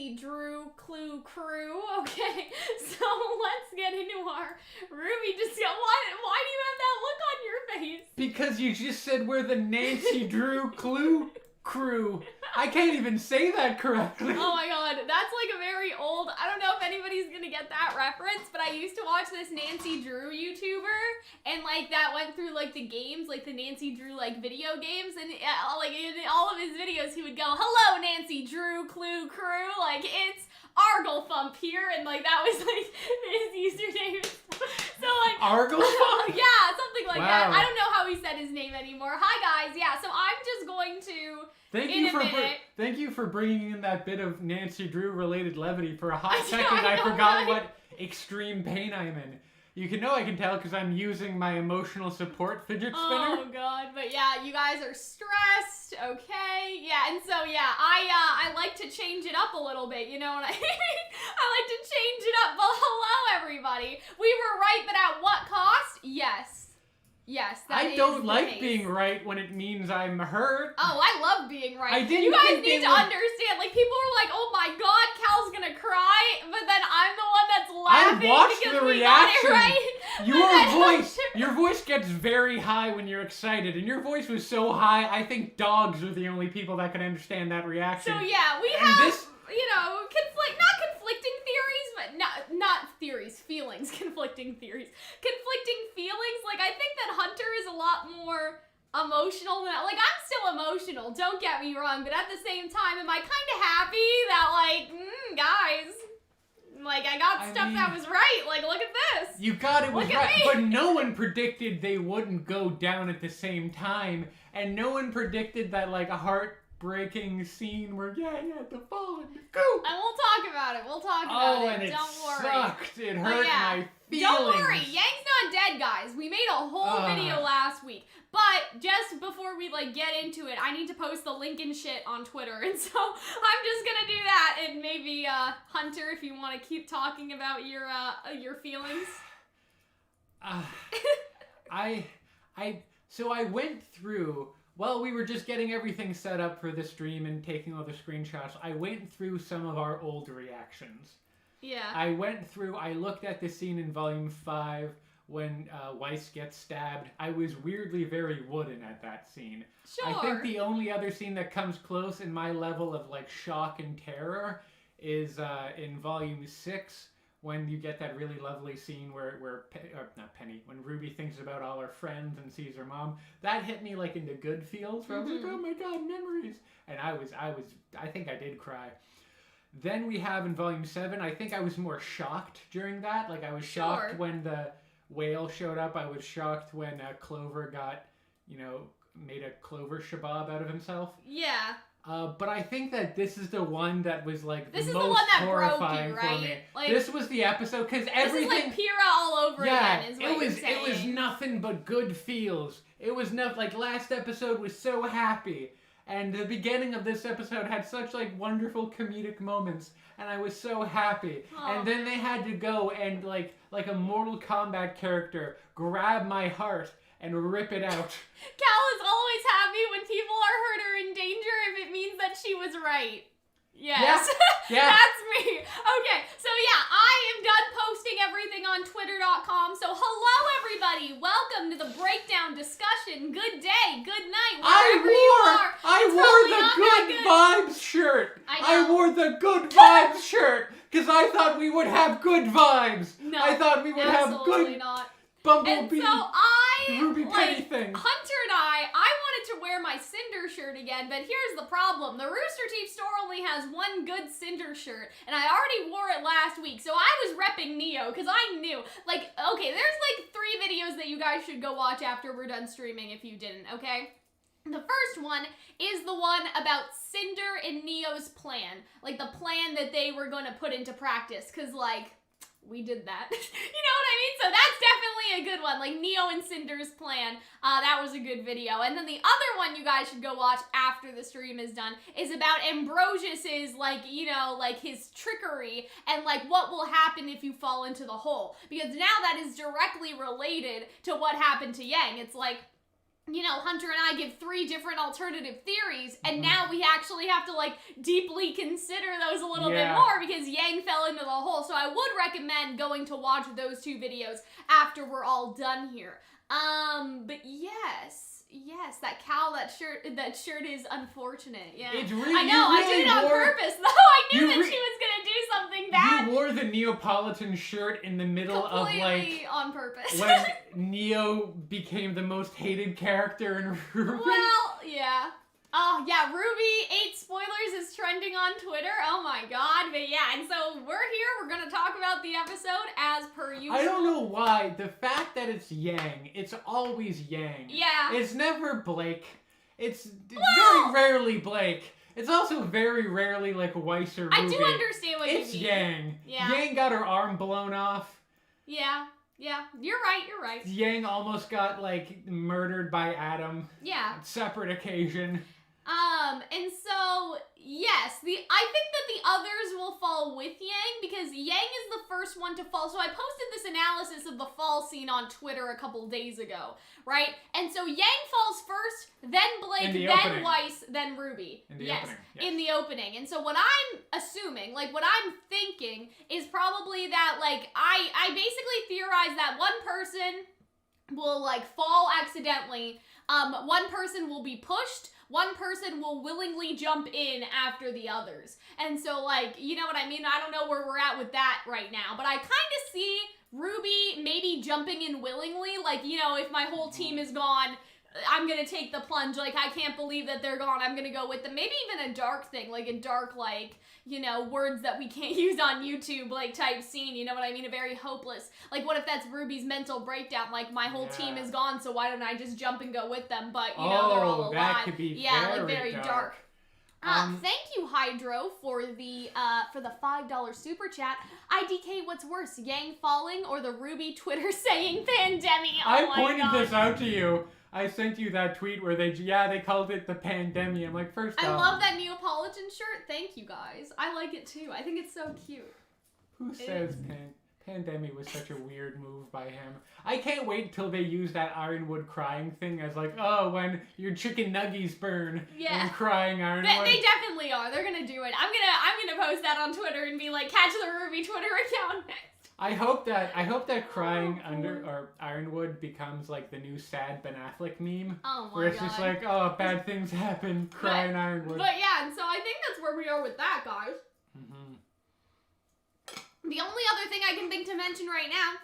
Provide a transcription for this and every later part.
Nancy Drew Clue crew. Okay, so let's get into our RWBY discussion. Why do you have that look on your face? Because you just said we're the Nancy Drew Clue crew. I can't even say that correctly. Oh my god, that's like a very old, I don't know if anybody's gonna get that reference, but I used to watch this Nancy Drew YouTuber, and like that went through like the games, like the Nancy Drew like video games, and like in all of his videos he would go, "Hello Nancy Drew Clue crew, like it's Arglefump here," and like that was like his username. So like Arglefump? Yeah, something like that. Wow. I don't know how he said his name anymore. Hi guys, yeah, so I'm just going to Thank you for bringing in that bit of Nancy Drew related levity. For a hot second, I I know, forgot right? what extreme pain I'm in. You can know I can tell because I'm using my emotional support fidget spinner. Oh god, but yeah, you guys are stressed, okay? Yeah, and so yeah, I like to change it up a little bit, you know what I mean? I like to change it up. Well, hello everybody. We were right, but at what cost? Yes. Yes, that is I don't the like case. being right when it means I'm hurt. Oh, I love being right. I didn't You guys think they need to would- understand. Like, people are like, "Oh my god, Cal's gonna cry," but then I'm the one that's I laughing watched because the we got it reaction. right. Your voice gets very high when you're excited, and your voice was so high, I think dogs are the only people that can understand that reaction. So yeah, we And have, this- not conflicting theories, but not theories, feelings, conflicting theories. Conflicting feelings, like, I think that Hunter is a lot more emotional than, like, I'm still emotional, don't get me wrong, but at the same time, am I kind of happy that, like, guys, like, I got stuff that was right, like, look at this. You got it was Look at right, me. but no one predicted they wouldn't go down at the same time, and no one predicted that, like, a heartbreaking scene where, you had to fall in the goop. And we'll talk about it, And it don't worry. sucked. It hurt my feelings. Don't worry, Yang's not dead, guys. We made a whole video last week. But just before we get into it, I need to post the link and shit on Twitter, and so I'm just gonna do that. And maybe Hunter, if you want to keep talking about your feelings. So I went through. While we were just getting everything set up for the stream and taking all the screenshots, I went through some of our old reactions. Yeah. I looked at the scene in Volume 5 when Weiss gets stabbed. I was weirdly very wooden at that scene. Sure. I think the only other scene that comes close in my level of shock and terror is in Volume 6. When you get that really lovely scene where when RWBY thinks about all her friends and sees her mom, that hit me into good feels where I was like, oh my god, memories. And I think I did cry. Then we have in Volume 7, I think I was more shocked during that. Like, I was shocked when the whale showed up. I was shocked when Clover got, made a Clover shabab out of himself. Yeah. But I think that this is the one that was this the is most the one that horrifying broke you, right? for me. This was the episode because everything. This is like Pyrrha all over again. Is what you're saying. It was nothing but good feels. It was last episode was so happy, and the beginning of this episode had such wonderful comedic moments, and I was so happy. Aww. And then they had to go and like a Mortal Kombat character grab my heart and rip it out. Cal is always happy when people are hurt or in danger if it means that she was right. Yes. Yeah. That's me. Okay, so yeah, I am done posting everything on Twitter.com. So hello, everybody. Welcome to the breakdown discussion. Good day, good night, wherever you are. I wore the Good Vibes shirt. I wore the Good Vibes shirt because I thought we would have good vibes. No, I thought we would have good not. Bumblebee. And so RWBY Penny thing. Hunter and I wanted to wear my Cinder shirt again, but here's the problem. The Rooster Teeth store only has one good Cinder shirt, and I already wore it last week, so I was repping Neo, because I knew, okay, there's 3 videos that you guys should go watch after we're done streaming if you didn't, okay? The first one is the one about Cinder and Neo's plan, the plan that they were going to put into practice, because, we did that. You know what I mean? So that's definitely a good one. Neo and Cinder's plan. That was a good video. And then the other one you guys should go watch after the stream is done is about Ambrosius's, his trickery and, what will happen if you fall into the hole. Because now that is directly related to what happened to Yang. It's you know, Hunter and I give 3 different alternative theories, and now we actually have to, like, deeply consider those a little bit more because Yang fell into the hole. So I would recommend going to watch those 2 videos after we're all done here. But yes, that shirt is unfortunate. Yeah, It's really, I know. I did it on purpose, though. I knew that she was gonna do something bad. You wore the Neapolitan shirt in the middle Completely of like on purpose. when Neo became the most hated character in RWBY. Well, yeah. Oh, yeah, RWBY 8 spoilers is trending on Twitter. Oh my god. But yeah, and so we're here. We're going to talk about the episode as per usual. I don't know why. The fact that it's Yang, it's always Yang. Yeah. It's never Blake. It's very rarely Blake. It's also very rarely like Weiss or RWBY. I do understand what you mean. It's Yang. Yeah. Yang got her arm blown off. Yeah. Yeah, you're right. Yang almost got, like, murdered by Adam. Yeah. Separate occasion. And so, yes, I think that the others will fall with Yang because Yang is the first one to fall. So I posted this analysis of the fall scene on Twitter a couple days ago, right? And so Yang falls first, then Blake, then opening. Weiss, then RWBY. In the opening. Yes. In the opening. And so what I'm assuming, like what I'm thinking is probably that, like, I basically theorize that one person will, like, fall accidentally. One person will be pushed. One person will willingly jump in after the others. And so, like, you know what I mean? I don't know where we're at with that right now. But I kind of see RWBY maybe jumping in willingly. Like, you know, if my whole team is gone, I'm gonna take the plunge. Like, I can't believe that they're gone. I'm gonna go with them. Maybe even a dark thing. Like, a dark, like, you know, words that we can't use on YouTube, like, type scene. You know what I mean? A very hopeless. Like, what if that's RWBY's mental breakdown? Like, my whole team is gone, so why don't I just jump and go with them? But, you know, they're all alive. That could be very dark. Thank you, Hydro, for the $5 super chat. IDK, what's worse, Yang falling or the RWBY Twitter saying pandemic? Oh I pointed this out to you. I sent you that tweet where they called it the pandemic. I'm like, first off, I love that Neapolitan shirt. Thank you, guys. I like it too. I think it's so cute. Who says pandemic was such a weird move by him? I can't wait till they use that Ironwood crying thing as like, oh, when your chicken nuggies burn. Yeah. And crying Ironwood. They definitely are. They're gonna do it. I'm gonna post that on Twitter and be like, catch the RWBY Twitter account next. I hope that crying under or Ironwood becomes like the new sad Ben Affleck meme. Oh my where it's just like, oh, bad things happen, crying Ironwood. But yeah, and so I think that's where we are with that, guys. Mm-hmm. The only other thing I can think to mention right now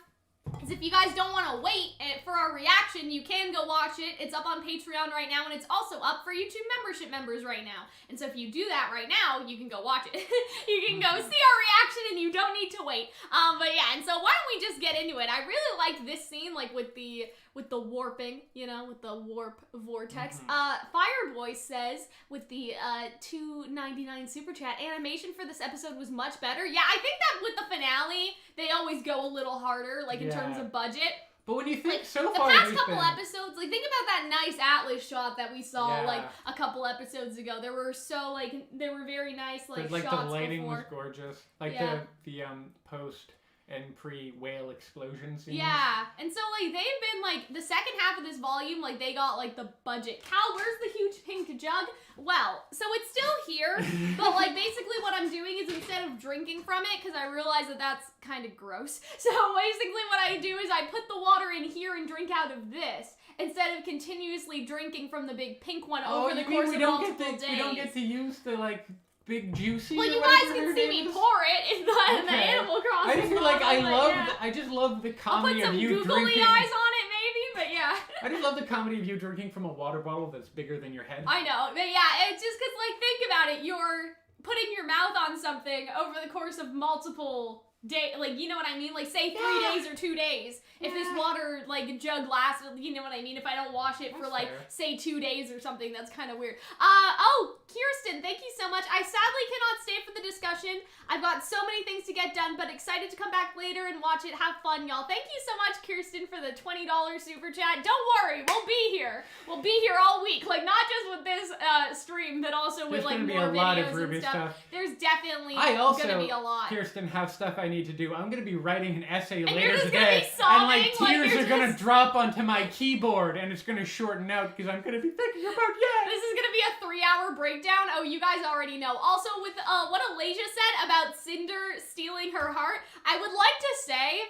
is if you guys don't want to wait for our reaction, you can go watch it. It's up on Patreon right now, and it's also up for YouTube membership members right now. And so if you do that right now, you can go watch it. You can go see our reaction, and you don't need to wait. But yeah, and so why don't we just get into it? I really like this scene, like with the warping, you know, with the warp vortex. Fireboy says with the $2.99 super chat, animation for this episode was much better. Yeah, I think that with the finale, they always go a little harder, like in terms of budget. But when you think like, so the far, past couple episodes, like think about that nice Atlas shot that we saw like a couple episodes ago. They were so like they were very nice like shots. The lighting before. was gorgeous. Like the post and pre-whale explosion scenes. Yeah, and so like they've been like the second half of this volume, like they got like the budget. Cal, where's the huge pink jug? Well, so it's still here, but like basically what I'm doing is instead of drinking from it, because I realize that that's kind of gross. So basically what I do is I put the water in here and drink out of this instead of continuously drinking from the big pink one over the course of multiple days. We don't get to use the like big juicy. Well, you guys can see me pour it in the Animal Crossing. I just feel like I just love the comedy of you drinking. I'll put some googly eyes on it, maybe, but yeah. I just love the comedy of you drinking from a water bottle that's bigger than your head. I know, but yeah, it's just because, like, think about it. You're putting your mouth on something over the course of multiple days, like, you know what I mean? Like, say 3 days or 2 days. If this water, like, jug lasts, you know what I mean? If I don't wash it for, like, say 2 days or something, that's kind of weird. Oh, Kirsten, thank you so much. I sadly cannot stay for the discussion discussion. I've got so many things to get done, but excited to come back later and watch it. Have fun, y'all. Thank you so much, Kirsten, for the $20 super chat. Don't worry, we'll be here. We'll be here all week. Like, not just with this stream, but also with, like, more videos and stuff. There's definitely gonna be a lot. Kirsten, have stuff I need to do. I'm gonna be writing an essay and later today. And, like, tears are gonna drop onto my keyboard, and it's gonna shorten out, because I'm gonna be thinking about This is gonna be a 3-hour breakdown. Oh, you guys already know. Also, with what Alasia said about Cinder stealing her heart, I would like to say,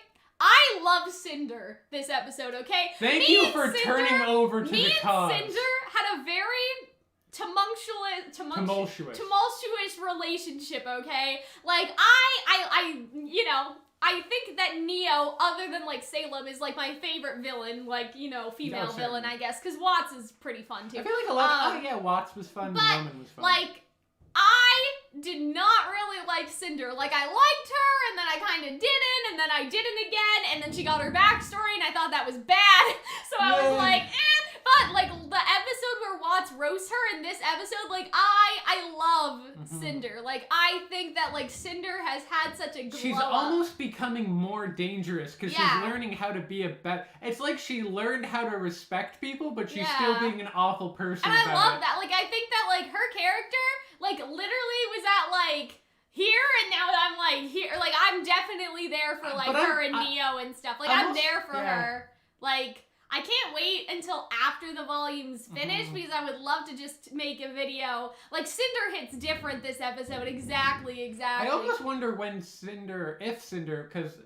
I love Cinder this episode, okay? Thank you for turning over to the cause. Me and Cinder had a very tumultuous relationship, okay? Like, I think that Neo, other than, like, Salem, is, like, my favorite villain, like, female villain, I guess, because Watts is pretty fun, too. I feel like a lot Watts was fun, but, Roman was fun. Like, I did not really like Cinder. Like, I liked her, and then I kind of didn't, and then I didn't again, and then she got her backstory, and I thought that was bad, so I was like, But, like, the episode where Watts roasts her in this episode, like, I love Cinder. Like, I think that, like, Cinder has had such a glow She's almost becoming more dangerous, because she's learning how to be a better... It's like she learned how to respect people, but she's still being an awful person and I love that. Like, I think that, like, her character, like, literally was at, like... here, and now I'm, like, here. Like, I'm definitely there for, like, her and Neo and stuff. Like, I'm there for her. Like... I can't wait until after the volume's finished because I would love to just make a video. Like, Cinder hits different this episode. Exactly. I almost wonder when if Cinder, because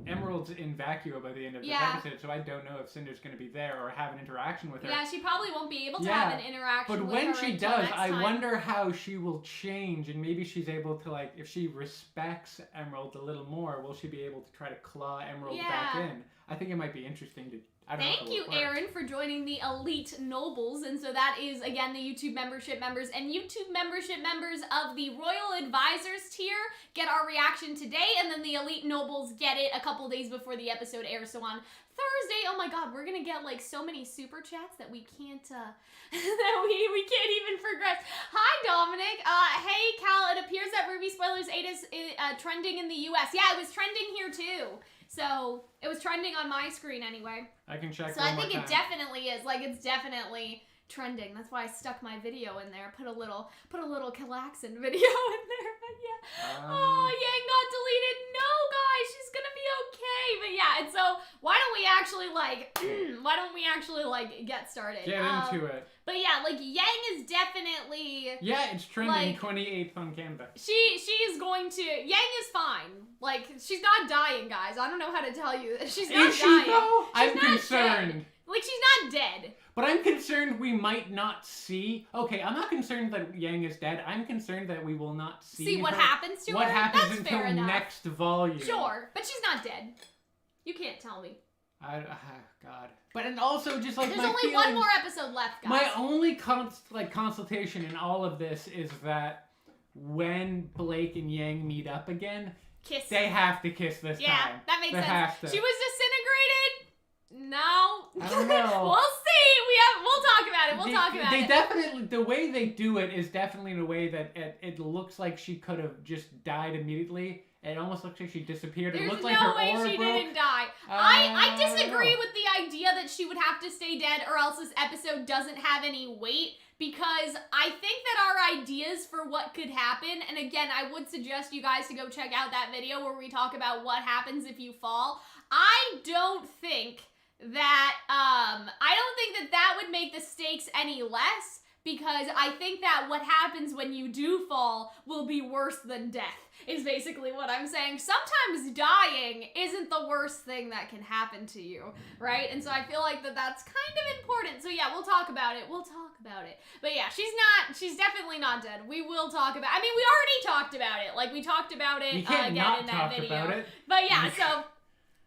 Emerald's in Vacuo by the end of this episode, so I don't know if Cinder's going to be there or have an interaction with her. Yeah, she probably won't be able to have an interaction with her. But when she does, I time. wonder how she will change, and maybe she's able to, like, if she respects Emerald a little more, will she be able to try to claw Emerald back in? I think it might be interesting to... Thank you, Aaron, for joining the Elite Nobles. And so that is, again, the YouTube membership members. And YouTube membership members of the Royal Advisors tier get our reaction today. And then the Elite Nobles get it a couple days before the episode airs. So on Thursday, oh my god, we're going to get, like, so many super chats that we can't, that we can't even progress. Hi, Dominic. Hey, Cal, it appears that RWBY Spoilers 8 is trending in the US. Yeah, it was trending here, too. So, it was trending on my screen anyway. I can check. So I think it definitely is. Like, it's definitely trending. That's why I stuck my video in there. Put a little Calxiyn video in there. But yeah. Yang got deleted. No, guys, she's gonna be okay. But yeah, and so why don't we actually get started? Get into it. But yeah, like, Yang is definitely... Yeah, it's trending, like, 28th on Canva. She is going to... Yang is fine. Like, she's not dying, guys. I don't know how to tell you. She's not dying. Is she, though? I'm concerned. Dead. Like, she's not dead. But I'm concerned we might not see... Okay, I'm not concerned that Yang is dead. I'm concerned that we will not see what happens to her? What happens That's until next volume. Sure, but she's not dead. You can't tell me. God. But and also just like there's only one more episode left, guys. My only consultation in all of this is that when Blake and Yang meet up again, they have to kiss this time. Yeah, that makes sense. She was disintegrated. No. I don't know. We'll see. We'll talk about it. We'll talk about it. They definitely, the way they do it is definitely in a way that it looks like she could have just died immediately. It almost looks like she disappeared. There's it looked no like her way aura she broke. didn't die. I disagree with the idea that she would have to stay dead or else this episode doesn't have any weight, because I think that our ideas for what could happen, and again, I would suggest you guys to go check out that video where we talk about what happens if you fall. I don't think that that would make the stakes any less, because I think that what happens when you do fall will be worse than death, is basically what I'm saying. Sometimes dying isn't the worst thing that can happen to you, right? And so I feel like that's kind of important. So yeah, we'll talk about it. But yeah, she's definitely not dead. We will talk about, I mean, we already talked about it. Like, we talked about it again in that video. But yeah, so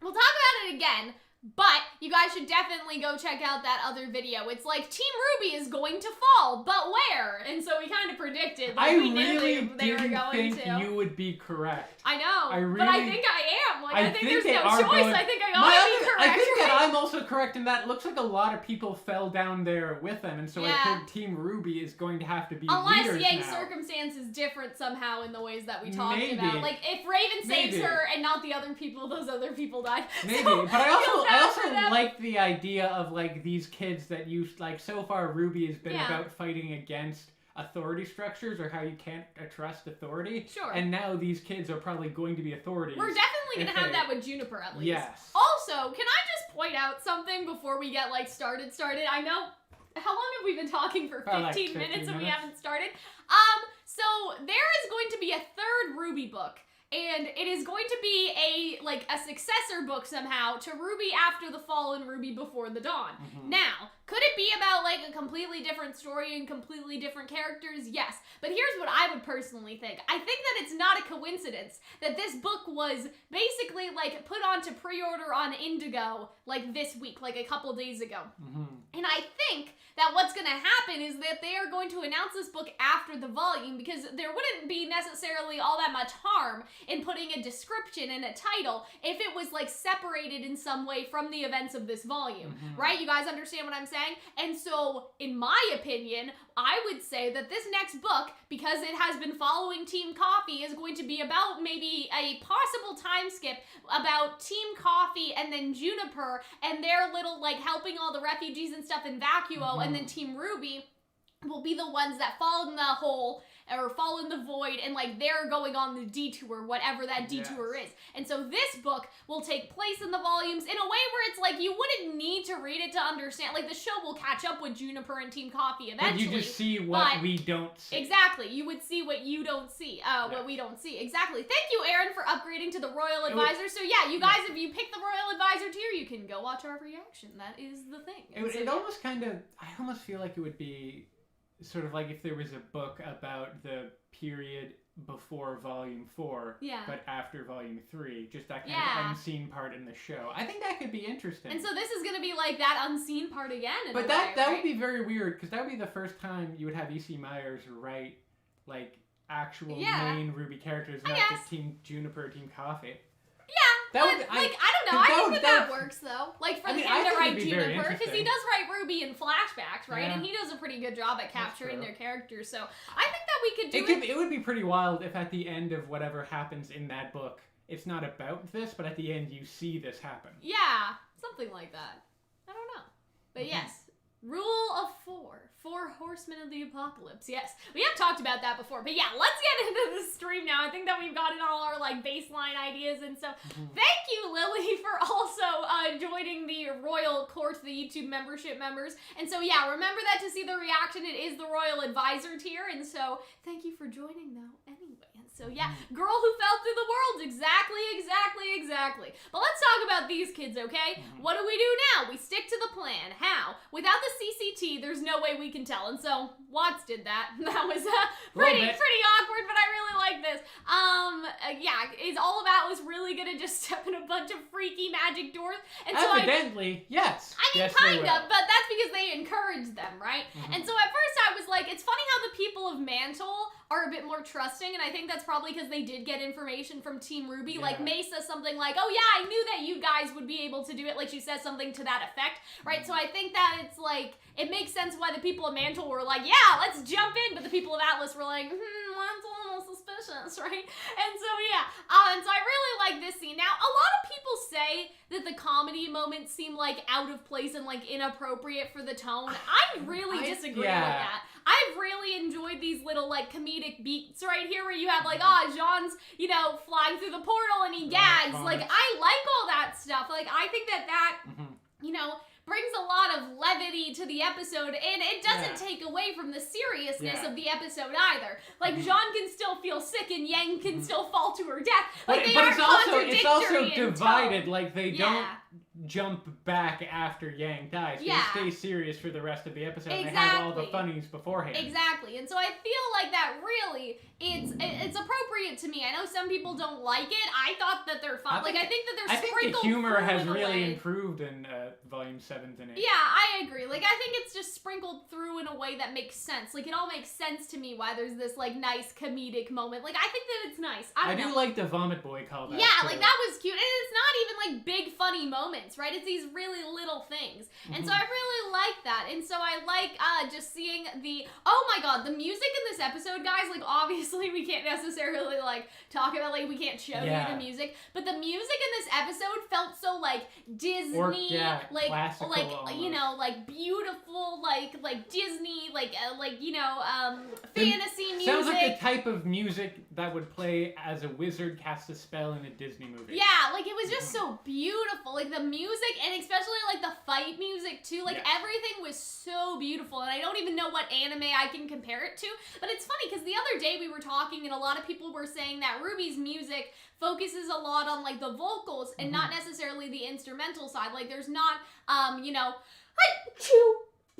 we'll talk about it again. But you guys should definitely go check out that other video. It's like Team RWBY is going to fall, but where? And so we kind of predicted. Like, we knew they were going to. You would be correct. I know, but I think I am. Like, I think there's no choice. I think I gotta be correct. correct. I think right? that I'm also correct in that it looks like a lot of people fell down there with them, and so I Yeah. think Team RWBY is going to have to be Unless leaders Yang's now. circumstance is different somehow in the ways that we talked Maybe. about. Like, if Raven saves Maybe. her and not the other people, those other people died. Maybe, So, but I feel bad for also them. like the idea of like these kids that you like. So far, RWBY has been Yeah. about fighting against authority structures or how you can't trust authority. Sure. And now these kids are probably going to be authorities. We're definitely going if to have they- that with Juniper, at least. Yes. Also, can I just point out something before we get, like, started? I know, how long have we been talking for? 15, About, like, 15 minutes and we minutes. haven't started? So there is going to be a third RWBY book. And it is going to be a successor book somehow to RWBY After the Fall and RWBY Before the Dawn. Mhm. Now, could it be about like a completely different story and completely different characters? Yes. But here's what I would personally think. I think that it's not a coincidence that this book was basically like put on to pre-order on Indigo like this week, like a couple days ago. Mhm. And I think that what's going to happen is that they are going to announce this book after the volume, because there wouldn't be necessarily all that much harm in putting a description and a title if it was like separated in some way from the events of this volume, Mhm. right? You guys understand what I'm saying? And so, in my opinion, I would say that this next book, because it has been following Team Coffee, is going to be about maybe a possible time skip about Team Coffee and then Juniper and their little, like, helping all the refugees and stuff in Vacuo, and then Team RWBY will be the ones that fall in the hole or fall in the void, and like they're going on the detour, whatever that detour is. And so this book will take place in the volumes in a way where it's like you wouldn't need to read it to understand. Like the show will catch up with Juniper and Team Coffee eventually. But you just see what but- we don't see. Exactly. You would see what you don't see. What we don't see. Exactly. Thank you, Aaron, for upgrading to the Royal Advisor. So yeah, you guys, if you pick the Royal Advisor tier, you can go watch our reaction. That is the thing. And so, It yeah. almost kind of, I almost feel like it would be sort of like if there was a book about the period before Volume 4, Yeah. but after Volume 3, just that kind Yeah. of unseen part in the show. I think that could be interesting. And so this is going to be like that unseen part again. In But a that way, that right? would be very weird, because that would be the first time you would have E.C. Myers write, like, actual Yeah. main RWBY characters, I not guess. just Team Juniper, Team Coffee. Yeah, That but would- I don't know. I think that that- works though. Like for I mean, him I to think write it'd be very Juniper, because he interesting. does write RWBY in flashbacks, right? Yeah. And he does a pretty good job at capturing true. their characters. So I think that we could do It would be pretty wild if at the end of whatever happens in that book, it's not about this, but at the end you see this happen. Yeah, something like that. I don't know. But yes, rule of 4. 4 horsemen of the apocalypse. Yes, we have talked about that before. But yeah, let's get into the stream now. I think that we've gotten all our like baseline ideas and stuff. Thank you, Lily, for also joining the Royal Court, the YouTube membership members. And so yeah, remember that to see the reaction, it is the Royal Advisor tier. And so thank you for joining though anyway. And so yeah, girl who fell through the world. Exactly. But let's talk about these kids, okay? What do we do now? We stick to the plan. How? Without the CCT, there's no way we can tell. And so Watts did that. That was pretty awkward, but I really like this. Yeah, it's all about was really gonna just step in a bunch of freaky magic doors. And so Evidently, yes. I mean, Yes, they kind will. of, but that's because they encouraged them, right? And so at first I was like, it's funny how the people of Mantle are a bit more trusting, and I think that's probably because they did get information from Team RWBY. Like, Yeah. May says something like, oh yeah, I knew that you guys would be able to do it. Like, she says something to that effect, right? So I think that it's like, it makes sense why the people of Mantle were like, yeah, let's jump in, but the people of Atlas were like, that's a little suspicious, right? And so, yeah, and so I really like this scene. Now, a lot of people say that the comedy moments seem like out of place and like inappropriate for the tone. I really disagree with that. I've really enjoyed these little like comedic beats right here where you have like, Jean's, flying through the portal and he gags. Like, I like all that stuff. Like, I think that, brings a lot of levity to the episode, and it doesn't take away from the seriousness of the episode either. Like, Jean can still feel sick and Yang can still fall to her death. Like, they are it's also contradictory in divided. tone. Like they don't jump back after Yang dies. Yeah. They stay serious for the rest of the episode. Exactly. They have all the funnies beforehand. Exactly. And so I feel like that really it's appropriate to me. I know some people don't like it. I thought that they're fun. I think that they're sprinkled. I think the humor has really way. improved in Volume 7 than 8. Yeah, I agree. Like, I think it's just sprinkled through in a way that makes sense. Like, it all makes sense to me why there's this, like, nice comedic moment. Like, I think that it's nice. I do like the Vomit Boy callback. Yeah, like, that was cute. And it's not even, like, big, funny moments, right? It's these really little things. And so I really like that. And so I like just seeing oh my god, the music in this episode, guys, like, obviously we can't necessarily, like, talk about, like, we can't show you the music, but the music in this episode felt so, like, Disney, classical you know, like, beautiful, like Disney, fantasy music. Sounds like the type of music that would play as a wizard casts a spell in a Disney movie. Yeah, like, it was just so beautiful, like, the music, and especially, like, the fight music, too, like, everything was so beautiful, and I don't even know what anime I can compare it to, but it's funny, because the other day we were talking, and a lot of people were saying that RWBY's music focuses a lot on, like, the vocals, and not necessarily the instrumental side, like, there's not, you know,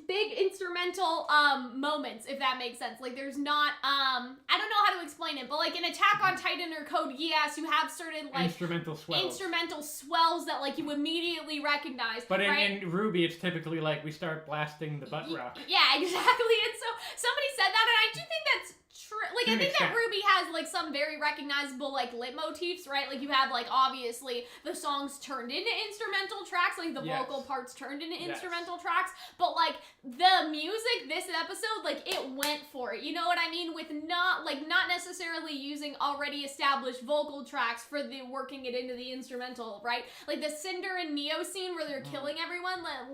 big instrumental moments, if that makes sense. Like, there's not I don't know how to explain it, but like in Attack on Titan or Code Geass, you have certain like instrumental swells that like you immediately recognize. But in RWBY, it's typically like we start blasting the butt rock. Yeah, exactly. And so somebody said that, and I do think that's true. Like, I think that RWBY has like some very recognizable like leitmotifs, right? Like, you have like obviously the songs turned into instrumental tracks, like the vocal parts turned into instrumental tracks, but like the music this episode, like, it went for it. You know what I mean? With not necessarily using already established vocal tracks for the working it into the instrumental, right? Like the Cinder and Neo scene where they're killing everyone, like,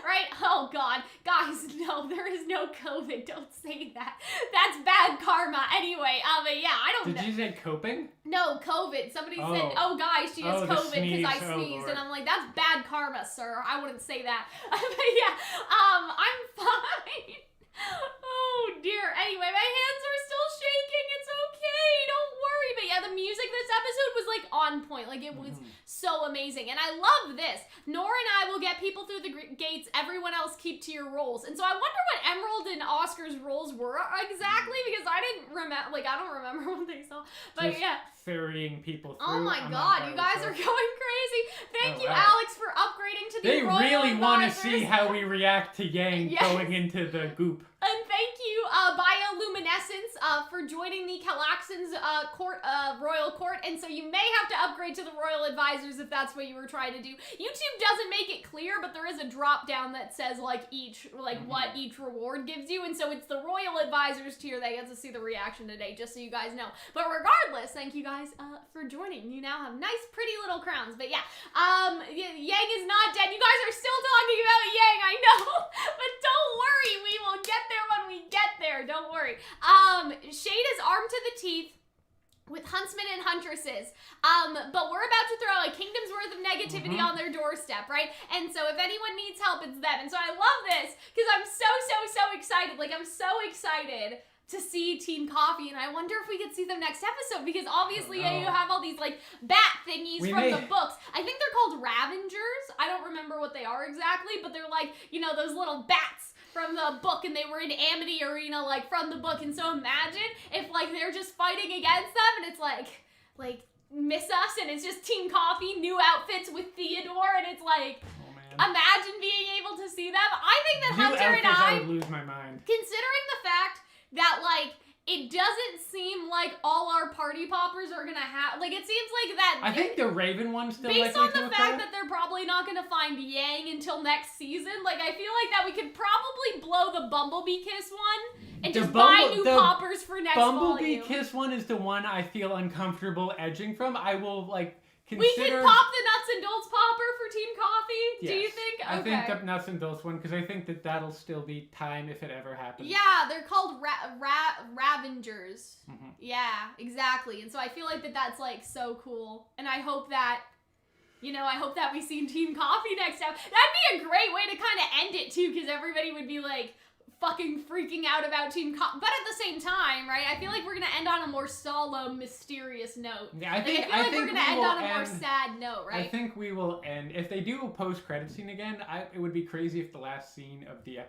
right? Oh god, guys, no, there is no COVID. Don't say that. That's bad karma. Anyway, but yeah, I don't know. Did you say coping? No, COVID. Somebody said, oh guys, she has COVID because I sneezed. And I'm like, that's bad karma, sir. I wouldn't say that. But yeah, I'm fine. Oh dear. Anyway, my hands are still shaking. It's okay. Don't worry. But yeah, the music this episode was like on point. Like, it was so amazing. And I love this. Nora and I will get people through the gates. Everyone else keep to your roles. And so I wonder what Emerald and Oscar's roles were exactly, because I didn't remember. Like, I don't remember what they saw. But yeah. Ferrying people through. Oh my god, you guys are going crazy. Thank you, Alex, for upgrading to the Royal They really want to Advisors. see how we react to Yang going into the goop. And thank you, Bioluminescence, for joining the Calxiyn's royal court. And so you may have to upgrade to the Royal Advisors if that's what you were trying to do. YouTube doesn't make it clear, but there is a drop down that says what each reward gives you. And so it's the Royal Advisors tier that gets to see the reaction today, just so you guys know. But regardless, thank you guys for joining. You now have nice, pretty little crowns. But yeah, Yang is not dead. You guys are still talking about Yang, I know. But don't worry, we will get there when we get there. Don't worry. Shade is armed to the teeth with huntsmen and huntresses, but we're about to throw a kingdom's worth of negativity on their doorstep, right? And so if anyone needs help, it's them. And so I love this, because I'm so excited. Like, I'm so excited to see Team Coffee, and I wonder if we could see them next episode, because obviously you have all these like bat thingies from the books. I think they're called Ravengers. I don't remember what they are exactly, but they're like, you know, those little bats from the book, and they were in Amity Arena, like, from the book. And so imagine if like they're just fighting against them, and it's like Miss Us, and it's just Team Coffee, new outfits with Theodore, and it's like, imagine being able to see them. I think that Hunter and I would lose my mind. Considering the fact that, like, it doesn't seem like all our party poppers are gonna have, like, it seems like that. I think the Raven one's still based on the fact that they're probably not gonna find Yang until next season. Like, I feel like that we could probably blow the Bumblebee Kiss one and just buy new poppers for next Bumblebee volume. Kiss one is the one I feel uncomfortable edging from. I will, like, consider... We could pop the Nuts and Dolts popper for Team Coffee? Yes. Do you think? Okay. I think the Nuts and Dolts one, because I think that that'll still be time if it ever happens. Yeah, they're called Ravengers. Yeah, exactly. And so I feel like that's like so cool. And I hope that, you know, I hope that we see Team Coffee next time. That'd be a great way to kind of end it too, because everybody would be like fucking freaking out about Team but at the same time, right, I feel like we're gonna end on a more solemn, mysterious note. Yeah, I feel like we're gonna end on a more sad note, right? I think we will end. If they do a post-credit scene again, it would be crazy if the last scene of the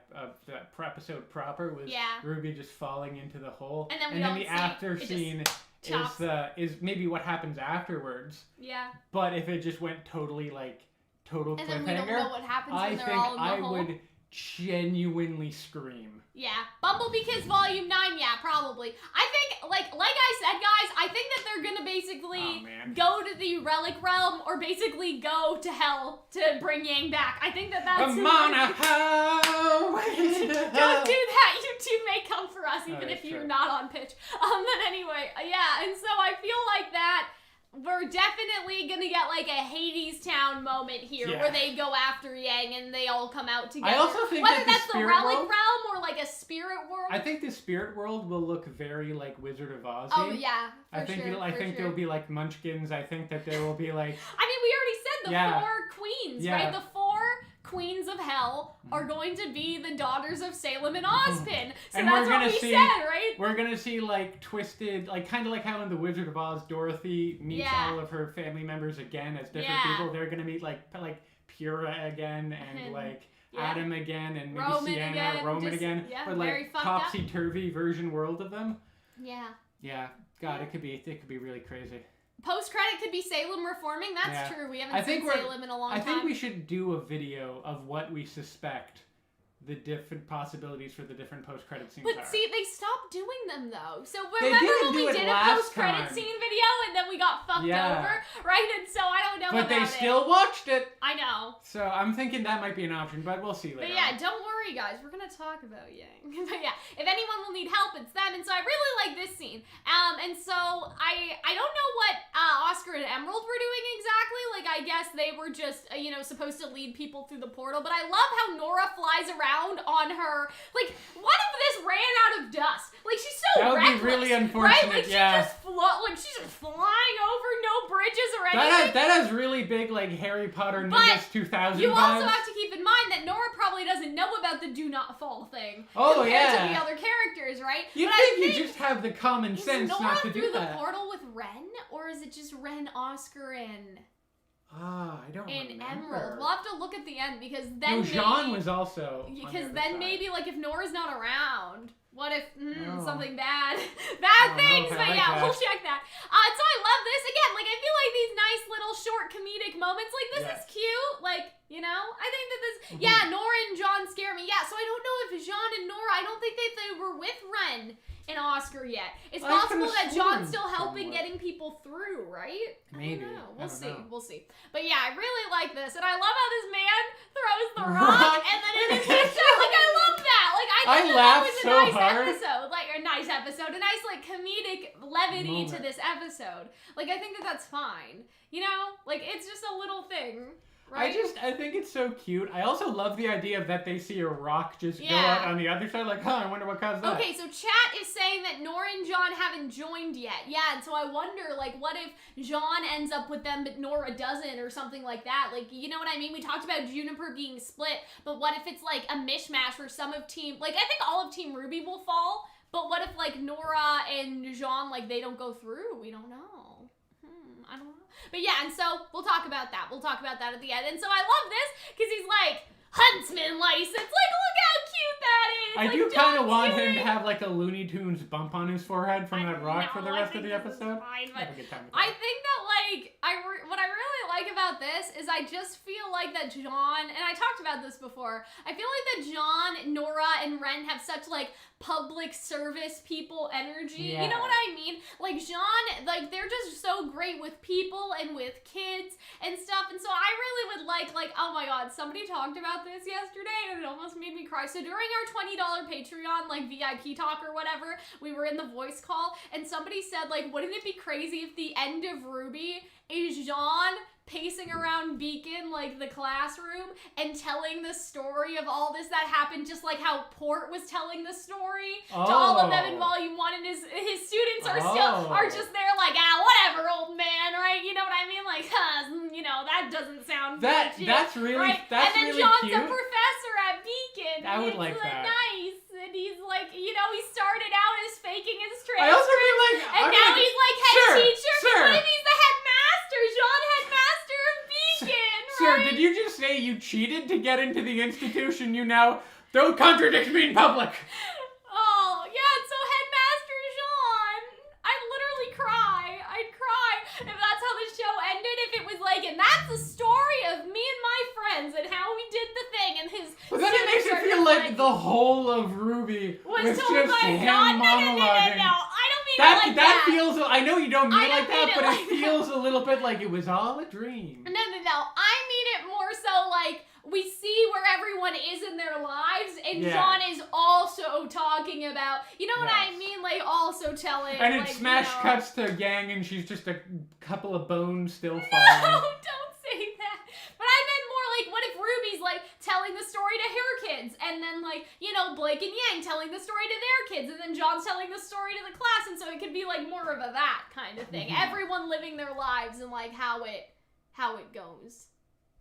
episode proper was RWBY just falling into the hole, and then the after scene is maybe what happens afterwards. Yeah. But if it just went totally total and cliffhanger, then we don't know what happens when they're all in the hole. I would genuinely scream. Yeah. Bumblebee Kiss Volume 9, yeah, probably. I think, like I said, guys, I think that they're gonna basically go to the Relic Realm or basically go to hell to bring Yang back. I think that's... I'm on a highway to hell. Don't do that. You two may come for us, even if you're true. not on pitch. But anyway, yeah, and so I feel like that we're definitely gonna get like a Hades Town moment here where they go after Yang and they all come out together. I also think whether that's the Relic Realm or like a spirit world. I think the spirit world will look very like Wizard of Oz. Oh yeah, I think there'll be like munchkins. I think that there will be like. I mean, we already said the 4 queens, right? The 4 queens of hell are going to be the daughters of Salem and Ozpin. So and that's what we said, right? We're gonna see like twisted, like kind of like how in the Wizard of Oz, Dorothy meets all of her family members again as different people. They're gonna meet like Pura again and like Adam again and maybe Roman Sienna, Roman again. Yeah, but like topsy-turvy version world of them. Yeah. Yeah. God, it could be really crazy. Post-credit could be Salem reforming. That's true. We haven't seen Salem in a long time. I think we should do a video of what we suspect the different possibilities for the different post-credit scenes But are. see, they stopped doing them, though. So remember when we did a post-credit scene video and then we got fucked over? Right? And so I don't know about it. But they still watched it! I know. So I'm thinking that might be an option, but we'll see later. But yeah, don't worry, guys. We're going to talk about Yang. But yeah, if anyone will need help, it's them. And so I really like this scene. And so I don't know what Oscar and Emerald were doing exactly. Like, I guess they were just, supposed to lead people through the portal. But I love how Nora flies around on her. Like, what if this ran out of dust? Like, she's so reckless. That would be really unfortunate, right? Like, she's just flying over, no bridges or anything. That has really big, like, Harry Potter Nimbus 2000 you vibes. also have to keep in mind that Nora probably doesn't know about the do not fall thing. Oh, compared to the other characters, right? You think you just have the common sense not to do that. Is Nora through the portal with Ren? Or is it just Ren, Oscar, and... I don't remember. Emerald. We'll have to look at the end because then Jean was also. Because then maybe like if Nora's not around, what if something bad things? But yeah, we'll check that. So I love this again. Like I feel like these nice little short comedic moments. Like this is cute. Like I think that this. Yeah, Nora and Jean scare me. Yeah, so I don't know if Jean and Nora. I don't think they were with Ren and Oscar yet. It's possible that John's still helping getting people through, right? Maybe. I don't know. We'll see. We'll see. But yeah, I really like this. And I love how this man throws the rock and then in his picture. Like, I love that. Like, I think that was a nice episode. Like, a nice episode. A nice, like, comedic levity to this episode. Like, I think that that's fine. Like, it's just a little thing. Right? I think it's so cute. I also love the idea that they see a rock just go out on the other side. Like, I wonder what caused that. Okay, so chat is saying that Nora and John haven't joined yet. Yeah, and so I wonder, like, what if John ends up with them but Nora doesn't or something like that? Like, you know what I mean? We talked about Juniper being split, but what if it's, like, a mishmash where some of Team... Like, I think all of Team RWBY will fall, but what if, like, Nora and Jean, like, they don't go through? We don't know. I don't know. But yeah, and so we'll talk about that. We'll talk about that at the end. And so I love this because he's like, Huntsman license. Like, look how cute that is. I do kind of want him to have like a Looney Tunes bump on his forehead from that rock for the rest of the episode. Fine, but I think that like what I really like about this is I just feel like that John, and I talked about this before, I feel like that John, Nora, and Ren have such like public service people energy. You know what I mean? Like Jean, like they're just so great with people and with kids and stuff. And so I really would like, oh my god, somebody talked about this yesterday and it almost made me cry. So during our $20 Patreon, like VIP talk or whatever, we were in the voice call and somebody said like, wouldn't it be crazy if the end of RWBY is Jean pacing around Beacon, like the classroom, and telling the story of all this that happened, just like how Port was telling the story to all of them in Volume 1, and his students are just there like, whatever, old man, right? You know what I mean? Like, that doesn't sound legit, that's really right? that's and then really John's cute. a professor at Beacon. I would like that. Nice. he's like, you know, he started out as faking his I also transcript, feel like, and now he's like head teacher. Sir. What if he's the headmaster? Jean headmaster of Beacon, Sir, right? did you just say you cheated to get into the institution? You now don't contradict me in public. Oh, yeah, so Headmaster Jean. I'd literally cry. I'd cry if that's how the show ended. If it was like, and that's the story of me and my friends and how we did the thing and his. But then it makes it feel like the whole of RWBY was told just by him God. monologuing. No. I don't mean it like that. Feels. I know you don't mean I it like don't that, mean but it it feels a little bit like it was all a dream. No. I mean it more so like we see where everyone is in their lives, and Jean is also talking about, you know what I mean? Like, also telling. And it like, smash you know, cuts to Yang, and she's just a couple of bones still No, falling. don't say that. But I meant more like, what if Ruby's like telling the story to her kids, and then like, you know, Blake and Yang telling the story to their kids, and then John's telling the story to the class, and so it could be like more of a that kind of thing. Everyone living their lives and like how it goes.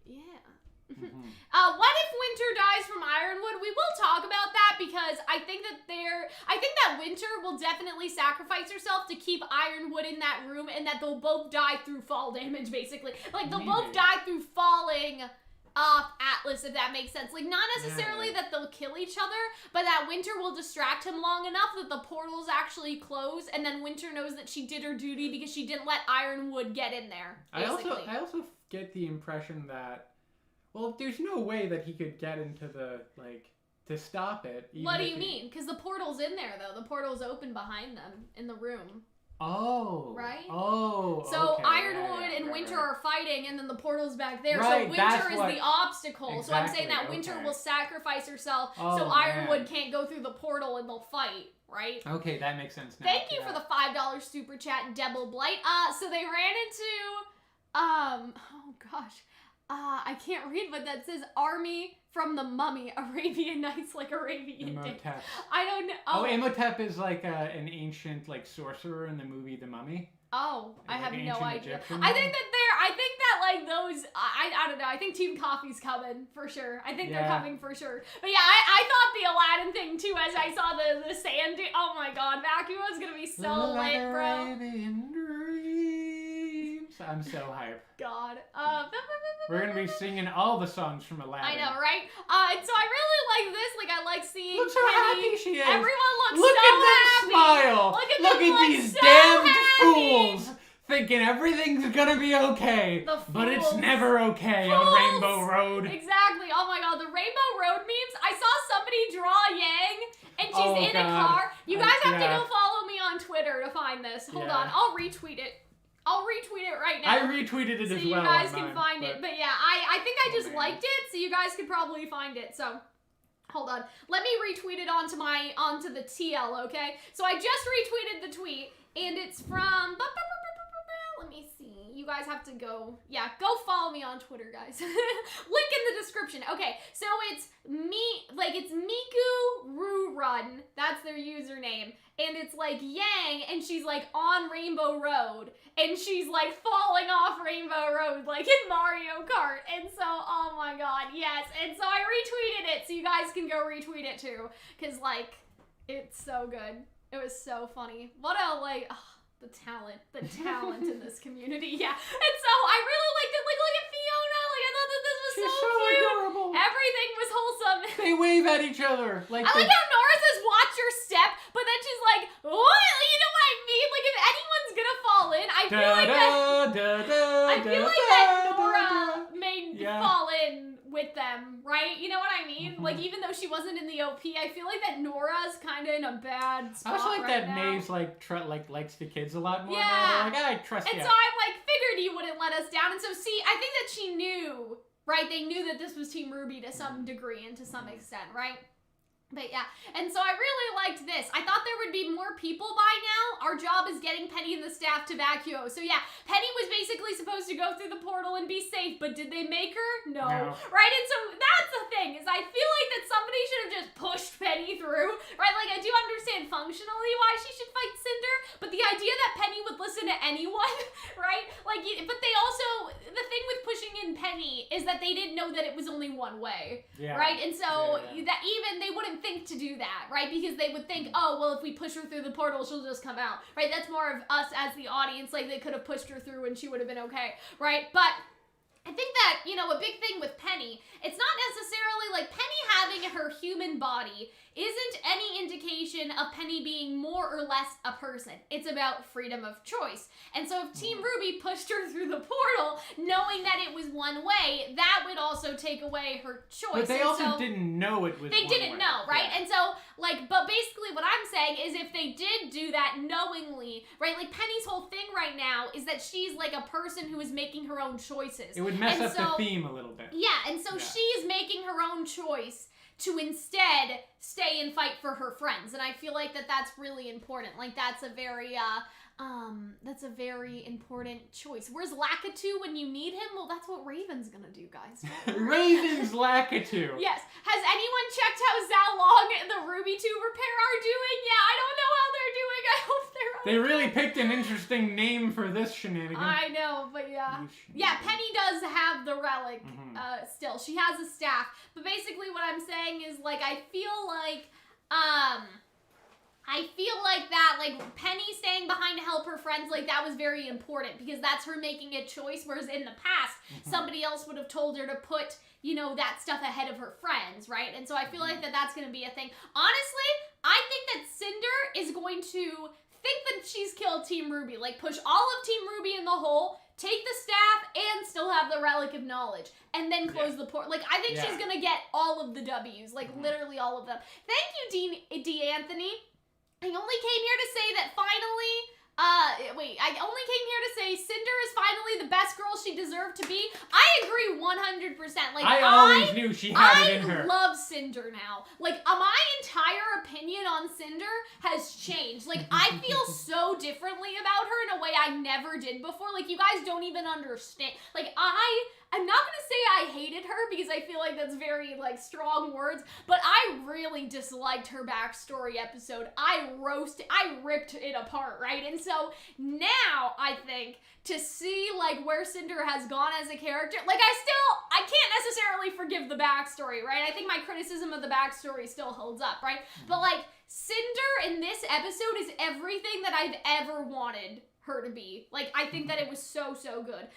Yeah. What if Winter dies from Ironwood? We will talk about that because I think that Winter will definitely sacrifice herself to keep Ironwood in that room, and that they'll both die through fall damage, basically. Like, they'll both die through falling off Atlas, if that makes sense. Like, not necessarily that they'll kill each other, but that Winter will distract him long enough that the portals actually close, and then Winter knows that she did her duty because she didn't let Ironwood get in there, basically. I also get the impression that, well, there's no way that he could get into the, like, to stop it. What do you mean? Because the portal's in there, though. The portal's open behind them in the room. Oh. Right? Oh, so okay. Ironwood and Winter are fighting, and then the portal's back there. Right, so Winter is the obstacle. Exactly, so I'm saying that Winter will sacrifice herself so Oh, Ironwood can't go through the portal and they'll fight, right? Okay, that makes sense now. Thank you for the $5 super chat, Devil Blight. So they ran into, oh gosh. I can't read what that says. Army from the Mummy, Arabian Nights like Arabian Imhotep. I don't know. Oh, Imhotep is like an ancient like sorcerer in the movie The Mummy. Oh, I have no idea. Egyptian I think that like those, I don't know. I think Team Coffee's coming for sure. I think they're coming for sure. But yeah, I thought the Aladdin thing too as I saw the sand. Oh my God, Vacuum was gonna be so lit, bro. Arabian dreams. I'm so hyped. God. We're gonna be singing all the songs from Aladdin. I know, right? So I really like this. Like, I like seeing Look how Penny. happy she is. Everyone looks Look so at them happy. smile. Look at these so damned happy. fools thinking everything's gonna be okay. But it's fools. never okay on Fools. Rainbow Road. Exactly. Oh my God, the Rainbow Road memes. I saw somebody draw Yang, and she's in a car. You guys have to go follow me on Twitter to find this. Hold on, I'll retweet it. I'll retweet it right now. I retweeted it as well. So you guys can find it. But yeah, I think I just liked it, so you guys could probably find it. So hold on. Let me retweet it onto the TL, okay? So I just retweeted the tweet, and it's from let me see. You guys have to go. Yeah, go follow me on Twitter, guys. Link in the description. Okay, so it's it's Miku Roo Run. That's their username. And it's like Yang, and she's like on Rainbow Road, and she's like falling off Rainbow Road like in Mario Kart. And so, oh my God, yes. And so I retweeted it, so you guys can go retweet it too, because like, it's so good. It was so funny. What a the talent in this community, yeah. And so I really liked it. Like, look at Fiona. Like, I thought that this was She's so cute. adorable. Everything was wholesome. They wave at each other. I like how Nora says, "Watch your step," but then she's like, "What?" You know what I mean? Like, if anyone's gonna fall in, I feel like that Nora may fall in with them, right? You know what I mean? Like, even though she wasn't in the OP, I feel like that Nora's kind of in a bad spot. I also like right that now. Maeve's likes the kids a lot more. Yeah. Now. They're like, I trust you. And so I figured he wouldn't let us down. And so see, I think that she knew, right? They knew that this was Team RWBY to some degree and to some extent, right? But yeah, and so I really liked this. I thought there would be more people by now. Our job is getting Penny and the staff to Vacuo. So yeah, Penny was basically supposed to go through the portal and be safe, but did they make her? No. Right? And so that's the thing, is I feel like that somebody should have just pushed Penny through, right? Like, I do understand functionally why she should fight Cinder, but the idea that Penny would listen to anyone, right? Like, but they also, the thing with pushing in Penny is that they didn't know that it was only one way, right? And so that even, they wouldn't think to do that, right? Because they would think, oh, well, if we push her through the portal, she'll just come out, right? That's more of us as the audience, like they could have pushed her through and she would have been okay, right? But I think that, you know, a big thing with Penny, it's not necessarily like Penny having her human body isn't any indication of Penny being more or less a person. It's about freedom of choice. And so if Team RWBY pushed her through the portal, knowing that it was one way, that would also take away her choice. But they also didn't know it was They one didn't way. know, right? Yeah. And so, like, but basically what I'm saying is if they did do that knowingly, right? Like, Penny's whole thing right now is that she's like a person who is making her own choices. It would mess up the theme a little bit. Yeah, and so she's making her own choice to instead stay and fight for her friends. And I feel like that's really important. Like, that's a very important choice. Where's Lakitu when you need him? Well, that's what Raven's gonna do, guys. Raven's Lakitu. Yes. Has anyone checked how Zhao Long and the RWBY 2 repair are doing? Yeah, I don't know how they're doing. I hope they're okay. They really picked an interesting name for this shenanigan. I know, but yeah. Yeah, Penny does have the relic still. She has a staff. But basically what I'm saying is, like, I feel like that, like, Penny staying behind to help her friends, like, that was very important because that's her making a choice, whereas in the past, somebody else would have told her to put, you know, that stuff ahead of her friends, right? And so I feel like that's going to be a thing. Honestly, I think that Cinder is going to think that she's killed Team RWBY, like, push all of Team RWBY in the hole, take the staff, and still have the Relic of Knowledge, and then close the portal. Like, I think she's going to get all of the W's, like, literally all of them. Thank you, D. Anthony. I only came here to say that finally, I only came here to say Cinder is finally the best girl she deserved to be. I agree 100%. Like, I always knew she had it in her. I love Cinder now. Like, my entire opinion on Cinder has changed. Like, I feel so differently about her in a way I never did before. Like, you guys don't even understand. Like, I'm not gonna say I hated her because I feel like that's very, like, strong words, but I really disliked her backstory episode. I ripped it apart, right? And so now I think to see, like, where Cinder has gone as a character, like, I can't necessarily forgive the backstory, right? I think my criticism of the backstory still holds up, right? But, like, Cinder in this episode is everything that I've ever wanted her to be. Like, I think that it was so good.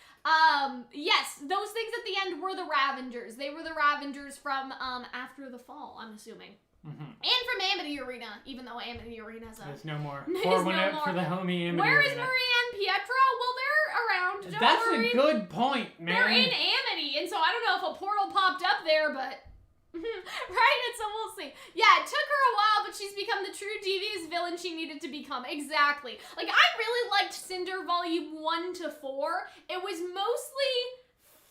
Yes, those things at the end were the Ravengers. They were the Ravengers from, After the Fall, I'm assuming. And from Amity Arena, even though Amity Arena's There's no more. There's Pour one out for the homie Amity Where Arena. is Maria and Pietro? Well, they're around. Don't That's worry. a good point, man. They're in Amity, and so I don't know if a portal popped up there, but... right? And so we'll see. Yeah, it took her a while, but she's become the true devious villain she needed to become. Exactly. Like, I really liked Cinder Volume 1 to 4. It was mostly,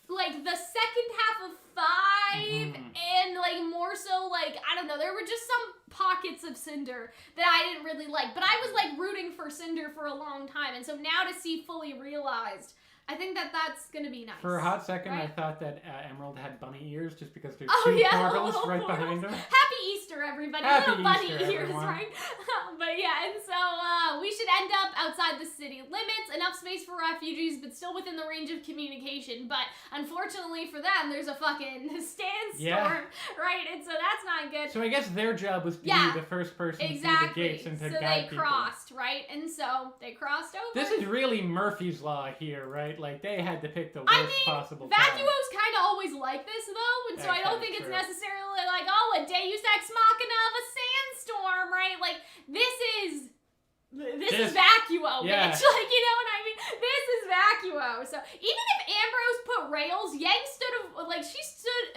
like, the second half of 5, and, like, more so, like, I don't know, there were just some pockets of Cinder that I didn't really like. But I was, like, rooting for Cinder for a long time, and so now to see fully realized... I think that's gonna be nice. For a hot second, right? I thought that Emerald had bunny ears just because there's two portals right behind her. Happy Easter, everybody. Happy Little bunny Easter, ears, everyone. right? But yeah, and so we should end up outside the city limits, enough space for refugees, but still within the range of communication. But unfortunately for them, there's a fucking sandstorm, right? And so that's not good. So I guess their job was to be the first person through the gates and to guide people. So they crossed, right? And so they crossed over. This is really Murphy's Law here, right? Like, they had to pick the worst possible time. Vacuo's kind of always like this, though, and so I don't think it's necessarily like, oh, a Deus Ex Machina of a sandstorm, right? Like, this is Vacuo, yeah. bitch. Like, you know what I mean? This is Vacuo. So even if Ambrose put rails, Yang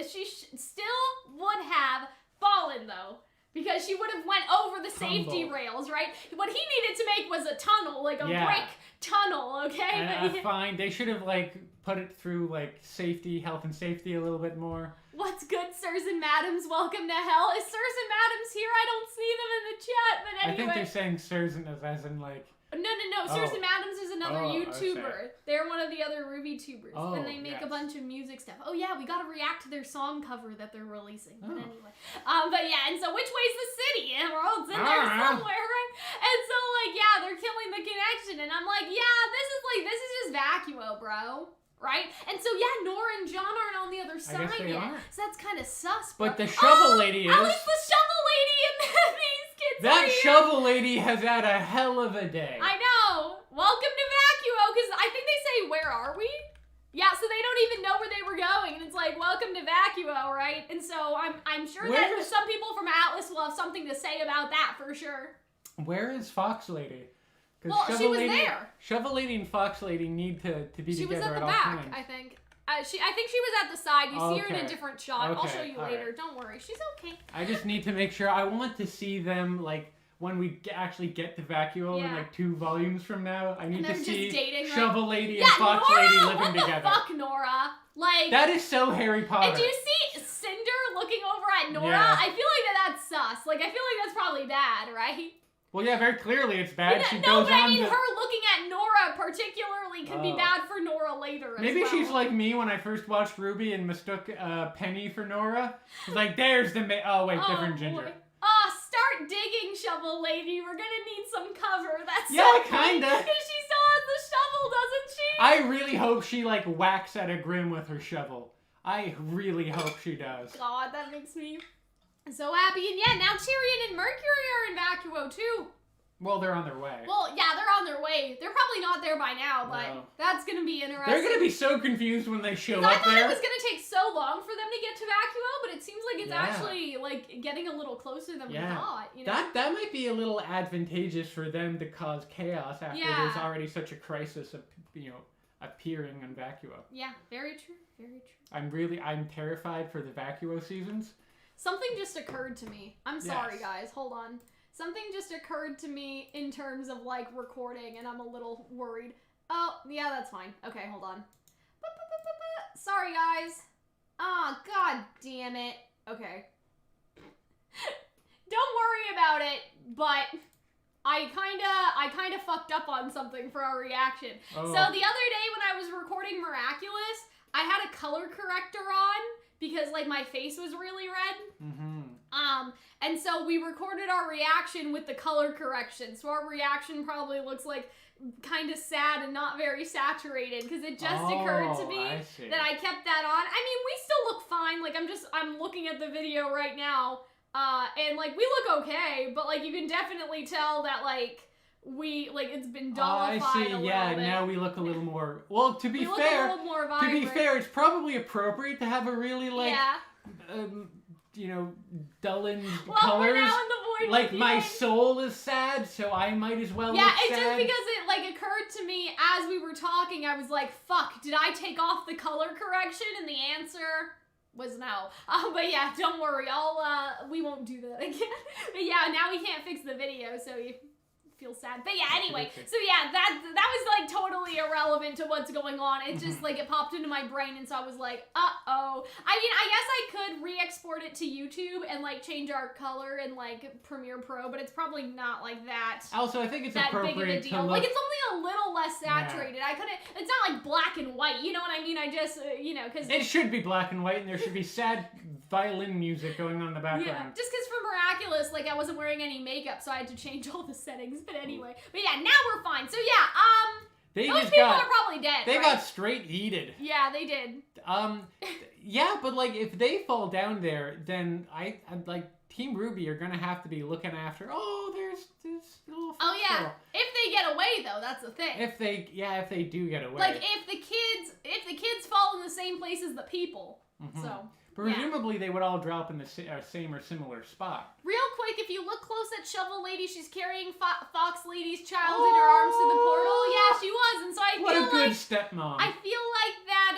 she still would have fallen, though. Because she would have went over the safety rails, right? What he needed to make was a tunnel, like a brick tunnel, okay? Fine. They should have, like, put it through, like, health and safety a little bit more. What's good, sirs and madams? Welcome to hell. Is sirs and madams here? I don't see them in the chat, but anyway. I think they're saying sirs as in, like... No. Sirs and Madams is another YouTuber. Okay. They're one of the other RWBY tubers. And they make a yes. bunch of music stuff. Oh yeah, we gotta react to their song cover that they're releasing. But anyway. But yeah, and so which way's the city? Emerald's in there somewhere, right? And so, like, yeah, they're killing the connection. And I'm like, yeah, this is just Vacuo, bro. Right? And so, yeah, Nora and John aren't on the other side yet. So that's kind of sus. But the shovel lady is. At least the shovel lady That are here. shovel lady has had a hell of a day. I know. Welcome to Vacuo, because I think they say, where are we? Yeah, so they don't even know where they were going, and it's like, welcome to Vacuo, right? And so I'm sure that some people from Atlas will have something to say about that for sure. Where is Fox Lady? Well, she was there. Shovel Lady and Fox Lady need to be she together at the all back, times. I think. I think she was at the side. You see her in a different shot. Okay. I'll show you later. Right. Don't worry. She's okay. I just need to make sure. I want to see them, like, when we actually get to Vacuo in, like, 2 volumes from now. I need to see dating, Shovel Lady and Fox Nora, Lady living together. What the fuck, Nora? Like... That is so Harry Potter. And do you see Cinder looking over at Nora? Yeah. I feel like that's sus. Like, I feel like that's probably bad, right? Well, yeah, very clearly it's bad. But she no, goes but on I mean, to... her looking at Nora particularly could be bad for Nora later as Maybe well. she's like me when I first watched RWBY and mistook Penny for Nora. She's like, there's the... Oh, wait, different Ginger. Boy. Start digging, Shovel Lady. We're gonna need some cover. That's yeah, so kinda. Because she still has the shovel, doesn't she? I really hope she, like, whacks at a Grim with her shovel. I really hope she does. God, that makes me so happy. And yeah, now Tyrion and Mercury are in Vacuo too. Well, they're on their way. Well, yeah, they're on their way. They're probably not there by now, but that's gonna be interesting. They're gonna be so confused when they show up there. I thought it was gonna take so long for them to get to Vacuo, but it seems like it's actually like getting a little closer than we thought. You know? That might be a little advantageous for them to cause chaos after there's already such a crisis of appearing in Vacuo. Yeah, very true. Very true. I'm terrified for the Vacuo seasons. Something just occurred to me. I'm sorry, guys. Hold on. Something just occurred to me in terms of, like, recording, and I'm a little worried. Oh, yeah, that's fine. Okay, hold on. Sorry, guys. Oh, god damn it. Okay. Don't worry about it, but I kinda fucked up on something for our reaction. Oh. So the other day when I was recording Miraculous, I had a color corrector on because, like, my face was really red. Mm-hmm. And so we recorded our reaction with the color correction. So our reaction probably looks like kind of sad and not very saturated because it just occurred to me that I kept that on. I mean, we still look fine. Like, I'm looking at the video right now, and, like, we look okay, but, like, you can definitely tell that, like, it's been dollified I see. a little bit. Now we look a little more. Well, to be fair, a little more vibrant. it's probably appropriate to have a really dullened colors. We're now in the void. Like, my soul is sad, so I might as well look sad. Yeah, it's just because it, like, occurred to me as we were talking, I was like, fuck, did I take off the color correction? And the answer was no. But yeah, don't worry, we won't do that again. But yeah, now we can't fix the video, so you feel sad. But yeah, anyway, so yeah, that was, like, totally irrelevant to what's going on. It just, like, it popped into my brain, and so I was like, uh-oh. I mean, I guess I could re-export it to YouTube and, like, change our color in, like, Premiere Pro, but it's probably not like that. Also, I think it's that appropriate big of a deal. to look... Like, it's only a little less saturated. Yeah. It's not, like, black and white, you know what I mean? I just, because... It should be black and white, and there should be sad violin music going on in the background. Yeah, just because for Miraculous, like, I wasn't wearing any makeup, so I had to change all the settings. But anyway, but yeah, now we're fine. So yeah, those people are probably dead. They got straight yeeted. Yeah, they did. Yeah, but, like, if they fall down there, then I'm like, Team RWBY are gonna have to be looking after. Oh, there's this little. Oh yeah, if they get away though, that's the thing. If they do get away. Like, if the kids fall in the same place as the people. Mm-hmm. So. Presumably they would all drop in the same or similar spot. Real quick, if you look close at Shovel Lady, she's carrying Fox Lady's child in her arms to the portal. Yeah, she was, and so I feel like... What a good stepmom. I feel like that,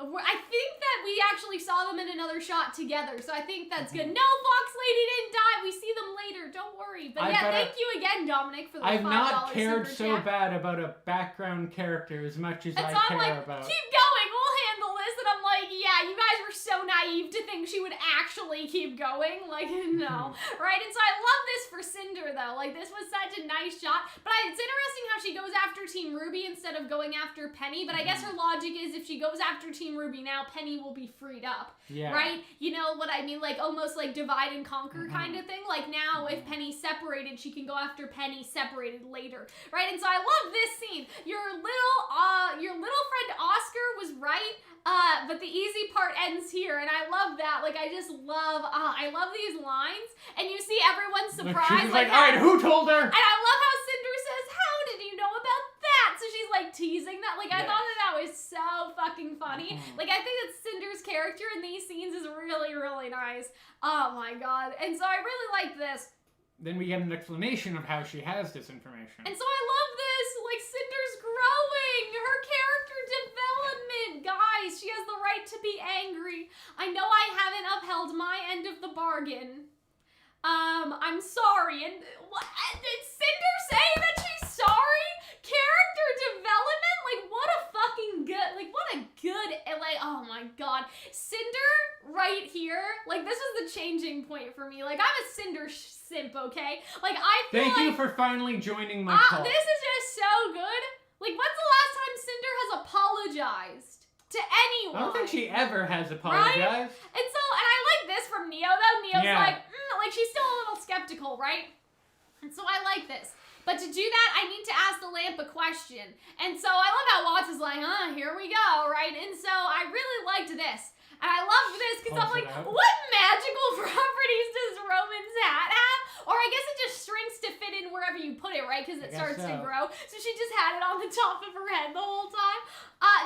I think that we actually saw them in another shot together, so I think that's good. No, Fox Lady didn't die. We see them later. Don't worry. But thank you again, Dominic, for the $5 I've not cared so chat. bad about a background character as much as I care about... Keep going. We'll handle this. And I'm like, yeah, you guys were so naive to think she would actually keep going. Like, no. Right? And so I love this for Cinder, though. Like, this was such a nice shot. But it's interesting how she goes after Team RWBY instead of going after Penny. But I guess her logic is if she goes after Team RWBY now, Penny will be freed up. Yeah. Right? You know what I mean? Like, almost like divide and conquer kind of thing. Like, now if Penny's separated, she can go after Penny separated later. Right? And so I love this scene. Your little friend Oscar was right. But but the easy part ends here, and I love that. Like, I love these lines, and you see everyone's surprised. She's like, all right, who told her? And I love how Cinder says, how did you know about that? So she's like teasing that. Like, I thought that was so fucking funny. Like, I think that Cinder's character in these scenes is really, really nice. Oh my god. And so I really like this. Then we get an explanation of how she has this information. And so I love this. Like, Cinder's growing. Her character development. Guys, she has the right to be angry. I know I haven't upheld my end of the bargain. I'm sorry. And what did Cinder say that she's sorry? Character development? Like, what a fucking good, like, what a good, like, oh my god. Cinder right here, like, this is the changing point for me. Like, I'm a Cinder simp, okay? Like, I feel Thank you for finally joining my cult. this is just so good. Like, when's the last time Cinder has apologized to anyone? I don't think she ever has apologized. Right? And so, and I like this from Neo, though. Neo's like she's still a little skeptical, right? And so I like this. But to do that, I need to ask the lamp a question. And so I love how Watts is like, here we go, right? And so I really liked this. And I love this because I'm like, what magical properties does Roman's hat have? Or I guess it just shrinks to fit in wherever you put it, right? Because it starts to grow. So she just had it on the top of her head the whole time.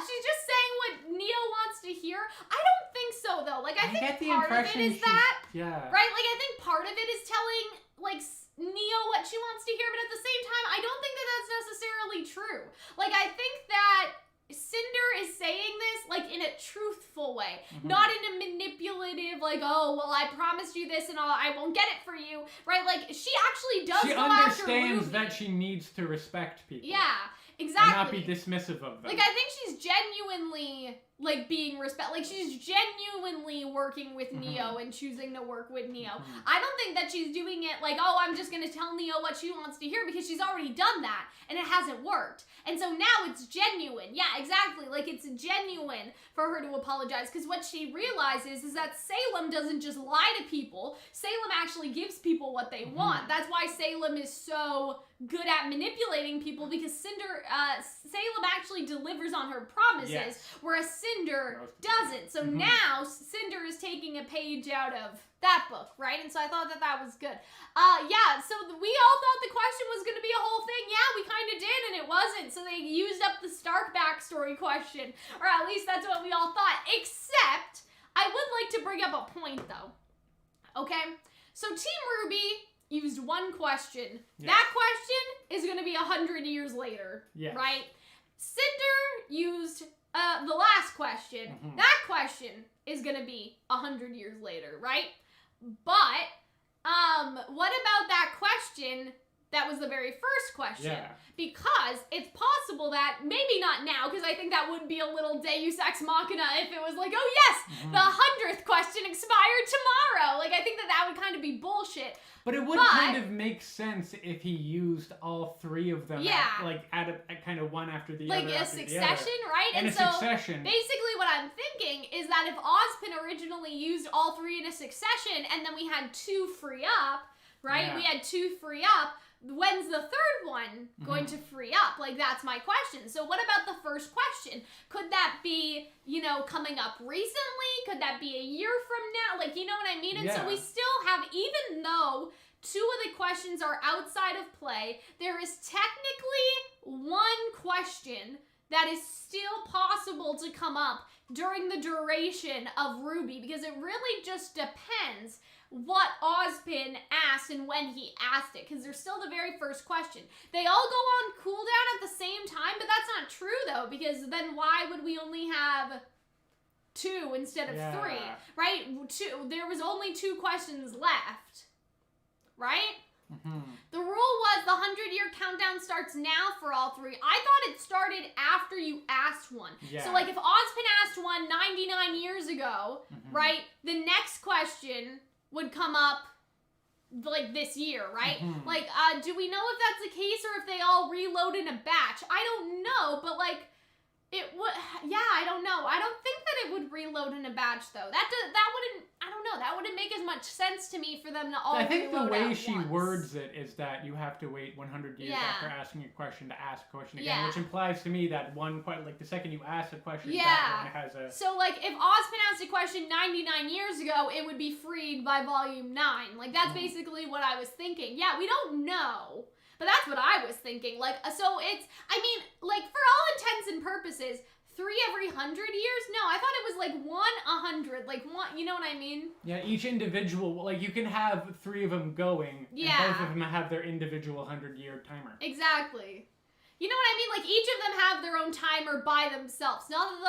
She's just saying what Neo wants to hear. I don't think so, though. Like, I think part of it is that. Yeah. Right? Like, I think part of it is telling, like, Neo what she wants to hear. But at the same time, I don't think that that's necessarily true. Like, I think that Cinder is saying this, like, in a truthful way. Not in a manipulative, like, oh, well, I promised you this and I won't get it for you. Right? Like, she actually does go after Ruby. She understands that she needs to respect people. Yeah, exactly. And not be dismissive of them. Like, I think she's genuinely, like, being like, she's genuinely working with Neo and choosing to work with Neo. I don't think that she's doing it like, oh, I'm just gonna tell Neo what she wants to hear, because she's already done that, and it hasn't worked. And so now it's genuine. Yeah, exactly. Like, it's genuine for her to apologize, because what she realizes is that Salem doesn't just lie to people. Salem actually gives people what they want. That's why Salem is so good at manipulating people, because Salem actually delivers on her promises, whereas Cinder doesn't. So now Cinder is taking a page out of that book, right? And so I thought that that was good. Yeah, so we all thought the question was going to be a whole thing. Yeah, we kind of did, and it wasn't. So they used up the Stark backstory question, or at least that's what we all thought. Except, I would like to bring up a point, though. Okay? So Team RWBY used one question. That question is going to be 100 years later, right? Cinder used the last question. That question is going to be 100 years later, right? But what about that question that was the very first question? Because it's possible that, maybe not now, because I think that would be a little Deus Ex Machina if it was like, oh yes, the 100th question expired tomorrow. Like, I think that that would kind of be bullshit. But it would kind of make sense if he used all three of them, at kind of one after the other. Like a succession, right? And so succession. Basically what I'm thinking is that if Ozpin originally used all three in a succession, and then we had two free up, right? We had two free up. When's the third one going to free up? Like, that's my question. So what about the first question? Could that be, coming up recently? Could that be a year from now? Like, you know what I mean? And so we still have, even though two of the questions are outside of play, there is technically one question that is still possible to come up during the duration of RWBY, because it really just depends what Ozpin asked and when he asked it, because there's still the very first question. They all go on cooldown at the same time, but that's not true, though, because then why would we only have two instead of three, right? There was only two questions left, right? The rule was the 100-year countdown starts now for all three. I thought it started after you asked one. So, like, if Ozpin asked one 99 years ago, right, the next question would come up, like, this year, right? Like, do we know if that's the case, or if they all reload in a batch? I don't know, but, like, it would, I don't know. I don't think that it would reload in a batch, though. That wouldn't, I I don't know. That wouldn't make as much sense to me for them to all I think the reload way at she once. words it is that you have to wait 100 years Yeah. after asking a question to ask a question again, Yeah. which implies to me that like the second you ask a question, Yeah. that one has a... So, like, if Ozpin asked a question 99 years ago, it would be freed by Volume 9. Like, that's basically what I was thinking. Yeah, we don't know. But that's what I was thinking. Like, so it's, I mean, like, for all intents and purposes, 3 every 100 years? No, I thought it was like 1 100. Like, one, you know what I mean? Yeah, each individual, like, you can have 3 of them going, Yeah. and both of them have their individual 100-year timer. Exactly. You know what I mean? Like, each of them have their own timer by themselves. None of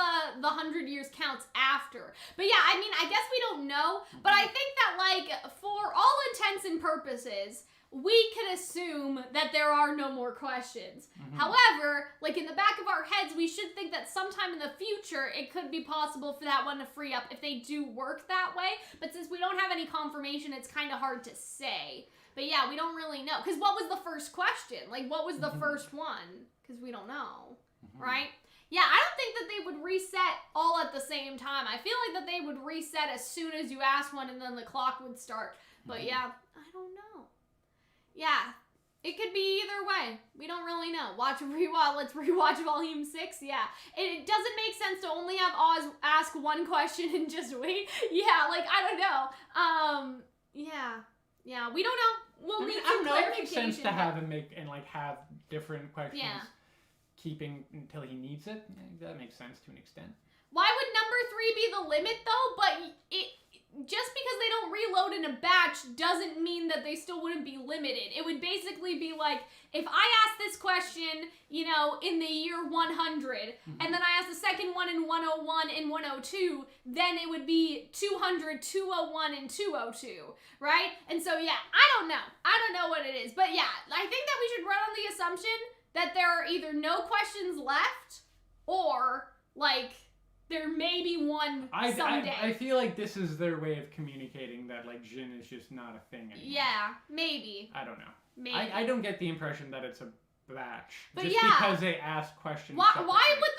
the 100 years counts after. But yeah, I mean, I guess we don't know. But I think that, like, for all intents and purposes, we can assume that there are no more questions. However, like, in the back of our heads, we should think that sometime in the future, it could be possible for that one to free up if they do work that way. But since we don't have any confirmation, it's kind of hard to say. But yeah, we don't really know. Because what was the first question? Like, what was the first one? Because we don't know, right? Yeah, I don't think that they would reset all at the same time. I feel like that they would reset as soon as you ask one and then the clock would start. But yeah, I don't know. Yeah, it could be either way. We don't really know. Let's rewatch Volume 6. Yeah, it doesn't make sense to only have Oz ask one question and just wait. Yeah, like, I don't know. Yeah, we don't know. We'll need I don't some know, it makes clarification. sense to have him have different questions, Yeah. keeping until he needs it. Yeah, that makes sense to an extent. Why would number 3 be the limit, though? But just because they don't reload in a batch doesn't mean that they still wouldn't be limited. It would basically be like, if I ask this question, you know, in the year 100, and then I ask the second one in 101 and 102, then it would be 200, 201, and 202, right? And so, yeah, I don't know. I don't know what it is. But yeah, I think that we should run on the assumption that there are either no questions left or, like, there may be one someday. I feel like this is their way of communicating that, like, Jin is just not a thing anymore. Yeah, maybe. I don't know. Maybe. I don't get the impression that it's a batch. But just yeah. because they ask questions. Why separately. would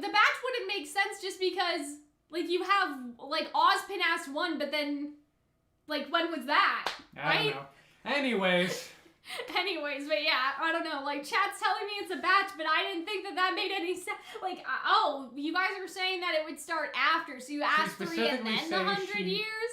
the batch wouldn't make sense just because, like, you have, like, Ozpin asked one, but then, like, when was that? I don't know. Anyways, but yeah, I don't know. Like, chat's telling me it's a batch, but I didn't think that made any sense. Like, oh, you guys are saying that it would start after, so you asked 3 and specifically then the say 100 years?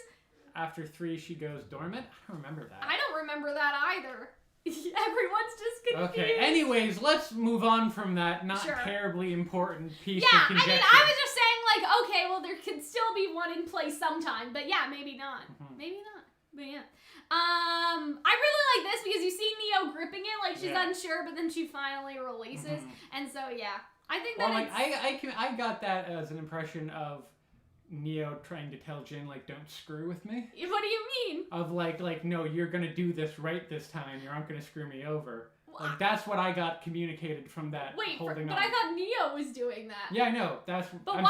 after 3 she goes dormant? I don't remember that. I don't remember that either. Everyone's just confused. Okay, anyways, let's move on from that not Sure. terribly important piece Yeah, of conjecture. I mean, I was just saying, like, okay, well, there could still be one in place sometime, but yeah, maybe not. Maybe not. But yeah. I really like this because you see Neo gripping it, like she's unsure, but then she finally releases, and so yeah, I think that I got that as an impression of Neo trying to tell Jin, like, don't screw with me. What do you mean? Of like, no, you're gonna do this right this time. You aren't gonna screw me over. Like, that's what I got communicated from that holding on. I thought Neo was doing that. Yeah, I know. I'm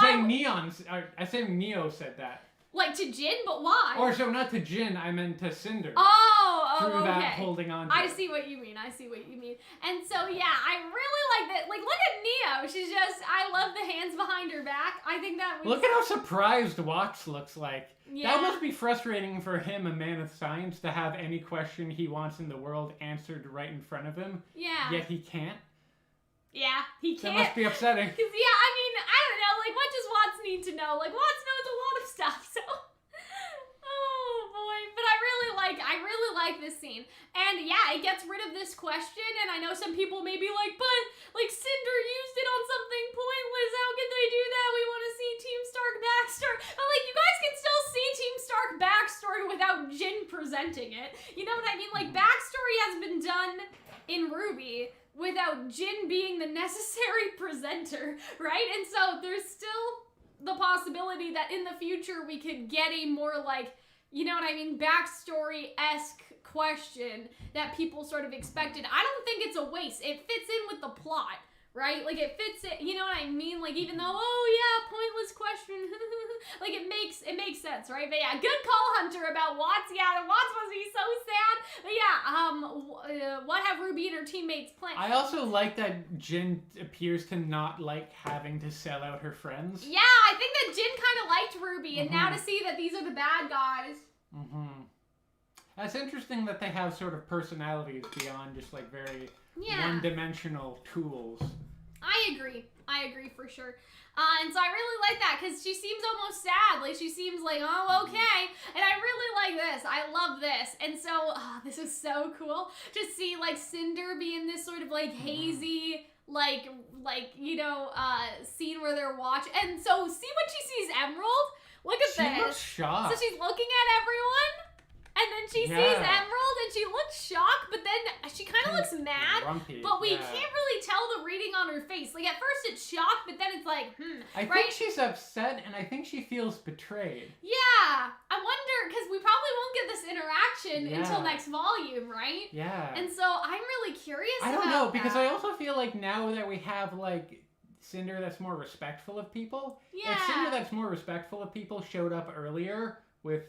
saying Neo said that. Like, to Jin, but why? Or so not to Jin, I meant to Cinder. Through that holding on to I it. see what you mean. And so, yeah, I really like that. Like, look at Neo. She's just, I love the hands behind her back. I think that was... Look at how surprised Watts looks like. Yeah. That must be frustrating for him, a man of science, to have any question he wants in the world answered right in front of him. Yeah. Yet he can't. Yeah, he can't. That must be upsetting. Because, yeah, I mean, I don't know. Like, what does Watts need to know? Like, Watts knows a lot of stuff, so... Oh, boy. But I really like this scene. And, yeah, it gets rid of this question, and I know some people may be like, but, like, Cinder used it on something pointless. How could they do that? We want to see Team Stark backstory. But, like, you guys can still see Team Stark backstory without Jin presenting it. You know what I mean? Like, backstory has been done in RWBY without Jin being the necessary presenter, right? And so there's still the possibility that in the future we could get a more, like, you know what I mean, backstory-esque question that people sort of expected. I don't think it's a waste. It fits in with the plot, right? Like, it fits in, you know what I mean? Like, even though, oh yeah, pointless question, like, it makes sense, right? But yeah, good call, Hunter, about Watts. Yeah, Watts must be so sad. But yeah, what have RWBY and her teammates planned? I also like that Jin appears to not like having to sell out her friends. Yeah, I think that Jin kind of liked RWBY, and now to see that these are the bad guys. That's interesting that they have sort of personalities beyond just like very one-dimensional tools. I agree for sure. And so I really like that because she seems almost sad. Like she seems like, oh, okay. And I really like this. I love this. And so this is so cool to see like Cinder be in this sort of like hazy, like scene where they're watching. And so see when she sees Emerald? Look at this. She looks shocked. So she's looking at everyone. And then she sees Emerald and she looks shocked, but then she kind of looks mad. Grumpy, but we can't really tell the reading on her face. Like at first it's shocked, but then it's like, I think she's upset and I think she feels betrayed. Yeah. I wonder, because we probably won't get this interaction until next volume, right? Yeah. And so I'm really curious I don't know, because I also feel like now that we have like Cinder that's more respectful of people, if Cinder that's more respectful of people showed up earlier with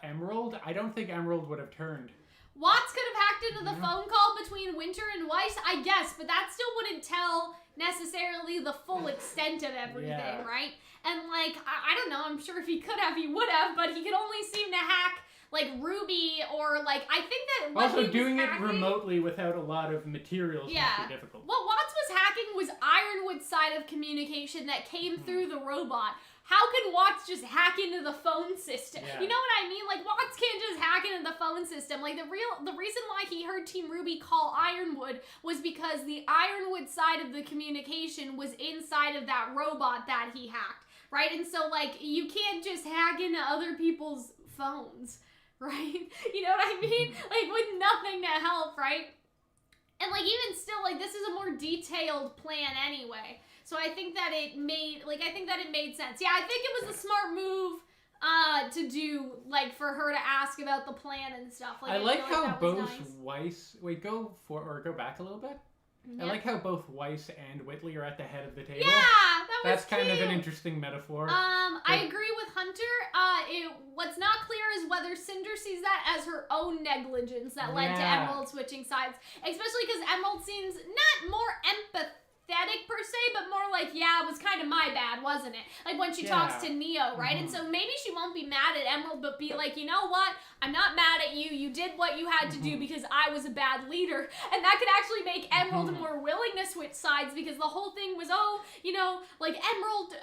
Emerald, I don't think Emerald would have turned. Watts could have hacked into the phone call between Winter and Weiss, I guess, but that still wouldn't tell necessarily the full extent of everything, right? And like, I don't know, I'm sure if he could have, he would have, but he could only seem to hack like RWBY or like, I think that what also he doing was it hacking, remotely without a lot of materials must be difficult. What Watts was hacking was Ironwood's side of communication that came through the robot. How can Watts just hack into the phone system? Yeah. You know what I mean? Like, Watts can't just hack into the phone system. Like, the reason why he heard Team RWBY call Ironwood was because the Ironwood side of the communication was inside of that robot that he hacked, right? And so, like, you can't just hack into other people's phones, right? You know what I mean? Like, with nothing to help, right? And, like, even still, like, this is a more detailed plan anyway. So I think that it made sense. Yeah, I think it was a smart move to do, like, for her to ask about the plan and stuff. Like, I like how both nice. Weiss... Wait, go back a little bit. Yep. I like how both Weiss and Whitley are at the head of the table. Yeah, That's kind of an interesting metaphor. I agree with Hunter. What's not clear is whether Cinder sees that as her own negligence that led to Emerald switching sides. Especially because Emerald seems not more empathetic per se, but more like, it was kind of my bad, wasn't it? Like when she talks to Neo, right? And so maybe she won't be mad at Emerald, but be like, you know what? I'm not mad at you. You did what you had to do because I was a bad leader. And that could actually make Emerald more willing to switch sides because the whole thing was, like Emerald,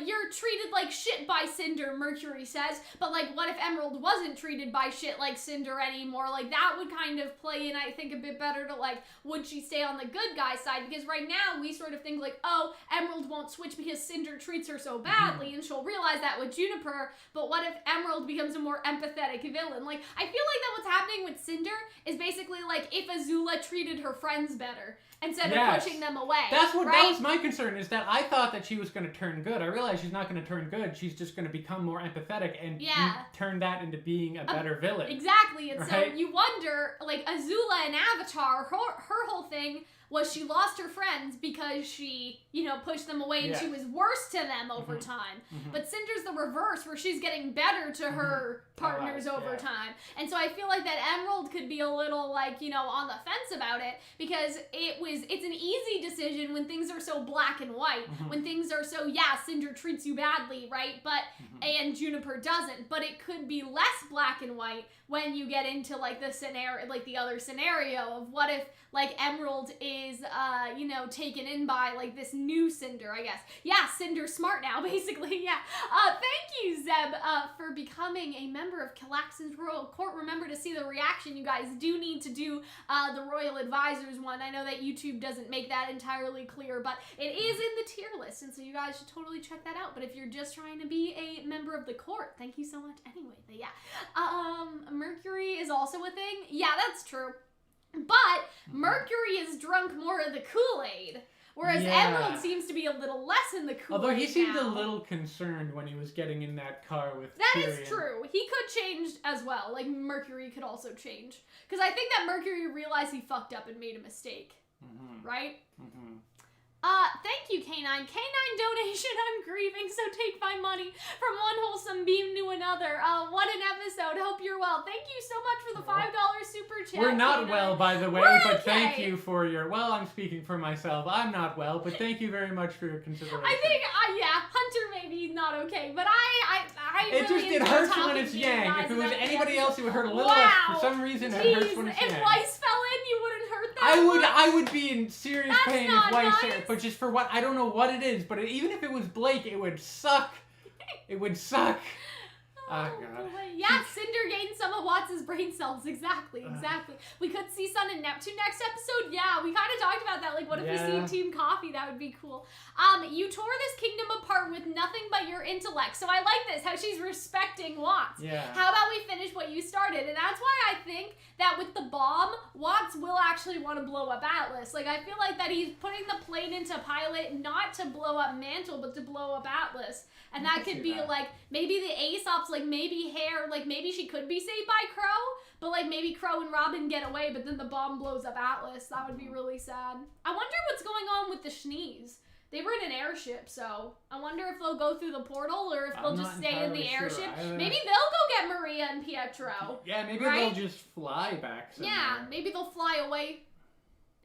you're treated like shit by Cinder, Mercury says. But like, what if Emerald wasn't treated by shit like Cinder anymore? Like that would kind of play in, I think, a bit better to like, would she stay on the good guy side? Because right now we sort of think like, oh, Emerald won't switch because Cinder treats her so badly and she'll realize that with Juniper. But what if Emerald becomes a more empathetic villain? Like, I feel like that what's happening with Cinder is basically like if Azula treated her friends better instead of pushing them away. That was my concern, is that I thought that she was going to turn good. I realized she's not going to turn good. She's just going to become more empathetic and turn that into being a better villain. Exactly. And so you wonder, like Azula in Avatar, her whole thing was she lost her friends because she, pushed them away and she was worse to them over time. But Cinder's the reverse, where she's getting better to her partners over time. And so I feel like that Emerald could be a little like, on the fence about it because it's an easy decision when things are so black and white, when things are so, Cinder treats you badly, right? But, and Juniper doesn't, but it could be less black and white when you get into like the scenario, like the other scenario of what if like Emerald is, taken in by like this new Cinder, I guess. Yeah, Cinder's smart now, basically, Thank you, Zeb, for becoming a member of Calxiyn's Royal Court. Remember to see the reaction. You guys do need to do the Royal Advisors one. I know that YouTube doesn't make that entirely clear, but it is in the tier list, and so you guys should totally check that out. But if you're just trying to be a member of the court, thank you so much anyway. But Mercury is also a thing. Yeah, that's true. But Mercury is drunk more of the Kool-Aid, whereas Emerald seems to be a little less in the Kool-Aid. Although he seemed a little concerned when he was getting in that car with Tyrion. That is true. He could change as well. Like, Mercury could also change. Because I think that Mercury realized he fucked up and made a mistake. Right? Thank you, K9. K9 donation, I'm grieving, so take my money from one wholesome beam to another. What an episode. Hope you're well. Thank you so much for the $5 super chat, We're not K9. well, by the way, We're but okay. thank you for your... Well, I'm speaking for myself. I'm not well, but thank you very much for your consideration. I think, yeah, Hunter maybe not okay, but I It really just, it enjoy hurts talking when it's to you Yang. guys If it was about the anybody else, it would hurt a little Wow. less. For some reason, it hurts when it's If Yang. Weiss fell in, you wouldn't hurt that much? I would be in serious That's pain not if Weiss nice. hurt, but just for what, I don't know what it is, but even if it was Blake, it would suck. It would suck. Oh, God. Boy. Yeah, Cinder gained some of Watts' brain cells. Exactly. We could see Sun and Neptune next episode. Yeah, we kind of talked about that. Like, what if we see Team Coffee? That would be cool. You tore this kingdom apart with nothing but your intellect. So I like this, how she's respecting Watts. Yeah. How about we finish what you started? And that's why I think that with the bomb, Watts will actually want to blow up Atlas. Like, I feel like that he's putting the plane into pilot not to blow up Mantle, but to blow up Atlas. And that could be like, maybe the Aesop's, like maybe Hare, like maybe she could be saved by Crow, but like maybe Crow and Robin get away, but then the bomb blows up Atlas. That would be really sad. I wonder what's going on with the Schnees. They were in an airship, so I wonder if they'll go through the portal or if they'll just stay in the airship. Maybe they'll go get Maria and Pietro. Yeah, maybe right? they'll just fly back somewhere. Yeah, maybe they'll fly away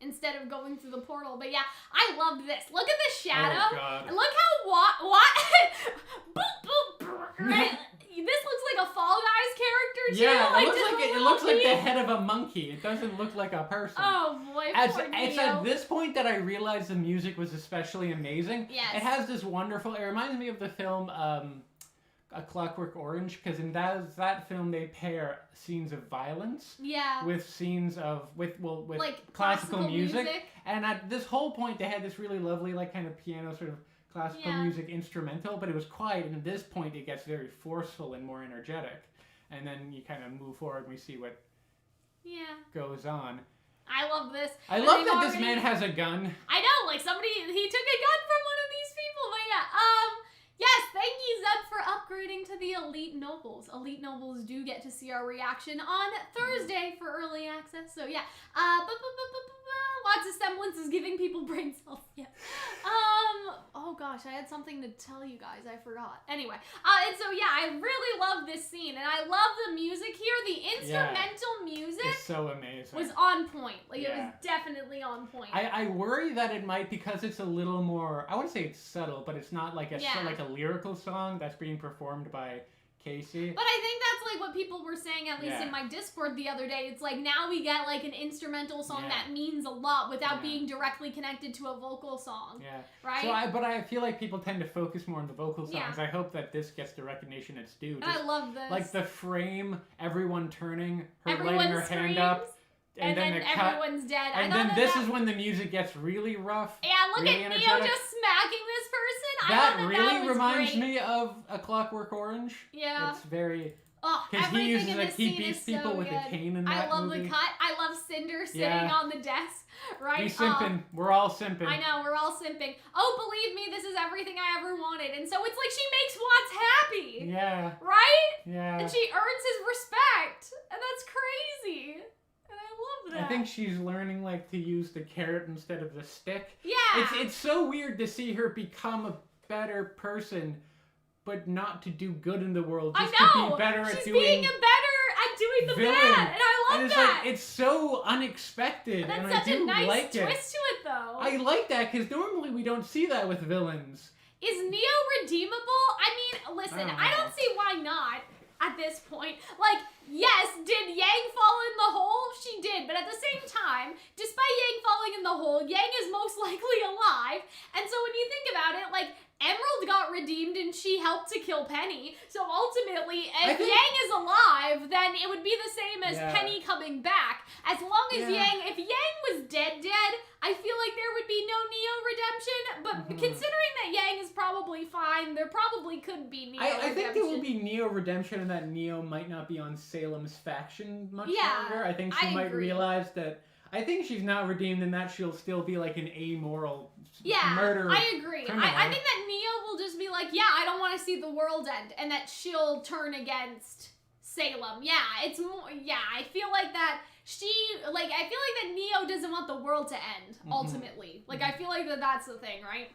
instead of going through the portal. But yeah, I love this. Look at the shadow. Oh, God. And look how what? Boop, boop, brr, right? This looks like a Fall Guys character too. Yeah, like, it looks like the head of a monkey. It doesn't look like a person. Oh boy, poor It's Neo. at this point that I realized the music was especially amazing. Yes. It has this wonderful... It reminds me of the film A Clockwork Orange, because in that film they pair scenes of violence with scenes of... with like classical music. And at this whole point they had this really lovely like kind of piano sort of classical music instrumental, but it was quiet, and at this point it gets very forceful and more energetic. And then you kind of move forward and we see what goes on. I love this. I love that this man has a gun. I know, like somebody, he took a gun from one of these people, but yes, thank you, Zeb, for upgrading to the Elite Nobles. Elite Nobles do get to see our reaction on Thursday for early access, so yeah. Lots of semblance is giving people brain cells, yeah. Oh gosh, I had something to tell you guys, I forgot. Anyway, and so yeah, I really love this scene, and I love the music here. The instrumental music is so amazing. Was on point. Like, it was definitely on point. I worry that it might, because it's a little more, I wouldn't say it's subtle, but it's not like like a lyrical song that's being performed by Casey. But I think that's like what people were saying, at least in my Discord the other day. It's like now we get like an instrumental song that means a lot without being directly connected to a vocal song. Yeah. Right? So but I feel like people tend to focus more on the vocal songs. I hope that this gets the recognition it's due. And I love this. Like the frame, everyone turning, her everyone lighting her screams, hand up. And then the cut, everyone's dead. And then this is when the music gets really rough. Yeah, look really at Neo energetic. just smacking this person. That really reminds me of A Clockwork Orange. Yeah. It's very... Oh, because everything he uses in this he scene beats is people so with good. a cane in that I love movie. the cut. I love Cinder sitting on the desk. Right? We simping. We're all simping. I know, we're all simping. Oh, believe me, this is everything I ever wanted. And so it's like she makes Watts happy. Yeah. Right? Yeah. And she earns his respect. And that's crazy. And I love that. I think she's learning like to use the carrot instead of the stick. Yeah. It's so weird to see her become a better person, but not to do good in the world. Just to be better at doing... She's being better at doing the bad. And I love that. Like, it's so unexpected. And and that's such I do a nice like twist to it, though. I like that, because normally we don't see that with villains. Is Neo redeemable? I mean, listen, I don't see why not at this point. Like, yes, did Yang fall in the hole? She did, but at the same time, despite Yang falling in the hole, Yang is most likely alive. And so when you think about it, like, Emerald got redeemed and she helped to kill Penny. So ultimately, if Yang is alive, then it would be the same as Penny coming back. As long as if Yang was dead, I feel like there would be no Neo redemption. But considering that Yang is probably fine, there probably could be Neo redemption. I think there will be Neo redemption, and that Neo might not be on Salem's faction much longer. I think she might realize that... I think she's not redeemed, and that she'll still be like an amoral murderer. I agree. I think that Neo will just be like, I don't want to see the world end, and that she'll turn against Salem. Yeah, it's more. Yeah, I feel like that I feel like that Neo doesn't want the world to end, ultimately. Like, I feel like that's the thing, right?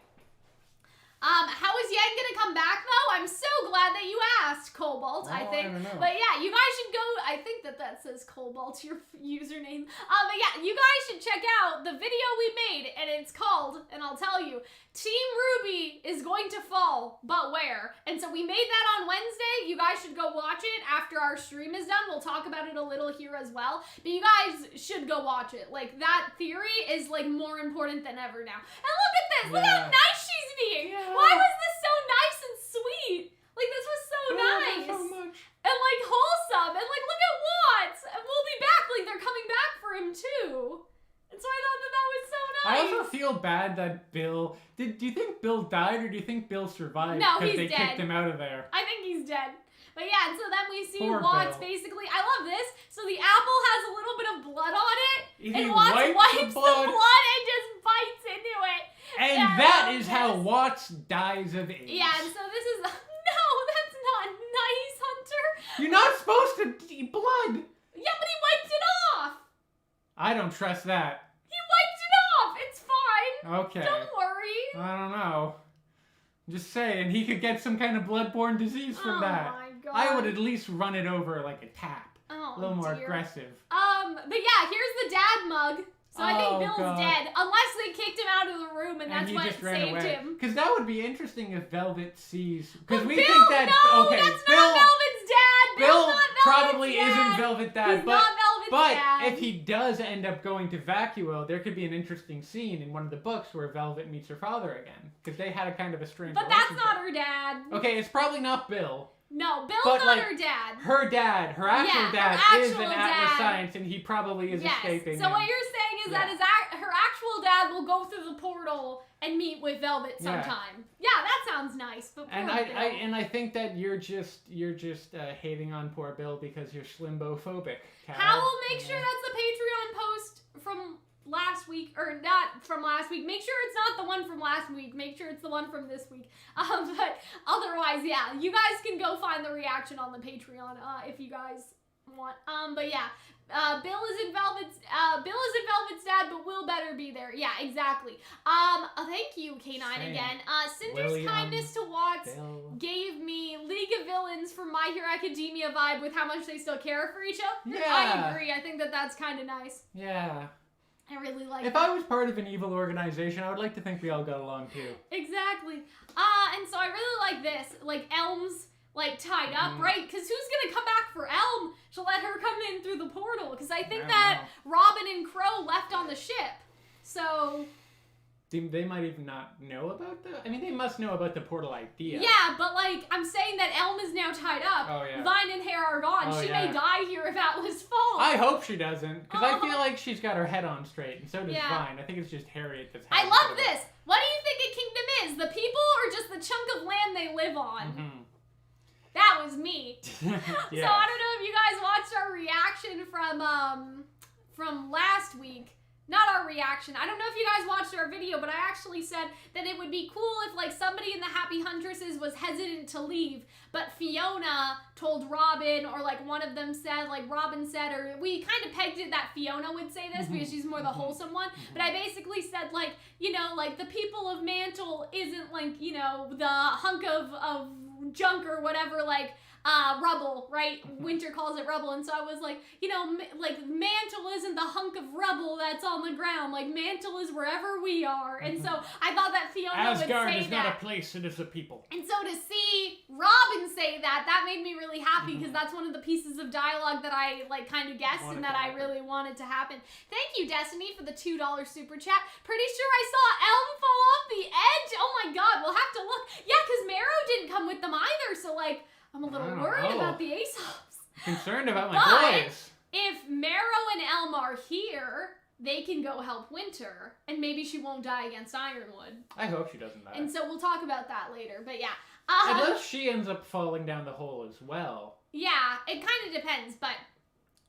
How is Yang gonna come back, though? I'm so glad that you asked, Cobalt, I think. I don't know. But yeah, you guys should go, I think that says Cobalt, your username. But yeah, you guys should check out the video we made, and it's called, and I'll tell you, Team RWBY is going to fall, but where? And so we made that on Wednesday. You guys should go watch it after our stream is done. We'll talk about it a little here as well. But you guys should go watch it. Like, that theory is, like, more important than ever now. And look at this! Look how nice she's being! Yeah. Why was this so nice and sweet? Like, this was so nice. So much. And, like, wholesome. And, like, look at Watts. And we'll be back. Like, they're coming back for him, too. And so I thought that was so nice. I also feel bad that Bill... Do you think Bill died, or do you think Bill survived? No, because he's they kicked him out of there. I think he's dead. But yeah, and so then we see Poor Watts Bill. basically... I love this. So the apple has a little bit of blood on it. He And Watts wipes the blood and just bites into it. And Yeah, that I love is how this. Watts dies of AIDS. Yeah, and so this is... No, that's not nice, Hunter. You're not supposed to eat blood. Yeah, but he wiped it off. I don't trust that. He wiped it off. It's fine. Okay. Don't worry. I don't know. Just saying, he could get some kind of bloodborne disease from that. Oh my god. I would at least run it over like a tap. Oh, A little more dear. aggressive. But yeah, here's the dad mug. So I think Oh, Bill's God. dead. Unless they kicked him out of the room and that's he what just ran saved away. him. Because that would be interesting if Velvet sees. Because But we Bill, think that. no, okay, that's Bill. not Velvet's dad. Bill's Bill not Velvet's probably dad. isn't Velvet Dad, He's but not Velvet's dad. if he does end up going to Vacuo, there could be an interesting scene in one of the books where Velvet meets her father again, because they had a kind of a strange. But that's relationship. not her dad. Okay, it's probably not Bill. No, Bill's But, not like, her dad. Her dad, her actual Yeah, her dad, is actual an Atlas dad. Science, and he probably is escaping. So him. what you're saying is that her actual dad will go through the portal and meet with Velvet Yeah. sometime. Yeah, that sounds nice. But poor And Bill. I think that you're just hating on poor Bill because you're slimbophobic. Cal. How will make sure that's the Patreon post from last week, or not from last week. Make sure it's not the one from last week. Make sure it's the one from this week. But otherwise, yeah, you guys can go find the reaction on the Patreon if you guys want. But yeah, Bill is in Velvet's dad, but Will better be there. Yeah, exactly. Thank you, K9 Same. again. Cinder's William, kindness to Watts Bill. gave me League of Villains from My Hero Academia vibe with how much they still care for each other. Yeah. I agree. I think that's kind of nice. Yeah. I really like If that. I was part of an evil organization, I would like to think we all got along too. Exactly. And so I really like this. Like, Elm's, like, tied up, Mhm. right? Because who's going to come back for Elm to let her come in through the portal? Because I think I don't that know. Robin and Crow left on the ship. So, They might even not know about I mean, they must know about the portal idea. yeah, but, like, I'm saying that Elm is now tied up. Oh, yeah. Vine and Hare are gone. Oh, She yeah. may die here if Atlas falls. I hope she doesn't, because I Oh. feel like she's got her head on straight, and so does Yeah. Vine. I think it's just Harriet that's I having love a bit of this. What do you think a kingdom is? The people or just the chunk of land they live on? Mhm. That was me. Yeah. So I don't know if you guys watched our reaction from last week. Not our reaction. I don't know if you guys watched our video, but I actually said that it would be cool if like somebody in the Happy Huntresses was hesitant to leave, but Fiona told Robin, or like one of them said, like Robin said, or we kind of pegged it that Fiona would say this because she's more the wholesome one. But I basically said like, you know, like the people of Mantle isn't like, you know, the hunk of junk or whatever, like rubble, right? Winter calls it rubble, and so I was like, you know, like Mantle isn't the hunk of rubble that's on the ground. Like Mantle is wherever we are, and so I thought that Fiona would Asgard say is that. not a place; it is a people. And so to see Robin say that made me really happy because that's one of the pieces of dialogue that I like kind of guessed Wanted and to that I happen. really wanted to happen. Thank you, Destiny, for the $2 super chat. Pretty sure I saw Elm fall off the edge. Oh my god, we'll have to look. Yeah, because Marrow didn't come with them either, so like I'm a little I don't worried know. about the Aesops. Concerned about my But- boys. If Marrow and Elm are here, they can go help Winter, and maybe she won't die against Ironwood. I hope she doesn't die. And so we'll talk about that later. But yeah. Unless she ends up falling down the hole as well. Yeah, it kind of depends, but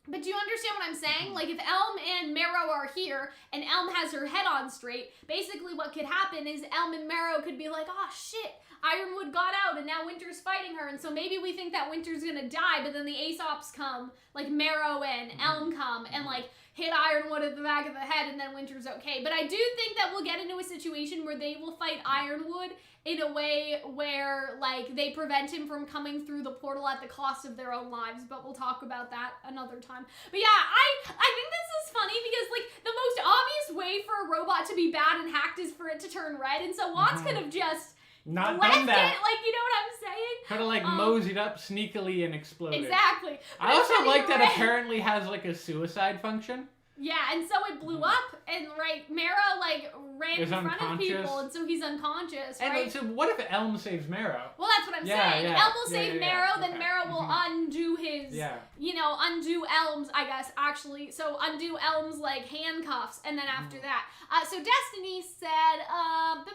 But do you understand what I'm saying? Like, if Elm and Marrow are here, and Elm has her head on straight, basically what could happen is Elm and Marrow could be like, oh shit, Ironwood got out, and now Winter's fighting her, and so maybe we think that Winter's gonna die, but then the Aesops come, like Marrow and Elm come, and like, hit Ironwood at the back of the head, and then Winter's okay. But I do think that we'll get into a situation where they will fight Ironwood in a way where, like, they prevent him from coming through the portal at the cost of their own lives, but we'll talk about that another time. But yeah, I think this is funny because, like, the most obvious way for a robot to be bad and hacked is for it to turn red, and so Watts could have just not left done that. it, like, you know what I'm saying? Kind of like moseyed up sneakily and exploded. Exactly. I also like that apparently has like a suicide function. Yeah, and so it blew up, and Marrow like ran in front of people, and so he's unconscious, right? And so what if Elm saves Marrow? Well, that's what I'm saying. Yeah. Elm will save Marrow, then Marrow will undo his, undo Elm's, I guess, actually. So undo Elm's like handcuffs, and then after that. So Destiny said, $5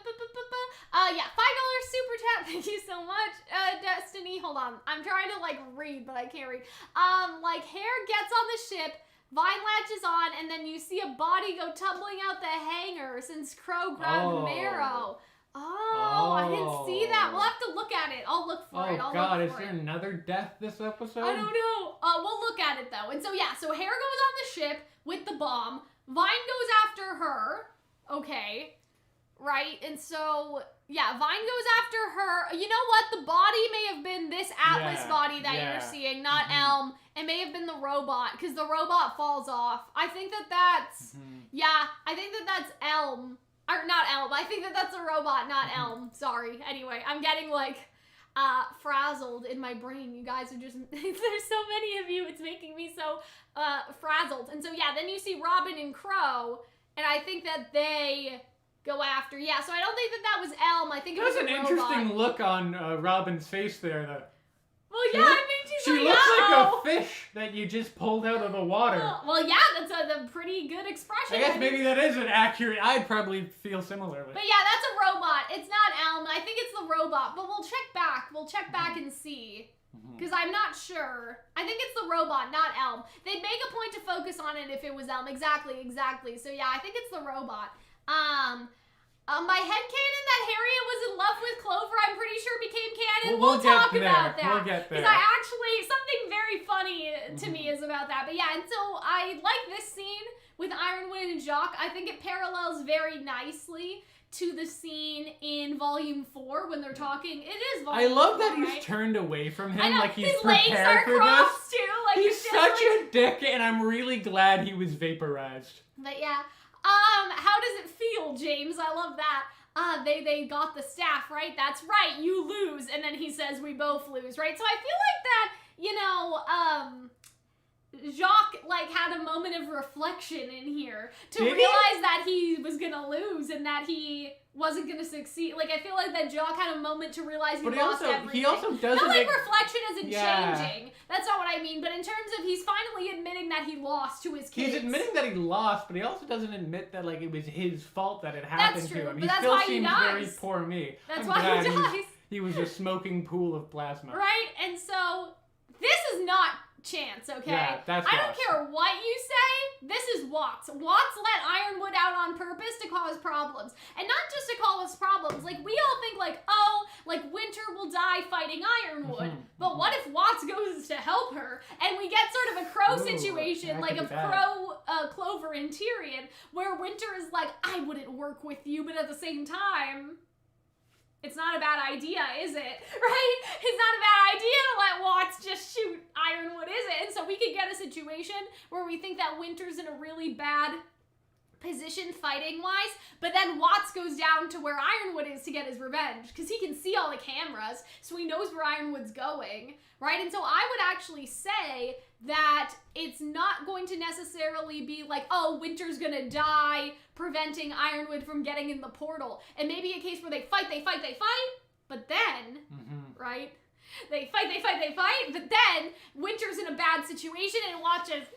super chat. Thank you so much, Destiny. Hold on, I'm trying to like read, but I can't read. Like hair gets on the ship. Vine latches on, and then you see a body go tumbling out the hangar since Crow grabbed Marrow. Oh, I didn't see that. We'll have to look at it. I'll look for it. Oh, God, is there another death this episode? I don't know. We'll look at it, though. And so, yeah, so Hair goes on the ship with the bomb. Vine goes after her. Okay. Right? And so, yeah, Vine goes after her. You know what? The body may have been this Atlas body that you're seeing, not Elm. It may have been the robot, because the robot falls off. I think that's, I think that's Elm. Or not Elm. I think that's a robot, not Elm. Sorry. Anyway, I'm getting, like, frazzled in my brain. You guys are just, there's so many of you. It's making me so frazzled. And so, yeah, then you see Robin and Crow, and I think that they go after. Yeah, so I don't think that was Elm. I think it was a robot. There's an interesting look on Robin's face there, though. Well, yeah, I made you She say, looks like a fish that you just pulled out of the water. Well, yeah, that's a pretty good expression. I guess maybe that is an accurate. I'd probably feel similarly. But yeah, that's a robot. It's not Elm. I think it's the robot. But we'll check back. We'll check back and see. Because I'm not sure. I think it's the robot, not Elm. They'd make a point to focus on it if it was Elm. Exactly. So yeah, I think it's the robot. My headcanon that Harriet was in love with Clover, I'm pretty sure became canon. We'll talk about that. We'll get there. Because I actually, something very funny to me is about that. But yeah, and so I like this scene with Ironwood and Jacques. I think it parallels very nicely to the scene in Volume 4 when they're talking. It is Volume 4, I love that he's right? turned away from him, I know, like he's his prepared legs are for crossed this. too. Like, He's it's just such a dick, and I'm really glad he was vaporized. But yeah. How does it feel, James? I love that. They got the staff, right? That's right, you lose. And then he says we both lose, right? So I feel like that, Jacques, like, had a moment of reflection in here to realize that he was gonna lose and that he wasn't gonna succeed. Like, I feel like that Jacques had a moment to realize he lost everything. He also doesn't... Not like reflection isn't changing. That's not what I mean. But in terms of he's finally admitting that he lost to his kids. He's admitting that he lost, but he also doesn't admit that, like, it was his fault that it happened to him. But he that's still why seems he dies. very poor me. That's why he dies. He was a smoking pool of plasma. Right? And so, this is not chance, okay? Yeah, that's I don't care what you say, this is Watts. Watts let Ironwood out on purpose to cause problems. And not just to cause problems, like, we all think, like, oh, like, Winter will die fighting Ironwood. But what if Watts goes to help her, and we get sort of a Crow situation, like a Crow, Clover and Tyrion, where Winter is like, I wouldn't work with you, but at the same time... It's not a bad idea, is it? Right? It's not a bad idea to let Watts just shoot Ironwood, is it? And so we could get a situation where we think that Winter's in a really bad position fighting-wise, but then Watts goes down to where Ironwood is to get his revenge, because he can see all the cameras, so he knows where Ironwood's going, right? And so I would actually say that it's not going to necessarily be like, oh, Winter's gonna die, preventing Ironwood from getting in the portal. And maybe a case where they fight, but then, right? They fight, but then Winter's in a bad situation and watches,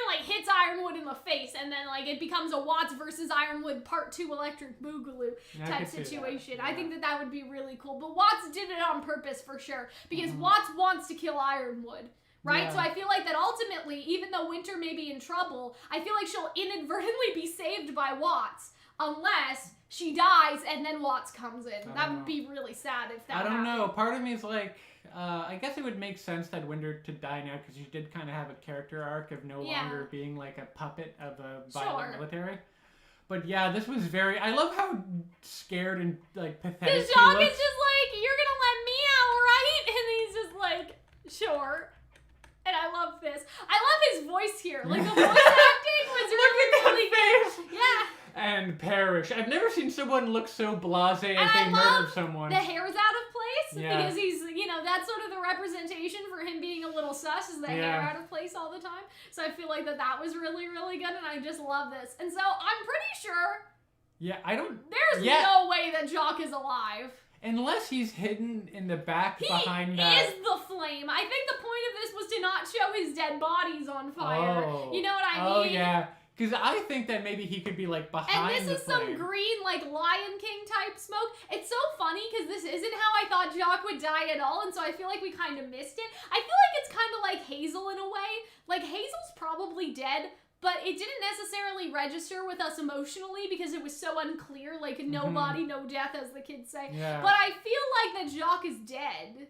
like, hits Ironwood in the face, and then, like, it becomes a Watts versus Ironwood Part 2 Electric Boogaloo type situation. Yeah. I think that would be really cool. But Watts did it on purpose for sure, because Watts wants to kill Ironwood. right? Yeah. So I feel like that ultimately, even though Winter may be in trouble, I feel like she'll inadvertently be saved by Watts, unless she dies and then Watts comes in. That would be really sad if that happened. know. Part of me is like, I guess it would make sense that Winter to die now because she did kind of have a character arc of no longer being like a puppet of a violent military. But yeah, this was very. I love how scared and like pathetic. Because Jock is just like, "You're gonna let me out, right?" And he's just like, "Sure." And I love this. I love his voice here. Like the voice acting was really good. Yeah. And perish. I've never seen someone look so blasé as they murdered someone. The hair's out of place Yeah. because he's, that's sort of the representation for him being a little sus, is the hair out of place all the time. So I feel like that was really, really good, and I just love this. And so I'm pretty sure there's no way that Jock is alive. Unless he's hidden in the back behind that. He is the flame. I think the point of this was to not show his dead bodies on fire. Oh. You know what I mean? Oh, yeah. Because I think that maybe he could be like behind the flame. And this is some green, like, Lion King type smoke. It's so funny because this isn't how I thought Jock would die at all, and so I feel like we kind of missed it. I feel like it's kind of like Hazel in a way. Like, Hazel's probably dead, but it didn't necessarily register with us emotionally because it was so unclear, like, no body, no death, as the kids say. Yeah. But I feel like that Jock is dead.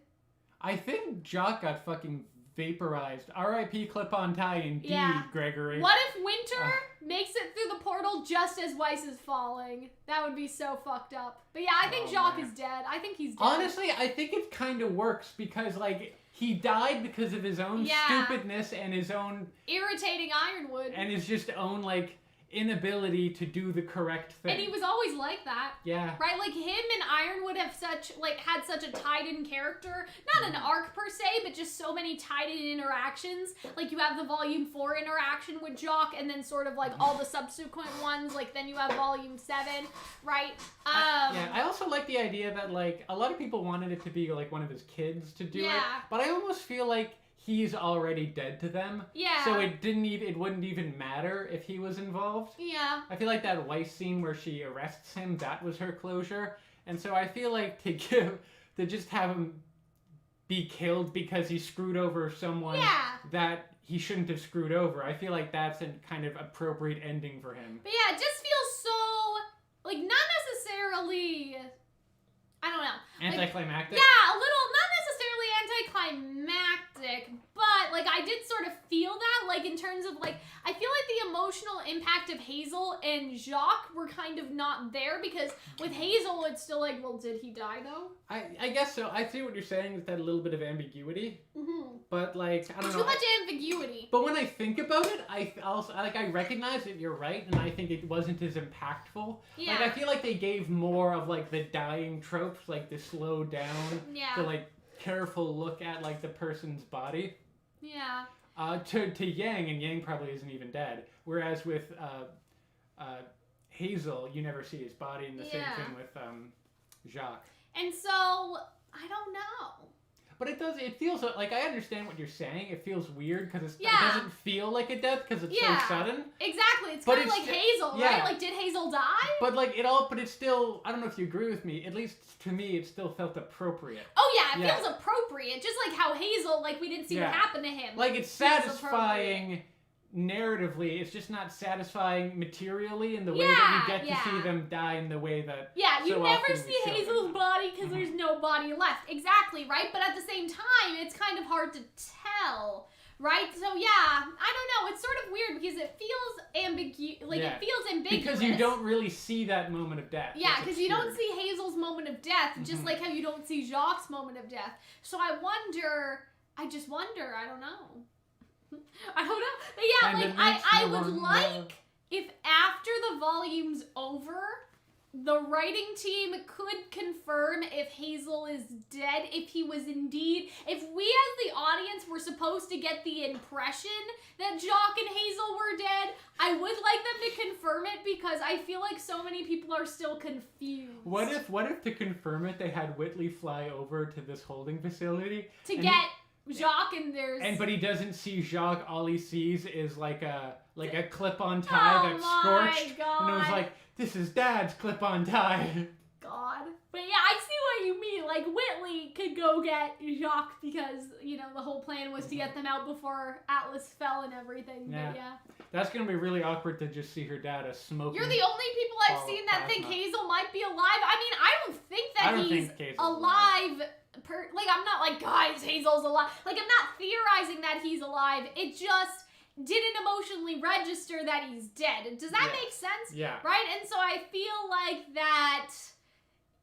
I think Jock got fucking vaporized. R.I.P. Clip-on tie indeed, Gregory. What if Winter makes it through the portal just as Weiss is falling? That would be so fucked up. But yeah, I think Jock is dead. I think he's dead. Honestly, I think it kind of works because, like, he died because of his own stupidness and his own... irritating Ironwood. And his just own, like, inability to do the correct thing. And he was always like that. Yeah. Right? Like, him and Ironwood have had such a tied-in character. Not an arc per se, but just so many tied-in interactions. Like, you have the Volume 4 interaction with Jock, and then sort of, like, all the subsequent ones. Like, then you have Volume 7, right? I also like the idea that, like, a lot of people wanted it to be, like, one of his kids to do it. But I almost feel like he's already dead to them. Yeah. So it wouldn't even matter if he was involved. Yeah. I feel like that Weiss scene where she arrests him, that was her closure. And so I feel like to just have him be killed because he screwed over someone that he shouldn't have screwed over, I feel like that's a kind of appropriate ending for him. But yeah, it just feels so, like, not necessarily, I don't know. Anticlimactic? Yeah, a little, not necessarily anticlimactic, but, like, I did sort of feel that, like, in terms of, like, I feel like the emotional impact of Hazel and Jacques were kind of not there, because with Hazel, it's still like, well, did he die, though? I guess so. I see what you're saying with that little bit of ambiguity. But, like, I don't know. Too much ambiguity. But when I think about it, I recognize that you're right, and I think it wasn't as impactful. Yeah. Like, I feel like they gave more of, like, the dying tropes, like the slow down, the, like, careful look at, like, the person's body. Yeah. To Yang, and Yang probably isn't even dead. Whereas with Hazel, you never see his body, and the same thing with Jacques. And so, I don't know. But it feels like, I understand what you're saying. It feels weird because it doesn't feel like a death because it's so sudden. Exactly. It's kind of like Hazel, right? Like, did Hazel die? But like but it's still, I don't know if you agree with me, at least to me, it still felt appropriate. Oh yeah, it feels appropriate. Just like how Hazel, like, we didn't see what happened to him. Like, it's satisfying narratively, it's just not satisfying materially in the way that you get to see them die in the way that you never see Hazel's body because there's no body left. Exactly, right? But at the same time, it's kind of hard to tell, right? So yeah, I don't know, it's sort of weird because it feels it feels ambiguous. Because you don't really see that moment of death. Yeah, because you don't see Hazel's moment of death, just like how you don't see Jacques' moment of death. So I just wonder, I don't know. I don't know. But yeah, like, I would like if after the volume's over, the writing team could confirm if Hazel is dead, if he was indeed, if we as the audience were supposed to get the impression that Jacques and Hazel were dead, I would like them to confirm it because I feel like so many people are still confused. What if to confirm it, they had Whitley fly over to this holding facility? To get Jacques but he doesn't see Jacques. All he sees is like a clip-on tie that's scorched, God. and it was like, this is Dad's clip-on tie. God, but yeah, I see what you mean. Like, Whitley Blake could go get Jacques because, you know, the whole plan was to get them out before Atlas fell and everything. Yeah. But yeah. That's going to be really awkward to just see her dad a smoking. You're the only people I've seen that think Hazel might be alive. I mean, I don't think that he's alive. Like, I'm not like, guys, Hazel's alive. Like, I'm not theorizing that he's alive. It just didn't emotionally register that he's dead. Does that make sense? Yeah. Right? And so I feel like that...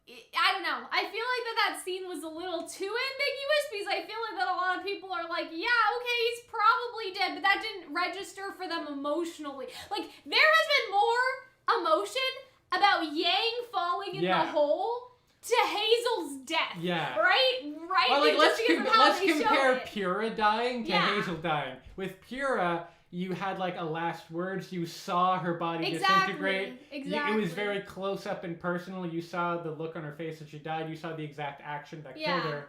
I don't know. I feel like that scene was a little too ambiguous because I feel like that a lot of people are like, yeah, okay, he's probably dead, but that didn't register for them emotionally. Like, there has been more emotion about Yang falling in the hole to Hazel's death. Yeah. Right? Right? Well, like, let's compare Pura dying to Hazel dying. With Pura, you had like a last words. You saw her body disintegrate. Exactly. It was very close up and personal. You saw the look on her face as she died. You saw the exact action that killed her.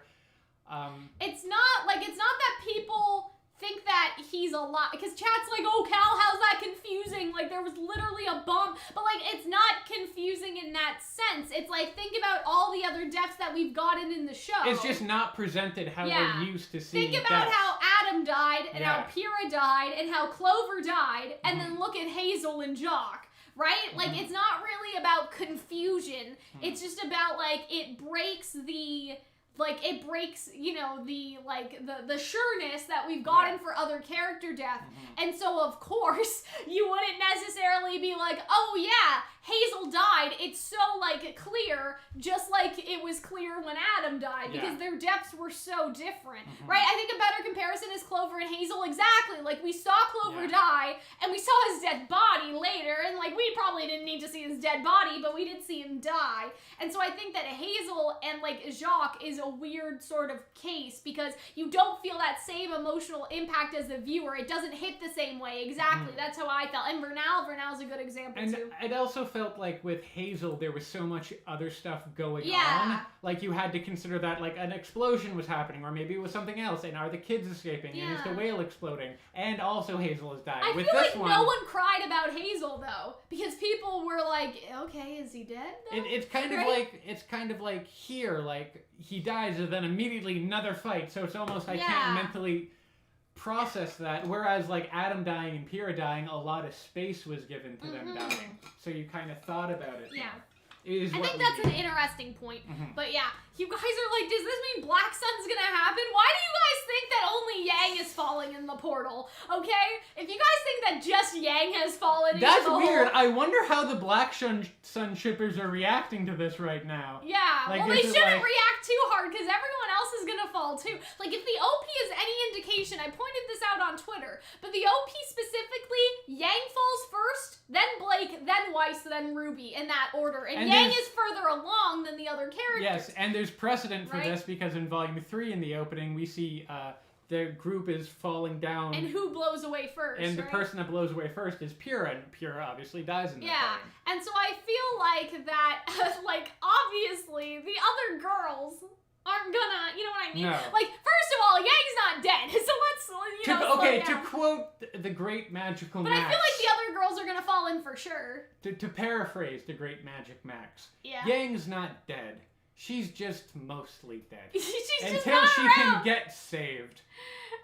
It's not that people think that he's alive, because chat's like, oh, Cal, how's that confusing? Like, there was literally a bomb, but like, it's not confusing in that sense. It's like, think about all the other deaths that we've gotten in the show. It's just not presented how we're used to seeing. Think about how Adam died, and how Pyrrha died, and how Clover died, and then look at Hazel and Jock. Right? Like, it's not really about confusion. It's just about, like, it breaks, you know, the sureness that we've gotten for other character death. And so, of course, you wouldn't necessarily be like, oh yeah, Hazel died. It's so, like, clear, just like it was clear when Adam died, because their deaths were so different. Right? I think a better comparison is Clover and Hazel. Exactly. Like, we saw Clover die, and we saw his dead body later, and, like, we probably didn't need to see his dead body, but we did see him die. And so I think that Hazel and, like, Jacques is a weird sort of case, because you don't feel that same emotional impact as the viewer. It doesn't hit the same way. Exactly. That's how I felt. And Vernal's a good example, too. And it also felt like with Hazel, there was so much other stuff going on. Like, you had to consider that, like, an explosion was happening, or maybe it was something else, and are the kids escaping, and is the whale exploding, and also Hazel is dying. I feel like no one cried about Hazel, though, because people were like, okay, is he dead, though? It's kind of like here, like, he dies, and then immediately another fight, so it's almost, I can't mentally process that, whereas like Adam dying and Pyrrha dying, a lot of space was given to them dying, so you kind of thought about it. I think that's an interesting point. But yeah, you guys are like, does this mean Black Sun's gonna happen? Why do you guys think that only Yang is falling in the portal? Okay? If you guys think that just Yang has fallen into the hole... That's weird. I wonder how the Black Sun shippers are reacting to this right now. Yeah, like, well, they shouldn't react too hard, because everyone else is gonna fall too. Like, if the OP is any indication, I pointed this out on Twitter, but the OP specifically, Yang falls first, then Blake, then Weiss, then Ruby, in that order. And Yang is further along than the other characters. Yes, and there's precedent for this, because in Volume 3 in the opening, we see the group is falling down. And who blows away first, and the person that blows away first is Pyrrha, and Pyrrha obviously dies in that fight. And so I feel like that, like, obviously, the other girls aren't gonna, you know what I mean? No. Like, first of all, Yang's not dead, so let's, to quote the great magical Max. But I feel like the other girls are gonna fall in for sure. To paraphrase the great magic Max, Yang's not dead. She's just mostly dead. Until she can get saved.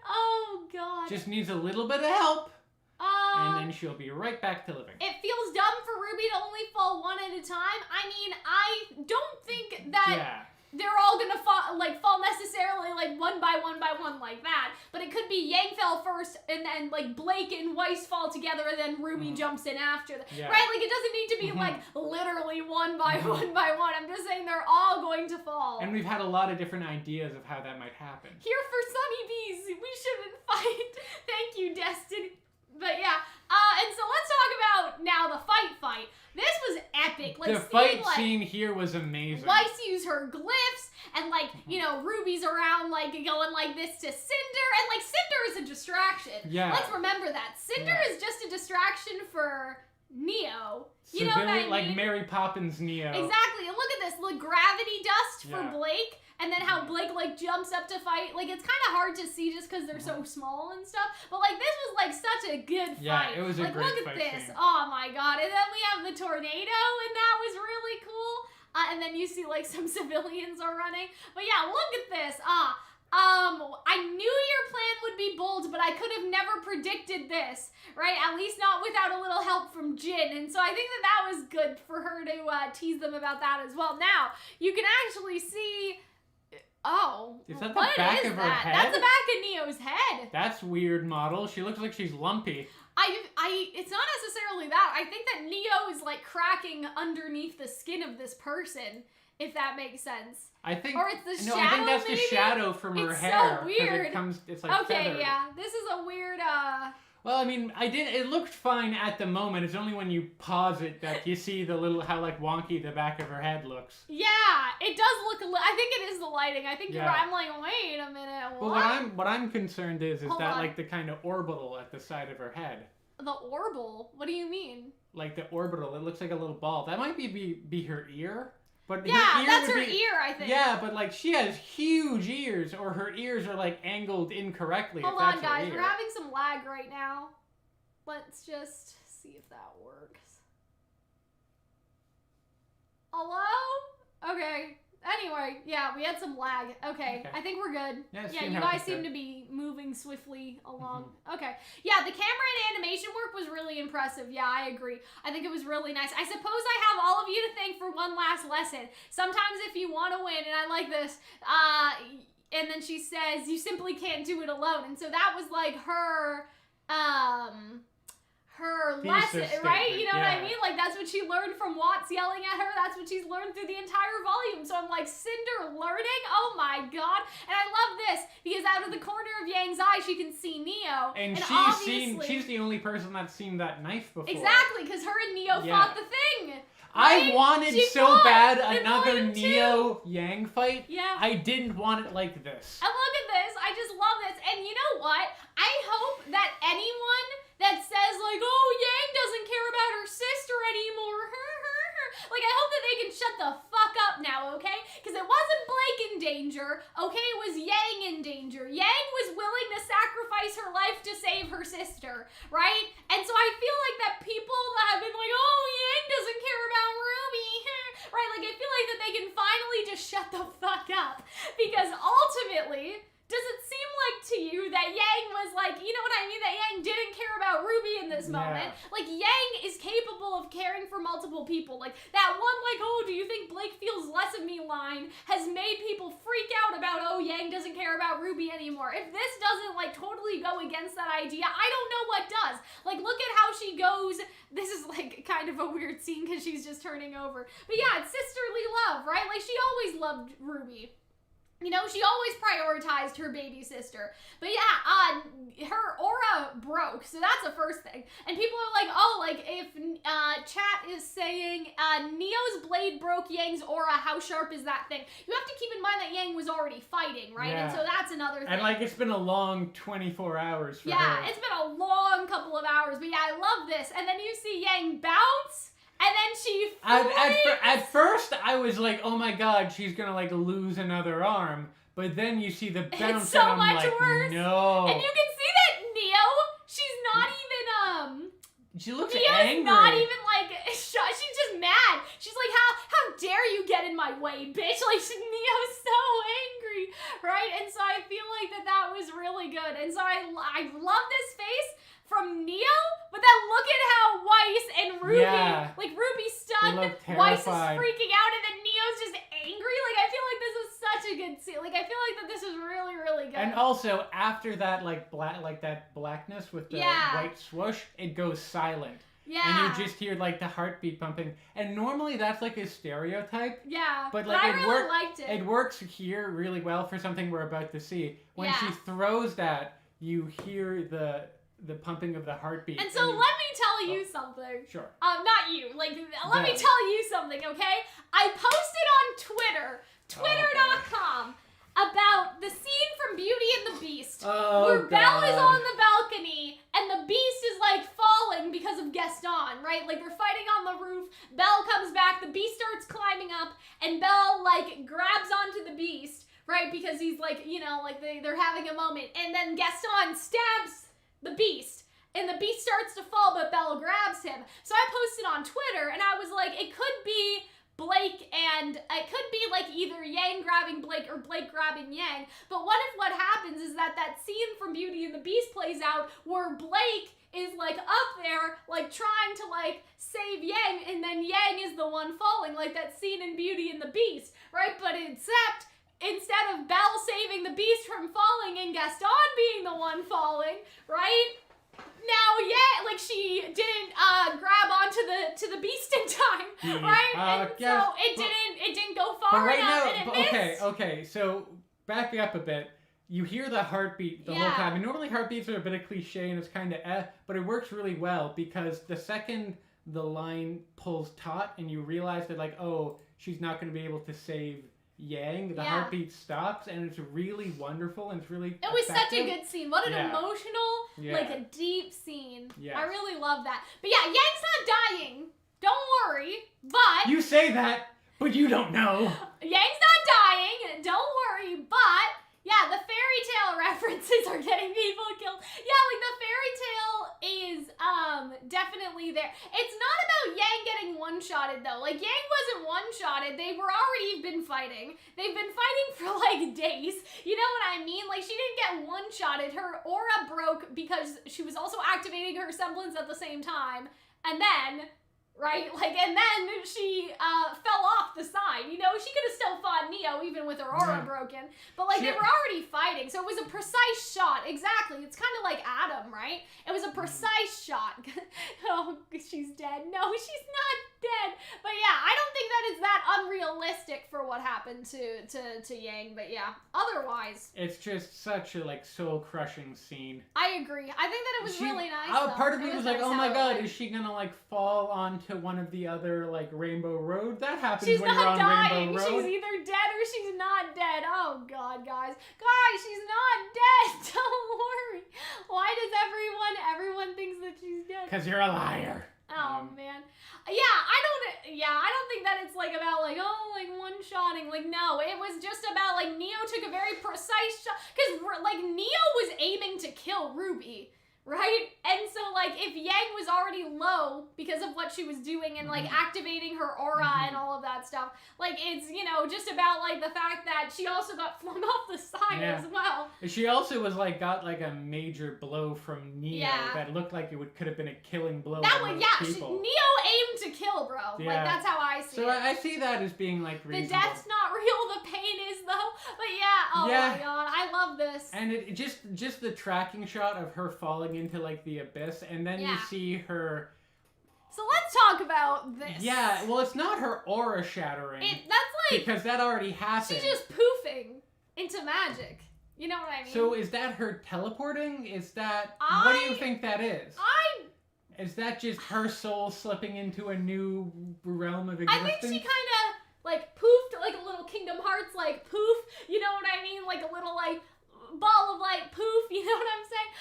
Oh, God. Just needs a little bit of help. And then she'll be right back to living. It feels dumb for Ruby to only fall one at a time. I mean, I don't think that they're all gonna fall necessarily like one by one like that. But it could be Yang fell first, and then like Blake and Weiss fall together, and then Ruby jumps in after them. Right? Like, it doesn't need to be like literally one by one by one. I'm just saying they're all going to fall. And we've had a lot of different ideas of how that might happen. Here for Sunny Bees, we shouldn't fight. Thank you, Destiny. But yeah, and so let's talk about now the fight. This was epic. Like, the fight scene here was amazing. Weiss used her glyphs, and like, you know, Ruby's around like going like this to Cinder, and like Cinder is a distraction. Yeah. Let's remember that. Cinder is just a distraction for Neo. You know what I mean? Like Mary Poppins Neo. Exactly. And look at this. Look, gravity dust for Blake. And then how Blake, like, jumps up to fight. Like, it's kind of hard to see just because they're so small and stuff. But, like, this was, like, such a good fight. Yeah, it was a great fight. Look at this. Scene. Oh, my God. And then we have the tornado, and that was really cool. And then you see like some civilians are running. But yeah, look at this. I knew your plan would be bold, but I could have never predicted this, right? At least not without a little help from Jin. And so I think that was good for her to tease them about that as well. Now, you can actually see... Oh, is that the back of her head? That's the back of Neo's head. That's weird model. She looks like she's lumpy. It's not necessarily that. I think that Neo is like cracking underneath the skin of this person, if that makes sense. I think, or it's the shadow. I think that's maybe? The shadow from her hair. It's so weird. It's like okay, feathered. yeah. This is a weird. Well, I mean, it looked fine at the moment. It's only when you pause it that you see the little, how like wonky the back of her head looks. Yeah, it does look I think it is the lighting. I think you're right. I'm like, wait a minute, what? Well, what I'm concerned is Hold that on. like the kind of orbital at the side of her head. The orbital? What do you mean? Like the orbital, it looks like a little ball. That might be her ear. But yeah, her ear that's her ear, I think. Yeah, but like she has huge ears, or her ears are like angled incorrectly. Hold on, guys. We're having some lag right now. Let's just see if that works. Hello? Okay. Anyway, yeah, we had some lag. Okay. I think we're good. Yeah, you guys seem to be moving swiftly along. Okay. Yeah, the camera and animation work was really impressive. Yeah, I agree. I think it was really nice. I suppose I have all of you to thank for one last lesson. Sometimes if you want to win, and I like this, and then she says, you simply can't do it alone. And so that was like her lesson, right? You know what I mean? Like, that's what she learned from Watts yelling at her. That's what she's learned through the entire volume. So I'm like, Cinder learning? Oh my god. And I love this, because out of the corner of Yang's eye, she can see Neo. And she's the only person that's seen that knife before. Exactly, because her and Neo fought the thing. I Right? wanted so bad another Neo Yang fight. Yeah. I didn't want it like this. And look at this. I just love this. And you know what? I hope that anyone that says like, oh, Yang doesn't care about her sister anymore. Like, I hope that they can shut the fuck up now, okay? Because it wasn't Blake in danger, okay? It was Yang in danger. Yang was willing to sacrifice her life to save her sister, right? And so I feel like that people that have been like, oh, Yang doesn't care about Ruby, right? Like, I feel like that they can finally just shut the fuck up. Because ultimately, does it seem like to you that Yang was like, you know what I mean? That Yang didn't care about Ruby in this moment. Like, Yang is capable of caring for multiple people. Like, that one, like, oh, do you think Blake feels less of me line has made people freak out about, oh, Yang doesn't care about Ruby anymore. If this doesn't, like, totally go against that idea, I don't know what does. Like, look at how she goes. This is, like, kind of a weird scene because she's just turning over. But yeah, it's sisterly love, right? Like, she always loved Ruby. You know, she always prioritized her baby sister. But yeah, her aura broke, so that's the first thing. And people are like, oh, like, if chat is saying Neo's blade broke Yang's aura, how sharp is that thing? You have to keep in mind that Yang was already fighting, right? Yeah. And so that's another thing. And, like, it's been a long 24 hours for her. Yeah, it's been a long couple of hours. But yeah, I love this. And then you see Yang bounce. And then she at first, I was like, oh my god, she's gonna, like, lose another arm. But then you see the bounce, it's so and I'm much like, worse. no. And you can see that Neo, she's not even, she looks Neo's angry. not even, like, she's just mad. She's like, how dare you get in my way, bitch? Like, Neo's so angry, right? And so I feel like that was really good. And so I love this face from Neo, but then look at how Weiss and Ruby, like, Ruby's stunned, Weiss is freaking out, and then Neo's just angry. Like, I feel like this is such a good scene. Like, I feel like that this is really, really good. And also, after that, like, that blackness with the white swoosh, it goes silent. Yeah. And you just hear, like, the heartbeat pumping. And normally that's, like, a stereotype. Yeah. But, like, I really liked it. It works here really well for something we're about to see. When she throws that, you hear the pumping of the heartbeat. And so let me tell you something. Sure. Not you. Like, let me tell you something, okay? I posted on Twitter, twitter.com, about the scene from Beauty and the Beast, where Belle is on the balcony, and the Beast is, like, falling because of Gaston, right? Like, they're fighting on the roof, Belle comes back, the Beast starts climbing up, and Belle, like, grabs onto the Beast, right? Because he's, like, you know, like, they're having a moment, and then Gaston stabs the Beast, and the Beast starts to fall, but Belle grabs him. So I posted on Twitter, and I was like, it could be Blake and it could be like either Yang grabbing Blake or Blake grabbing Yang. But what if what happens is that scene from Beauty and the Beast plays out where Blake is like up there like trying to like save Yang, and then Yang is the one falling, like that scene in Beauty and the Beast, right? But except instead of Belle saving the Beast from falling and Gaston being the one falling, right? Now, yeah, like she didn't grab onto the Beast in time, right? And yes, so it didn't go far right enough, now, and it missed. okay. So backing up a bit, you hear the heartbeat the whole time. And normally heartbeats are a bit of cliche and it's kind of but it works really well because the second the line pulls taut and you realize that like, oh, she's not going to be able to save Yang, the heartbeat stops, and it's really wonderful, and it's really It was effective. such a good scene. What an emotional, like a deep scene. Yes. I really love that. But yeah, Yang's not dying. Don't worry. But You say that, but you don't know. Yang's not dying. Don't worry. But yeah, the fairy tale references are getting people killed. Yeah, like the fairy tale is definitely there. It's not about Yang getting one-shotted though. Like Yang wasn't one-shotted. They were already been fighting. They've been fighting for like days. You know what I mean? Like she didn't get one-shotted. Her aura broke because she was also activating her semblance at the same time. And then and then she fell off the side. You know, she could have still fought Neo even with her aura broken. But like they were already fighting, so it was a precise shot. Exactly. It's kind of like Adam, right? It was a precise shot. Oh, she's dead. No, she's not dead. But yeah, I don't think that is that unrealistic for what happened to Yang. But yeah, otherwise, it's just such a like soul-crushing scene. I agree. I think that it was really nice. Part of me was like, nice oh my god, is she gonna like fall onto one of the other like Rainbow Road? That happens when you're on Rainbow Road. She's either dead or she's not dead. Oh god, guys, she's not dead. Don't worry. Why does everyone thinks that she's dead? Because you're a liar. Oh man. I don't think that it's like about like, oh, like one-shotting. Like no, it was just about like Neo took a very precise shot because like Neo was aiming to kill RWBY. Right? And so, like, if Yang was already low because of what she was doing and, like, activating her aura and all of that stuff, like, it's, you know, just about, like, the fact that she also got flung off the side as well. She also was, like, got, like, a major blow from Neo that looked like it could have been a killing blow that to one, people. Neo aimed to kill, bro. Yeah. Like, that's how I see it. So I see that as being, like, reasonable. The death's not real, the pain is, though. But my god, I love this. And it just the tracking shot of her falling into like the abyss, and then you see her. So let's talk about this. Yeah, well, it's not her aura shattering. That's like because that already happened. She's just poofing into magic. You know what I mean? So is that her teleporting? Is that what do you think that is? Is that just her soul slipping into a new realm of existence? I think she kind of like poofed like a little Kingdom Hearts like poof. You know what I mean? Like a little like ball of light poof, you know what I'm saying?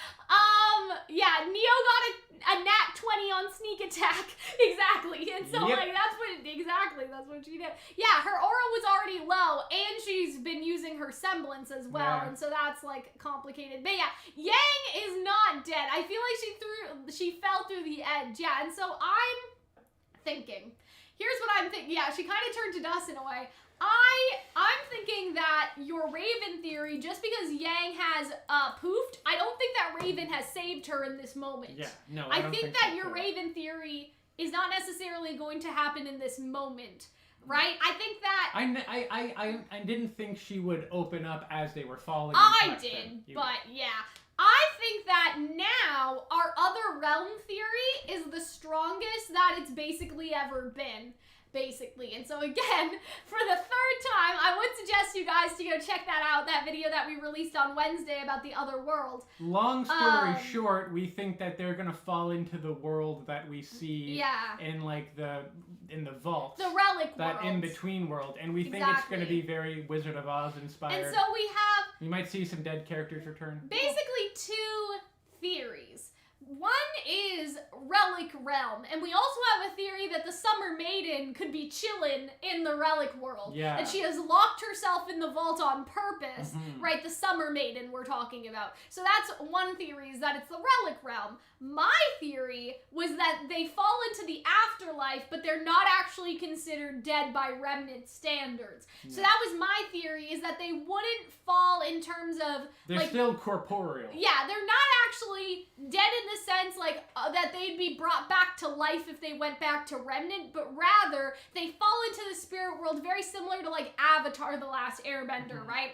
Neo got a nat 20 on sneak attack. Exactly. And so like that's what she did. Yeah, her aura was already low and she's been using her semblance as well. And so that's like complicated. But yeah, Yang is not dead. I feel like she fell through the edge. Yeah, and so I'm thinking, here's what I'm thinking. Yeah, she kind of turned to dust in a way. I'm thinking that your Raven theory, just because Yang has poofed, I don't think that Raven has saved her in this moment. Yeah, no, I think that your Raven theory is not necessarily going to happen in this moment, right? I think that I didn't think she would open up as they were falling. I did, but yeah. I think that now our other realm theory is the strongest that it's basically ever been. And so again, for the third time, I would suggest you guys to go check that out, that video that we released on Wednesday about the other world. Long story short, we think that they're gonna fall into the world that we see in like in the vault. The relic that world. in-between world. And we think it's gonna be very Wizard of Oz inspired. And so we have you might see some dead characters return. Basically two theories. One is Relic Realm, and we also have a theory that the Summer Maiden could be chillin' in the Relic world. Yeah. And she has locked herself in the vault on purpose, right? The Summer Maiden we're talking about. So that's one theory, is that it's the Relic Realm. My theory was that they fall into the afterlife, but they're not actually considered dead by Remnant standards. So that was my theory, is that they wouldn't fall in terms of... They're still corporeal. Yeah, they're not actually dead in the sense, like, that they'd be brought back to life if they went back to Remnant, but rather, they fall into the spirit world very similar to, like, Avatar: The Last Airbender, right?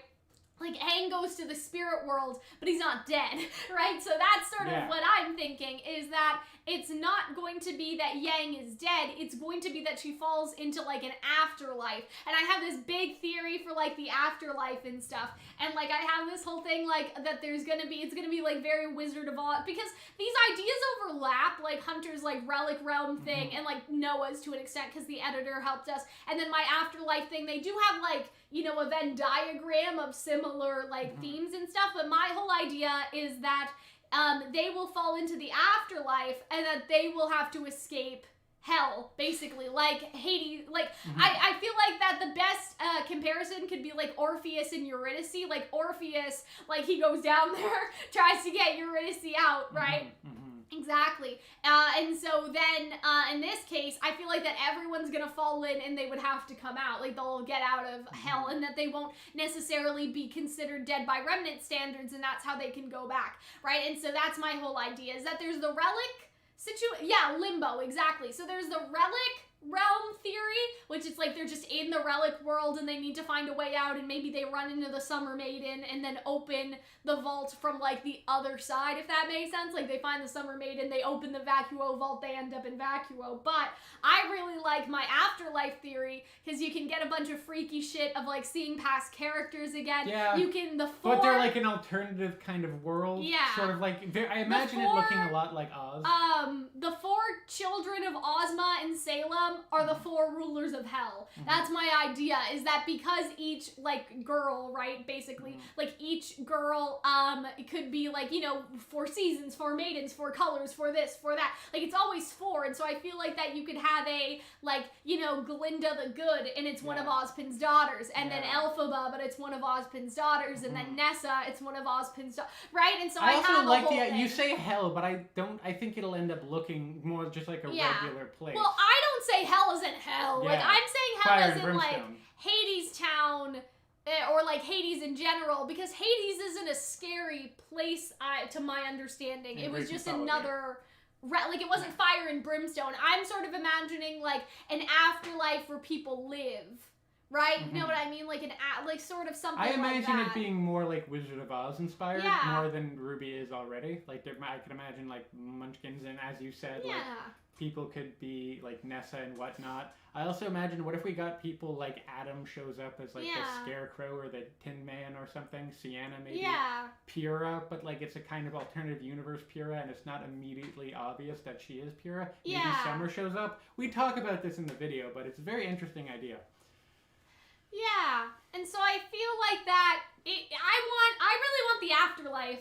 Like, Aang goes to the spirit world, but he's not dead, right? So that's sort of what I'm thinking, is that it's not going to be that Yang is dead, it's going to be that she falls into, like, an afterlife. And I have this big theory for, like, the afterlife and stuff. And, like, I have this whole thing, like, that it's gonna be, like, very Wizard of Oz, because these ideas overlap, like, Hunter's, like, Relic Realm thing, and, like, Noah's to an extent, because the editor helped us. And then my afterlife thing, they do have, like, you know, a Venn diagram of similar, like, themes and stuff, but my whole idea is that they will fall into the afterlife and that they will have to escape hell, basically, like Hades. Like, I feel like that the best comparison could be like Orpheus and Eurydice. Like, Orpheus, like, he goes down there, tries to get Eurydice out, right? Exactly. And so then, in this case, I feel like that everyone's gonna fall in and they would have to come out. Like, they'll get out of hell, and that they won't necessarily be considered dead by Remnant standards, and that's how they can go back, right? And so that's my whole idea, is that there's the relic limbo, exactly. So there's the relic realm theory, which is like they're just in the relic world and they need to find a way out, and maybe they run into the Summer Maiden and then open the vault from like the other side, if that makes sense. Like, they find the Summer Maiden, they open the Vacuo vault, they end up in Vacuo. But I really like my afterlife theory, because you can get a bunch of freaky shit of like seeing past characters again. Yeah. You can, But they're like an alternative kind of world. Yeah. Sort of like, I imagine it looking a lot like Oz. The 4 children of Ozma and Salem are the 4 rulers of hell. That's my idea, is that because each, like, girl, right, basically, like, each girl, it could be, like, you know, 4 seasons, 4 maidens, 4 colors, 4 this, 4 that. Like, it's always 4, and so I feel like that you could have a, like, you know, Glinda the Good, and it's one of Ozpin's daughters, and then Elphaba, but it's one of Ozpin's daughters, and then Nessa, it's one of Ozpin's daughters, right? And so I also have like a whole thing. You say hell, but I think it'll end up looking more just like a regular place. Well, I don't say hell isn't hell. Like, I'm saying hell Fire as in, like, Hades Town, or, like, Hades in general, because Hades isn't a scary place, to my understanding. It was just another... Like, it wasn't fire and brimstone. I'm sort of imagining, like, an afterlife where people live. Right? You know what I mean? Like, like, sort of something like that. I imagine it being more, like, Wizard of Oz inspired, more than RWBY is already. Like, I could imagine, like, Munchkins, and as you said, like, people could be, like, Nessa and whatnot. I also imagine, what if we got people, like, Adam shows up as, like, the Scarecrow or the Tin Man or something, Sienna maybe, Pyrrha, but, like, it's a kind of alternative universe Pyrrha, and it's not immediately obvious that she is Pyrrha. Maybe Summer shows up. We talk about this in the video, but it's a very interesting idea. Yeah, and so I feel like that, I really want the afterlife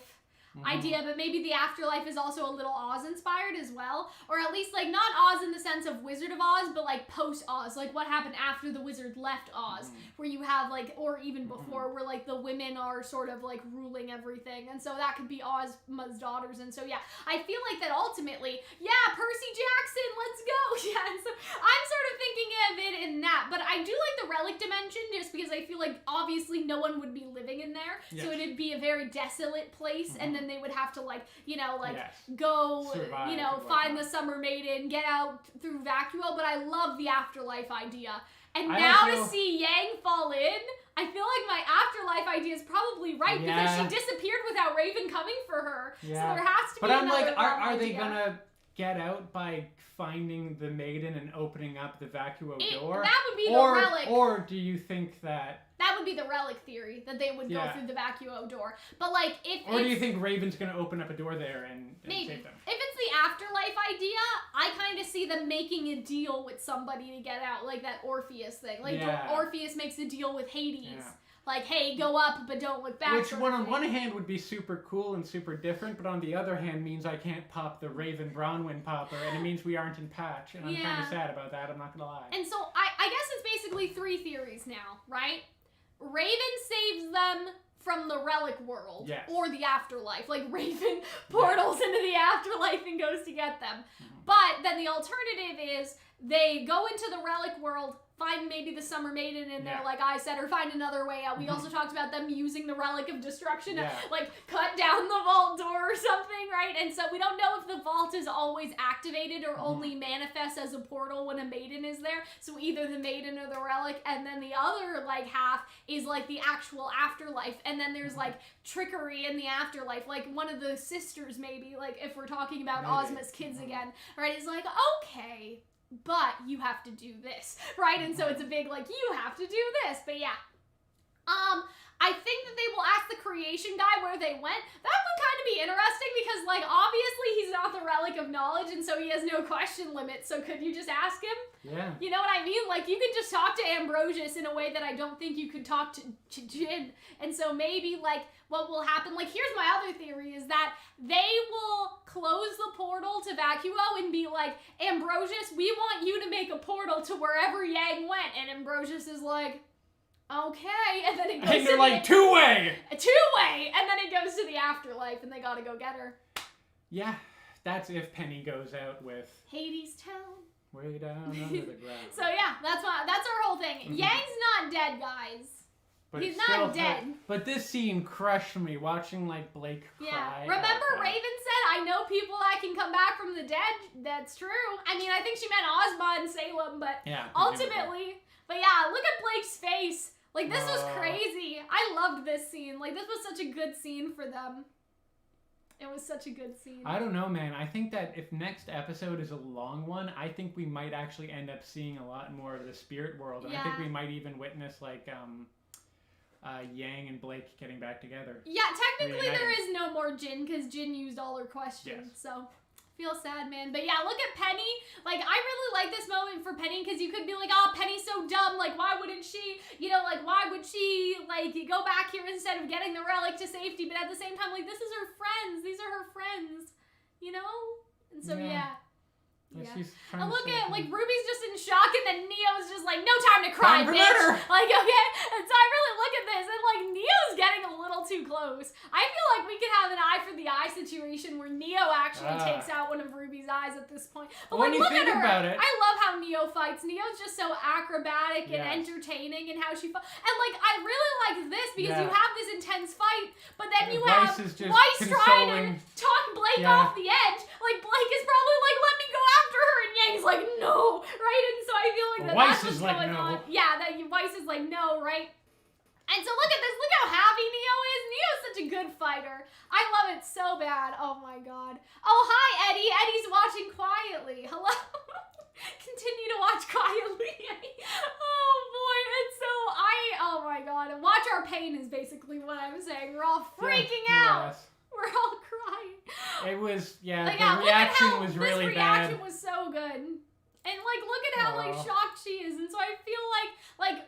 idea, but maybe the afterlife is also a little Oz inspired as well, or at least, like, not Oz in the sense of Wizard of Oz, but like post Oz, like what happened after the wizard left Oz, where you have, like, or even before, where, like, the women are sort of, like, ruling everything, and so that could be Ozma's daughters. And so I feel like that ultimately, Percy Jackson, let's go. And so I'm sort of thinking of it in that, but I do like the relic dimension, just because I feel like obviously no one would be living in there, so it'd be a very desolate place, and then they would have to, like, you know, like, go, survive, you know, find the Summer Maiden, get out through Vacuo. But I love the afterlife idea. And now to see Yang fall in, I feel like my afterlife idea is probably right, because she disappeared without Raven coming for her. So there has to be another But I'm like, are they gonna get out by finding the maiden and opening up the Vacuo door? That would be the relic. Or do you think that... That would be the relic theory, that they would go through the Vacuo door. But, like, Or do you think Raven's gonna open up a door there and save them? If it's the afterlife idea, I kind of see them making a deal with somebody to get out, like that Orpheus thing. Like, Orpheus makes a deal with Hades. like, hey, go up, but don't look back. Which on one hand would be super cool and super different, but on the other hand means I can't pop the Raven Bronwyn popper, and it means we aren't in patch, and I'm kind of sad about that, I'm not gonna lie. And so I guess it's basically 3 theories now, right? Raven saves them from the relic world, yes, or the afterlife. Like, Raven portals into the afterlife and goes to get them. But then the alternative is they go into the relic world, find maybe the Summer Maiden in there, like I said, or find another way out. We also talked about them using the Relic of Destruction to, like, cut down the vault door or something, right? And so we don't know if the vault is always activated or only manifests as a portal when a maiden is there. So either the maiden or the relic, and then the other, like, half is, like, the actual afterlife. And then there's, like, trickery in the afterlife. Like, one of the sisters, maybe, like, if we're talking about Ozma's kids again, right, is like, okay, but you have to do this, right? And so it's a big, like, you have to do this. But yeah. I think that they will ask the creation guy where they went. That would kind of be interesting because, like, obviously he's not the relic of knowledge, and so he has no question limit. So could you just ask him? Yeah. You know what I mean? Like, you could just talk to Ambrosius in a way that I don't think you could talk to Jin. And so maybe, like, what will happen, like, here's my other theory, is that they will close the portal to Vacuo and be like, Ambrosius, we want you to make a portal to wherever Yang went. And Ambrosius is like, okay, and then it goes and they're like, two-way! Two-way! And then it goes to the afterlife, and they gotta go get her. Yeah, that's if Penny goes out with Hades Town. Way down under the ground. So yeah, that's our whole thing. Yang's not dead, guys. But he's not dead. But this scene crushed me, watching, like, Blake cry. Yeah. Remember Raven said, I know people that can come back from the dead. That's true. I mean, I think she meant Ozma and Salem, but ultimately... But yeah, look at Blake's face. Like, this was crazy. I loved this scene. Like, this was such a good scene for them. It was such a good scene. I don't know, man. I think that if next episode is a long one, I think we might actually end up seeing a lot more of the spirit world. And I think we might even witness, like, Yang and Blake getting back together. Yeah, technically there is no more Jin, because Jin used all her questions, so... Feel sad, man. But yeah, look at Penny. Like, I really like this moment for Penny because you could be like, oh, Penny's so dumb. Like, why wouldn't she, you know, like, why would she, like, go back here instead of getting the relic to safety? But at the same time, like, this is her friends. These are her friends, you know? And so, yeah. And look at, like, Ruby's just in shock, and then Neo's just like, no time to cry, bitch. Like, okay. And so I really look at this, and, like, Neo's getting a little too close. I feel like we could have an eye for the eye situation where Neo actually takes out one of Ruby's eyes at this point. But when like, you look think at her. about it, I love how Neo fights. Neo's just so acrobatic and entertaining, and how she and, like, I really like this because you have this intense fight, but then you have Weiss trying to talk Blake off the edge. Like, Blake is probably like, let me go after her, and Yang's like, no, right? And so I feel like that's what's going on. Yeah, that Weiss is like, no, right? And so look at this. Look how happy Neo is. Neo's such a good fighter. I love it so bad. Oh my god. Oh, hi, Eddie. Eddie's watching quietly. Hello? Continue to watch quietly, Eddie. Oh boy. And so oh my god. Watch our pain is basically what I'm saying. We're all freaking out. We're all crying. It was, the reaction was really bad. This reaction was so good. And, like, look at how, like, shocked she is. And so I feel like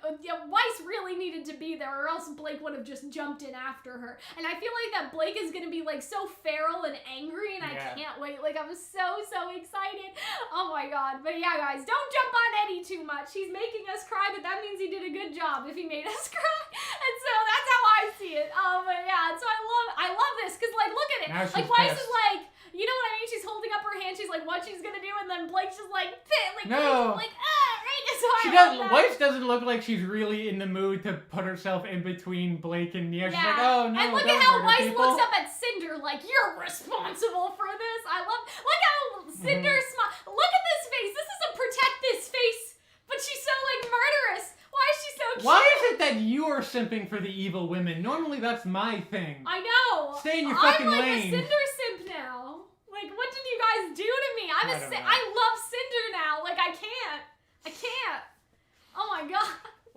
Weiss really needed to be there, or else Blake would have just jumped in after her. And I feel like that Blake is going to be, like, so feral and angry, and I can't wait. Like, I'm so excited. Oh, my God. But, yeah, guys, don't jump on Eddie too much. He's making us cry, but that means he did a good job if he made us cry. And so that's how I see it. But, yeah, so I love this, because, like, look at it. Like, Weiss is like... You know what I mean? She's holding up her hand. She's like, what she's gonna do, and then Blake's just like, no. right? So Weiss doesn't look like she's really in the mood to put herself in between Blake and Neo. She's like, oh no, and look at how Weiss looks up at Cinder like, you're responsible for this. Look how Cinder look at this face. This is a protect this face, but she's so, like, murderous. Why is she so cute? Why is it that you are simping for the evil women? Normally that's my thing. I know. Stay in your fucking lane. I'm like a Cinder simp now. Like, what did you guys do to me? I love Cinder now. Like, I can't. Oh my god.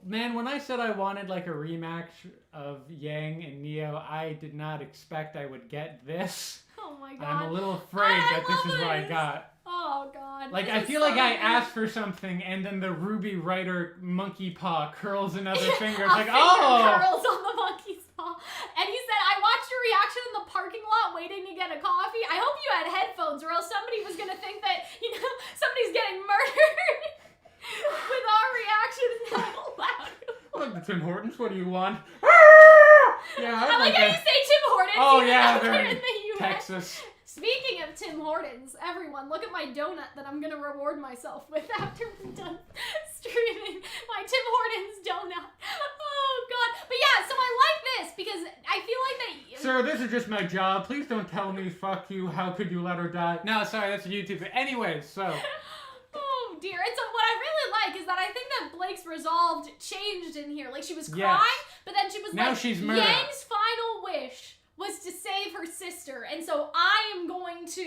Man, when I said I wanted, like, a rematch of Yang and Neo, I did not expect I would get this. Oh my god. I'm a little afraid that this is what I got. Oh Oh God. Like, This I is feel so like I weird. asked for something, and then the RWBY writer monkey paw curls another finger. A It's like, finger oh! curls on the monkey's paw. And he said, I watched your reaction in the parking lot waiting to get a coffee. I hope you had headphones or else somebody was going to think that, somebody's getting murdered with our reactions out loud. Look, Tim Hortons, what do you want? Yeah, I like how you say Tim Hortons. Oh, even yeah, though they're they're in in the US. Texas. Speaking of Tim Hortons, everyone, look at my donut that I'm gonna reward myself with after we're done streaming. My Tim Hortons donut. Oh God! But yeah, so I like this because I feel like that. Sir, this is just my job. Please don't tell me, fuck you, how could you let her die? No, sorry, that's a YouTube. But anyways, so. Oh dear. And so what I really like is that I think that Blake's resolve changed in here. Like she was crying, Yes. but then she was Now like, she's murdered. Yang's final wish was to save her sister, and so I am going to,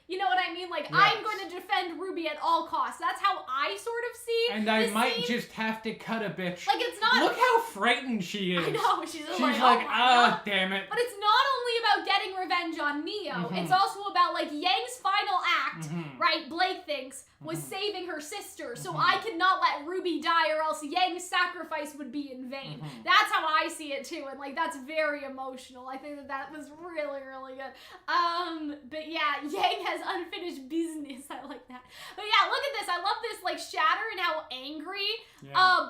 you know what I mean? Like, Yes. I'm going to defend Ruby at all costs. That's how I sort of see And I this might scene. just have to cut a bitch. Like, it's not... Look how frightened she is. I know, she's She's like, like, oh my ah, God. damn it. But it's not only about getting revenge on Neo, Mhm. it's also about, like, Yang's final act, Mhm. right, Blake thinks, was Mhm. saving her sister, so Mhm. I cannot let Ruby die or else Yang's sacrifice would be in vain. Mhm. That's how I see it too, and like that's very emotional. I think that was really, really good. But yeah, Yang has unfinished business. I like that. But yeah, look at this. I love this like shatter and how angry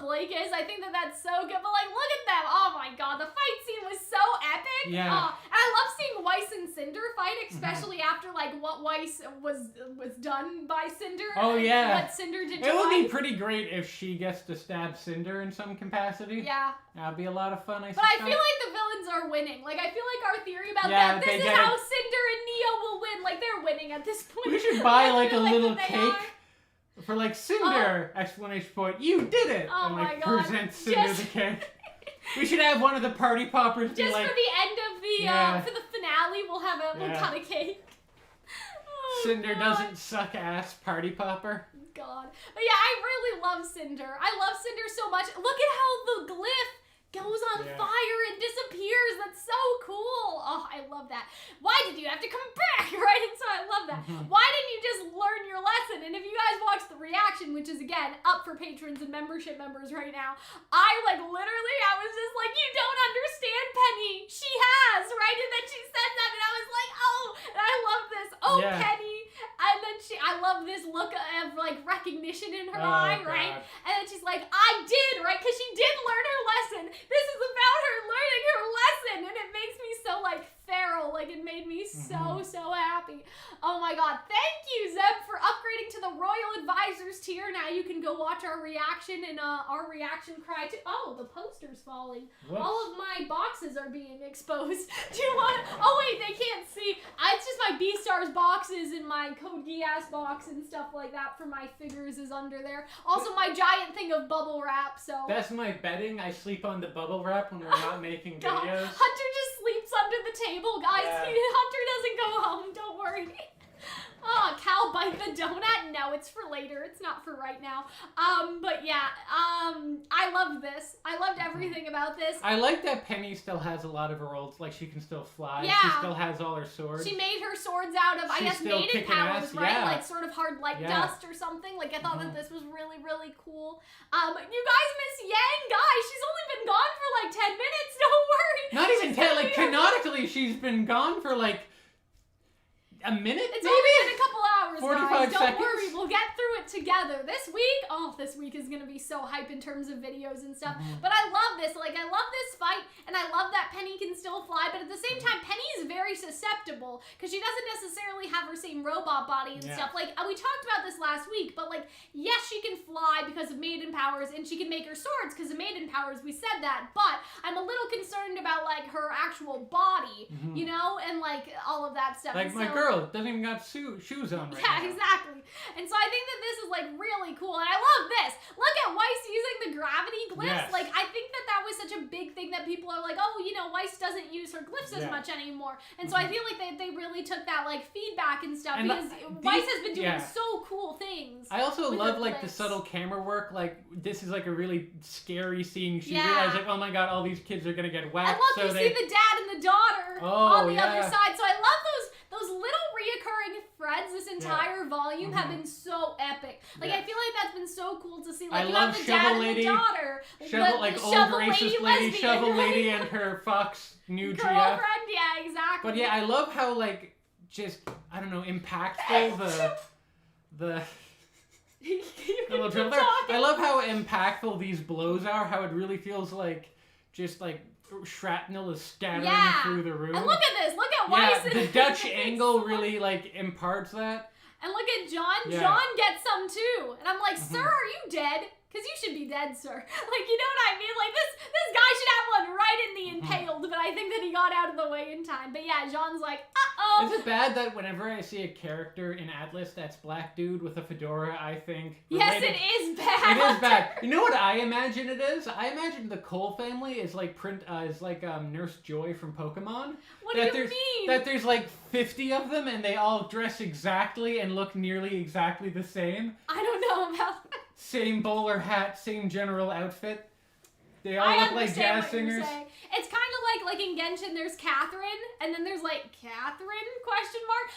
Blake is. I think that that's so good. But like, look at them. Oh my God, the fight scene was so epic. Yeah. And I love seeing Weiss and Cinder fight, especially after like what Weiss was done by Cinder. Oh, yeah. What Cinder did to It would be Weiss. pretty great if she gets to stab Cinder in some capacity. Yeah. That'd be a lot of fun, But I feel like the villains are winning. Like, I feel like our theory about Yeah, that, they this is get how it. Cinder and Neo will win. Like, they're winning at this point. We should buy I like a feel little that they cake for like Cinder! Exclamation point. You did it! Oh and like my God. present Cinder Just- the cake. We should have one of the party poppers be Just like, for the end of the, Yeah. for the finale, we'll have we'll Yeah. cut a cake. Oh, Cinder God. doesn't suck ass party popper. God. But yeah, I really love Cinder. I love Cinder so much. Look at how the glyph goes on Yeah. fire and disappears. That's so cool. Oh, I love that. Why did you have to come back? Right? And so I love that. Mhm. Why didn't you just learn your lesson? And if you guys watch the reaction, which is again up for patrons and membership members right now, I like literally, I was just like, you don't understand, Penny. She has, right? And then she said that and I was like, oh, and I love this. Oh, Yeah. Penny. And then I love this look of like recognition in her eye, right? God. And then she's like, I did, right? Because she did learn her lesson. This is about her learning her lesson. And it makes me so like feral. Like it made me so happy. Oh my God. Thank you, Zeb, for upgrading to the Royal Advisors tier. Now you can go watch our reaction and our reaction cry too. Oh, the poster's falling. Whoops. All of my boxes are being exposed. Do you want? Oh wait, they can't see. It's just my B-Stars boxes and my Code Geass box and stuff like that for my figures is under there. Also, my giant thing of bubble wrap. So That's my betting. I sleep on the bubble wrap when we're not making God, videos. Hunter just sleeps under the table, guys. Yeah. Hunter doesn't go home. Don't worry. Oh, Cal, bite the donut? No, it's for later. It's not for right now. But yeah, I loved this. I loved everything about this. I like that Penny still has a lot of her old, like she can still fly. Yeah. She still has all her swords. She made her swords out of, I She's guess, still maiden kicking powers, ass, right? yeah. Like sort of hard light Yeah. dust or something. Like I thought that Mhm. this was really, really cool. You guys miss Yang, guys. She's only been gone for like 10 minutes. Don't worry. Not even She's 10, gonna like be here. canonically she's been gone for like a minute It's maybe? only been a couple hours, 45 guys. Don't seconds? worry, we'll get through it together. This week is gonna be so hype in terms of videos and stuff. Mhm. But I love this. Like, I love this fight, and I love that Penny can still fly. But at the same time, Penny is very susceptible because she doesn't necessarily have her same robot body and Yeah. stuff. Like, we talked about this last week, but like, yes, she can fly because of maiden powers, and she can make her swords because of maiden powers. We said that, but I'm a little concerned about like her actual body, Mhm. you know, and like all of that stuff. Like And my so- girl doesn't even got shoes on right yeah, now. exactly. And so I think that this is like really cool, and I love this. Look at Weiss using the gravity glyphs. Yes. Like I think that was such a big thing that people are like, oh, you know, Weiss doesn't use her glyphs as Yeah. much anymore. And so I feel like they really took that like feedback and stuff And because Weiss has been doing so cool things. I also with love her like the glyphs. subtle camera work. Like this is like a really scary scene. She Yeah. realized like, oh my god, all these kids are gonna get And whacked. look, so you they see the dad and the daughter Oh, on the yeah. other side. So I love those little reoccurring threads this entire entire volume have been so epic. Like, I feel like that's been so cool to see. Like, I you love have the dad and the daughter. Old racist lady, Shovel Lady, and her fox new girlfriend. Yeah, exactly. But yeah, I love how, like, just, I don't know, impactful the I love how impactful these blows are, how it really feels like just like shrapnel is scattering through the room. And look at this, look at Weiss. The Dutch angle really like imparts that. And look at John. Yeah. John gets some too. And I'm like, sir, are you dead? Because you should be dead, sir. Like, you know what I mean? Like, this guy should have one right in the impaled, but I think that he got out of the way in time. But yeah, Jean's like, uh-oh. Is it bad that whenever I see a character in Atlas that's black dude with a fedora, I think... Yes, it is bad. It is bad. You know what I imagine it is? I imagine the Cole family is like Nurse Joy from Pokemon. What do you mean? That there's like 50 of them and they all dress exactly and look nearly exactly the same. I don't know about that. Same bowler hat, same general outfit. They all look like jazz singers. It's kind of like in Genshin, there's Catherine, and then there's like Catherine ?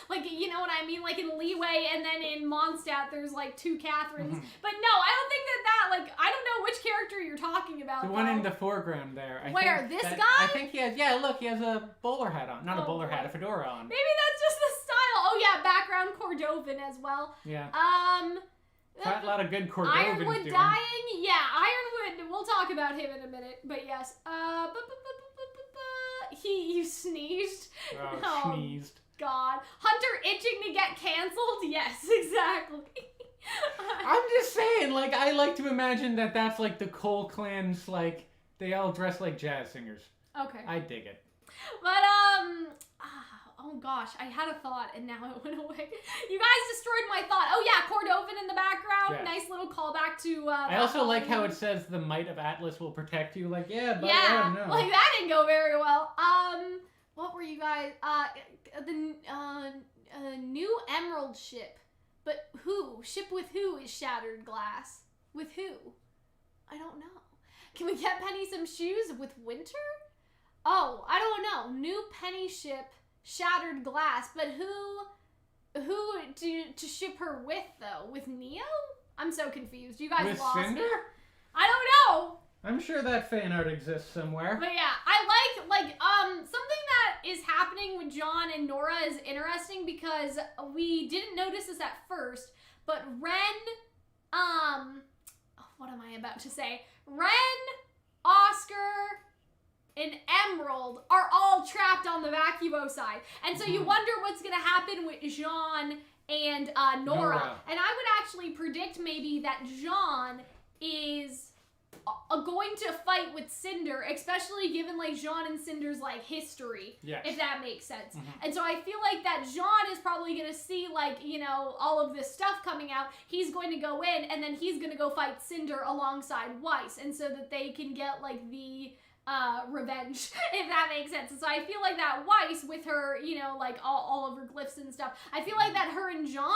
Like, you know what I mean? Like in Leeway, and then in Mondstadt, there's like two Catherines. But no, I don't think that like, I don't know which character you're talking about. The one in the foreground there. This guy? I think he has, look, he has a bowler hat on. Not a bowler hat, a fedora on. Maybe that's just the style. Oh yeah, background Cordovan as well. Yeah. Got a lot of good Cordovans Ironwood doing. dying? Yeah, Ironwood. We'll talk about him in a minute. But yes. You sneezed. Oh, sneezed. God. Hunter itching to get canceled? Yes, exactly. I'm just saying, like, I like to imagine that that's like the Cole clan's, like, they all dress like jazz singers. Okay. I dig it. But, oh gosh, I had a thought and now it went away. You guys destroyed my thought. Oh yeah, Cordovan in the background. Yeah. Nice little callback to... I also like how it says the might of Atlas will protect you. Like, yeah, but yeah, I don't know. Like that didn't go very well. What were you guys... the new Emerald ship. But who? Ship with who is Shattered Glass? With who? I don't know. Can we get Penny some shoes with Winter? Oh, I don't know. New Penny ship... Shattered Glass, but who to ship her with though? With Neo? I'm so confused. You guys lost Cinder? me. I don't know. I'm sure that fan art exists somewhere. But yeah, I like something that is happening with John and Nora is interesting because we didn't notice this at first, but what am I about to say? Ren, Oscar, and Emerald are all trapped on the Vacuo side. And so you wonder what's going to happen with Jean and Nora. And I would actually predict maybe that Jean is going to fight with Cinder, especially given like Jean and Cinder's like history, if that makes sense. And so I feel like that Jean is probably going to see like, you know, all of this stuff coming out. He's going to go in and then he's going to go fight Cinder alongside Weiss. And so that they can get like the... revenge, if that makes sense. And so I feel like that Weiss with her, you know, like all of her glyphs and stuff, I feel like that her and Jean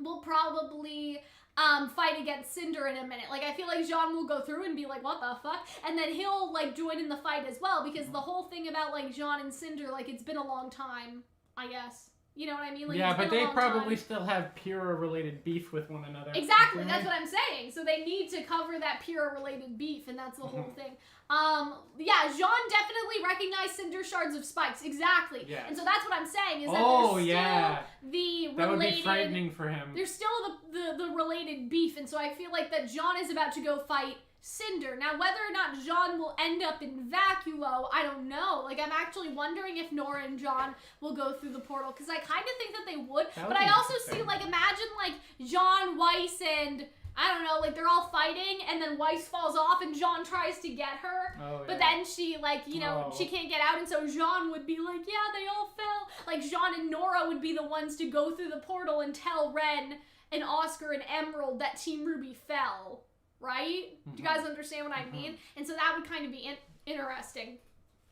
will probably fight against Cinder in a minute. Like I feel like Jean will go through and be like, what the fuck? And then he'll like join in the fight as well, because the whole thing about like Jean and Cinder, like it's been a long time, I guess. You know what I mean? Like, yeah, but they probably still have Pyrrha-related beef with one another. Exactly, that's what I'm saying. So they need to cover that Pyrrha-related beef, and that's the whole thing. Yeah, Jean definitely recognized Cinder shards of spikes. Exactly. Yes. And so that's what I'm saying, is that there's still the related... That would be frightening for him. There's still the related beef, and so I feel like that Jean is about to go fight Cinder. Now, whether or not Jean will end up in Vacuo, I don't know. Like, I'm actually wondering if Nora and Jean will go through the portal, because I kind of think that they would. But I also see, like, imagine, like, Jean, Weiss, and, I don't know, like, they're all fighting, and then Weiss falls off, and Jean tries to get her. But then she, like, you know, she can't get out, and so Jean would be like, yeah, they all fell. Like, Jean and Nora would be the ones to go through the portal and tell Ren and Oscar and Emerald that Team RWBY fell. Right? Do you guys understand what I mean? And so that would kind of be interesting.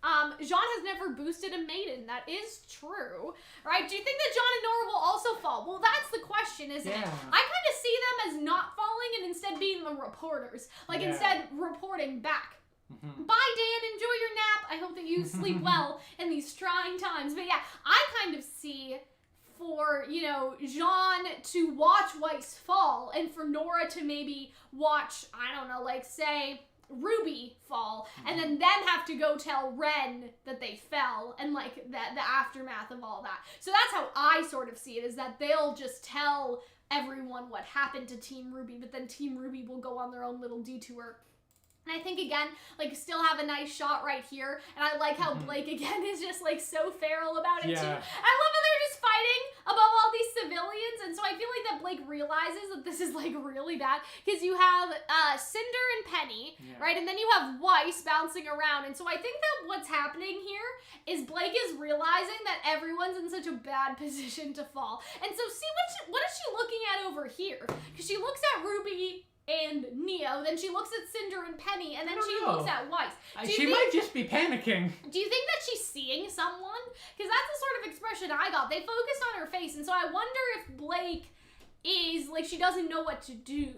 Jean has never boosted a maiden. That is true. Right? Do you think that Jean and Nora will also fall? Well, that's the question, isn't it? I kind of see them as not falling and instead being the reporters. Like, instead reporting back. Bye, Dan. Enjoy your nap. I hope that you sleep well in these trying times. But yeah, I kind of see for, you know, Jean to watch Weiss fall and for Nora to maybe watch, I don't know, like, say, Ruby fall, and then have to go tell Ren that they fell, and, like, the aftermath of all that. So that's how I sort of see it, is that they'll just tell everyone what happened to Team RWBY, but then Team RWBY will go on their own little detour. And I think, again, like, still have a nice shot right here. And I like how Blake, again, is just, like, so feral about it, too. I love how they're just fighting above all these civilians. And so I feel like that Blake realizes that this is, like, really bad. Because you have Cinder and Penny, right? And then you have Weiss bouncing around. And so I think that what's happening here is Blake is realizing that everyone's in such a bad position to fall. And so see, what is she looking at over here? Because she looks at RWBY and Neo, then she looks at Cinder and Penny, and then she looks at Weiss. She might just be panicking. Do you think that she's seeing someone? Because that's the sort of expression I got. They focused on her face, and so I wonder if Blake is, like, she doesn't know what to do.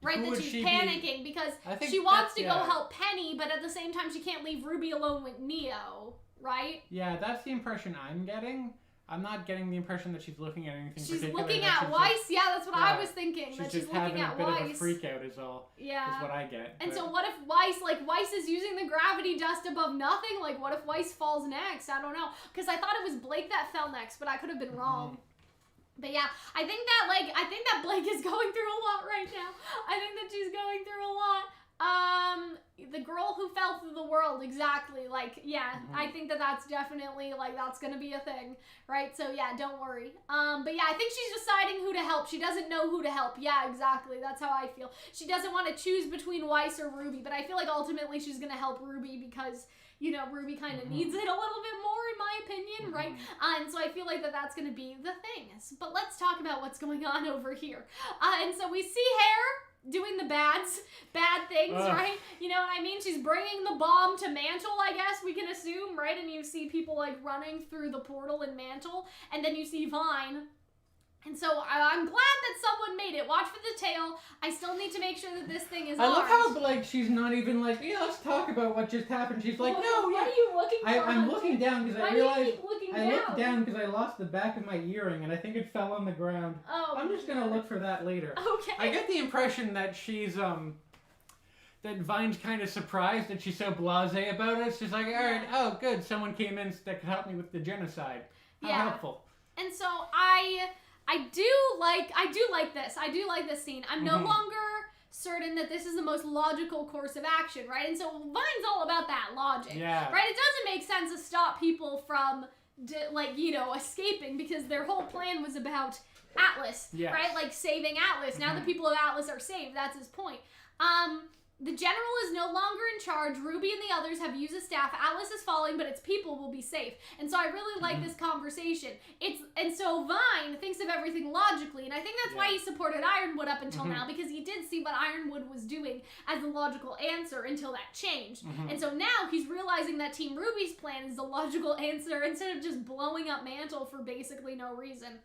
Right, that she's panicking because she wants to go help Penny, but at the same time she can't leave RWBY alone with Neo, right? Yeah, that's the impression I'm getting. I'm not getting the impression that she's looking at anything she's particular. Looking at Weiss, that's what I was thinking. She's that just she's looking at having a bit Weiss. of a freak out is all. Yeah. Is what I get. And so what if Weiss is using the gravity dust above nothing? Like, what if Weiss falls next? I don't know. Because I thought it was Blake that fell next, but I could have been wrong. But yeah, I think that Blake is going through a lot right now. I think that she's going through a lot. The girl who fell through the world, exactly. Like, yeah, I think that that's definitely, like, that's gonna be a thing, right? So yeah, don't worry. But yeah, I think she's deciding who to help. She doesn't know who to help. Yeah, exactly. That's how I feel. She doesn't want to choose between Weiss or RWBY, but I feel like ultimately she's gonna help RWBY because, you know, RWBY kind of needs it a little bit more, in my opinion, right? And so I feel like that's going to be the thing. But let's talk about what's going on over here. And so we see Hare doing the bad things, right? You know what I mean? She's bringing the bomb to Mantle, I guess we can assume, right? And you see people, like, running through the portal in Mantle. And then you see Vine. And so I'm glad that someone made it. Watch for the tail. I still need to make sure that this thing is I love orange. how, like, she's not even like, yeah, let's talk about what just happened. She's like, no, What are you looking for? I'm looking down because I realized I looked down because I lost the back of my earring and I think it fell on the ground. Oh. I'm just gonna look for that later. Okay. I get the impression that she's that Vine's kind of surprised that she's so blasé about it. She's like, all right, oh good, someone came in that could help me with the genocide. How helpful. And so I do like this. I do like this scene. I'm no longer certain that this is the most logical course of action, right? And so Vine's all about that logic, right? It doesn't make sense to stop people from, like, you know, escaping because their whole plan was about Atlas, right? Like, saving Atlas. Now the people of Atlas are saved. That's his point. The general is no longer in charge. RWBY and the others have used a staff. Atlas is falling, but its people will be safe. And so I really like this conversation. And so Vine thinks of everything logically, and I think that's why he supported Ironwood up until now, because he did see what Ironwood was doing as the logical answer until that changed. And so now he's realizing that Team RWBY's plan is the logical answer instead of just blowing up Mantle for basically no reason.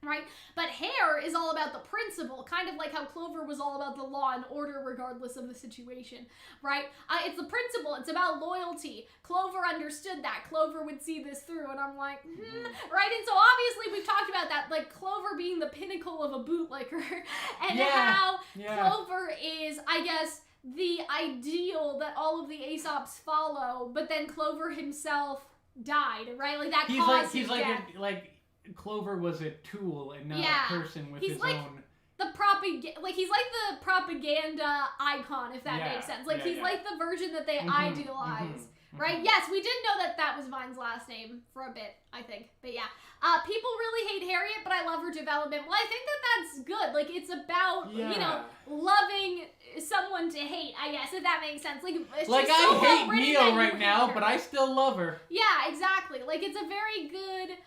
Right? But Hare is all about the principle, kind of like how Clover was all about the law and order regardless of the situation, right? It's the principle, it's about loyalty. Clover understood that. Clover would see this through, and I'm like, right? And so obviously we've talked about that, like Clover being the pinnacle of a bootlicker, and how Clover is, I guess, the ideal that all of the Aesops follow, but then Clover himself died, right? Like that caused his death. Clover was a tool and not a person with his own. He's like the propaganda icon, if that makes sense. Like he's like the version that they idealize, right? Yes, we did know that that was Vine's last name for a bit, I think. But yeah, people really hate Harriet, but I love her development. Well, I think that that's good. Like it's about you know, loving someone to hate, I guess, if that makes sense. Like I hate Neo right now, but I still love her. Yeah, exactly. Like it's a very good.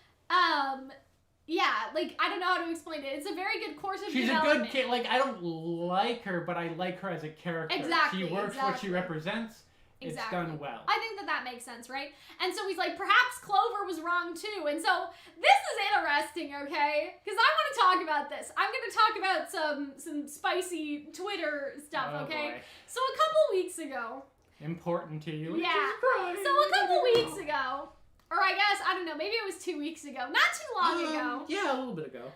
Like, I don't know how to explain it. It's a very good course of development. She's a good kid. Like, I don't like her, but I like her as a character. Exactly. She works what she represents. It's done well. I think that makes sense, right? And so he's like, perhaps Clover was wrong too. And so this is interesting, okay? Because I want to talk about this. I'm going to talk about some spicy Twitter stuff, okay? Boy. So a couple weeks ago. Important to you. Yeah. So a couple weeks ago. Or I guess, I don't know, know, maybe it was 2 weeks ago. Not too long ago. Yeah, a little bit ago.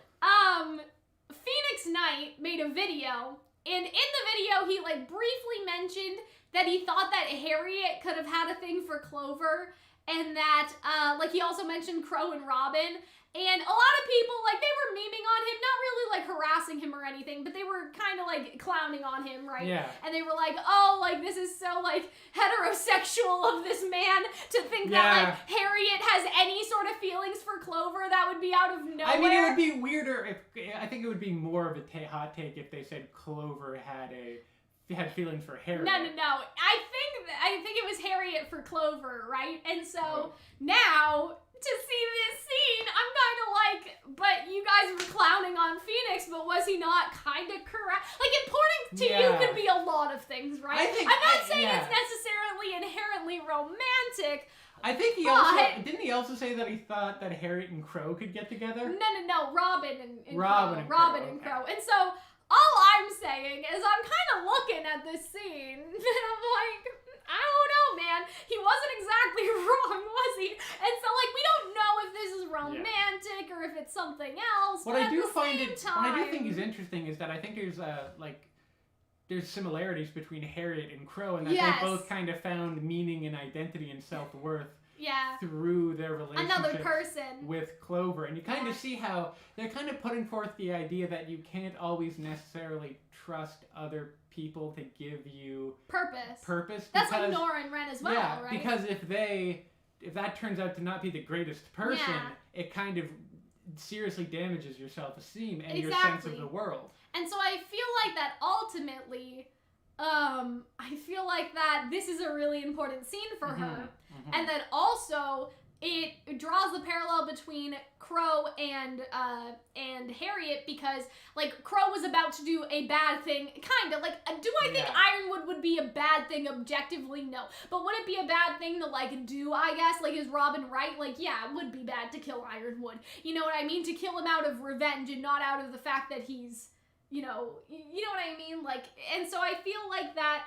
Phoenix Knight made a video, and in the video he like briefly mentioned that he thought that Harriet could have had a thing for Clover, and that like he also mentioned Crow and Robin. And a lot of people, like, they were memeing on him, not really, like, harassing him or anything, but they were kind of, like, clowning on him, right? Yeah. And they were like, oh, like, this is so, like, heterosexual of this man to think that, like, Harriet has any sort of feelings for Clover. That would be out of nowhere. I mean, it would be weirder if, I think it would be more of a hot take if they said Clover had feelings for Harriet. No. I think it was Harriet for Clover, right? And so now, to see this scene, I'm kind of like, but you guys were clowning on Phoenix, but was he not kind of correct? Like, important to you could be a lot of things, right? I'm not saying it's necessarily inherently romantic. I think he also, didn't he also say that he thought that Harriet and Crow could get together? No, Robin and Crow. And so, all I'm saying is I'm kind of looking at this scene, and I'm like, I don't know, man. He wasn't exactly wrong, was he? And so, like, we don't know if this is romantic or if it's something else. What I do think is interesting is that I think there's similarities between Harriet and Crow, and that they both kind of found meaning and identity and self-worth through their relationship with Clover. And you kind of see how they're kind of putting forth the idea that you can't always necessarily trust other people to give you purpose. That's like Nora and Ren as well, right? Because if that turns out to not be the greatest person, it kind of seriously damages your self-esteem and your sense of the world. And so I feel like that ultimately, I feel like that this is a really important scene for her. And that also it draws the parallel between Crow and Harriet, because like Crow was about to do a bad thing, kind of like, do I think Ironwood would be a bad thing objectively? No. But would it be a bad thing to like do, I guess? Like, is Robin right? Like, yeah, it would be bad to kill Ironwood. You know what I mean? To kill him out of revenge and not out of the fact that he's, you know what I mean? Like, and so I feel like that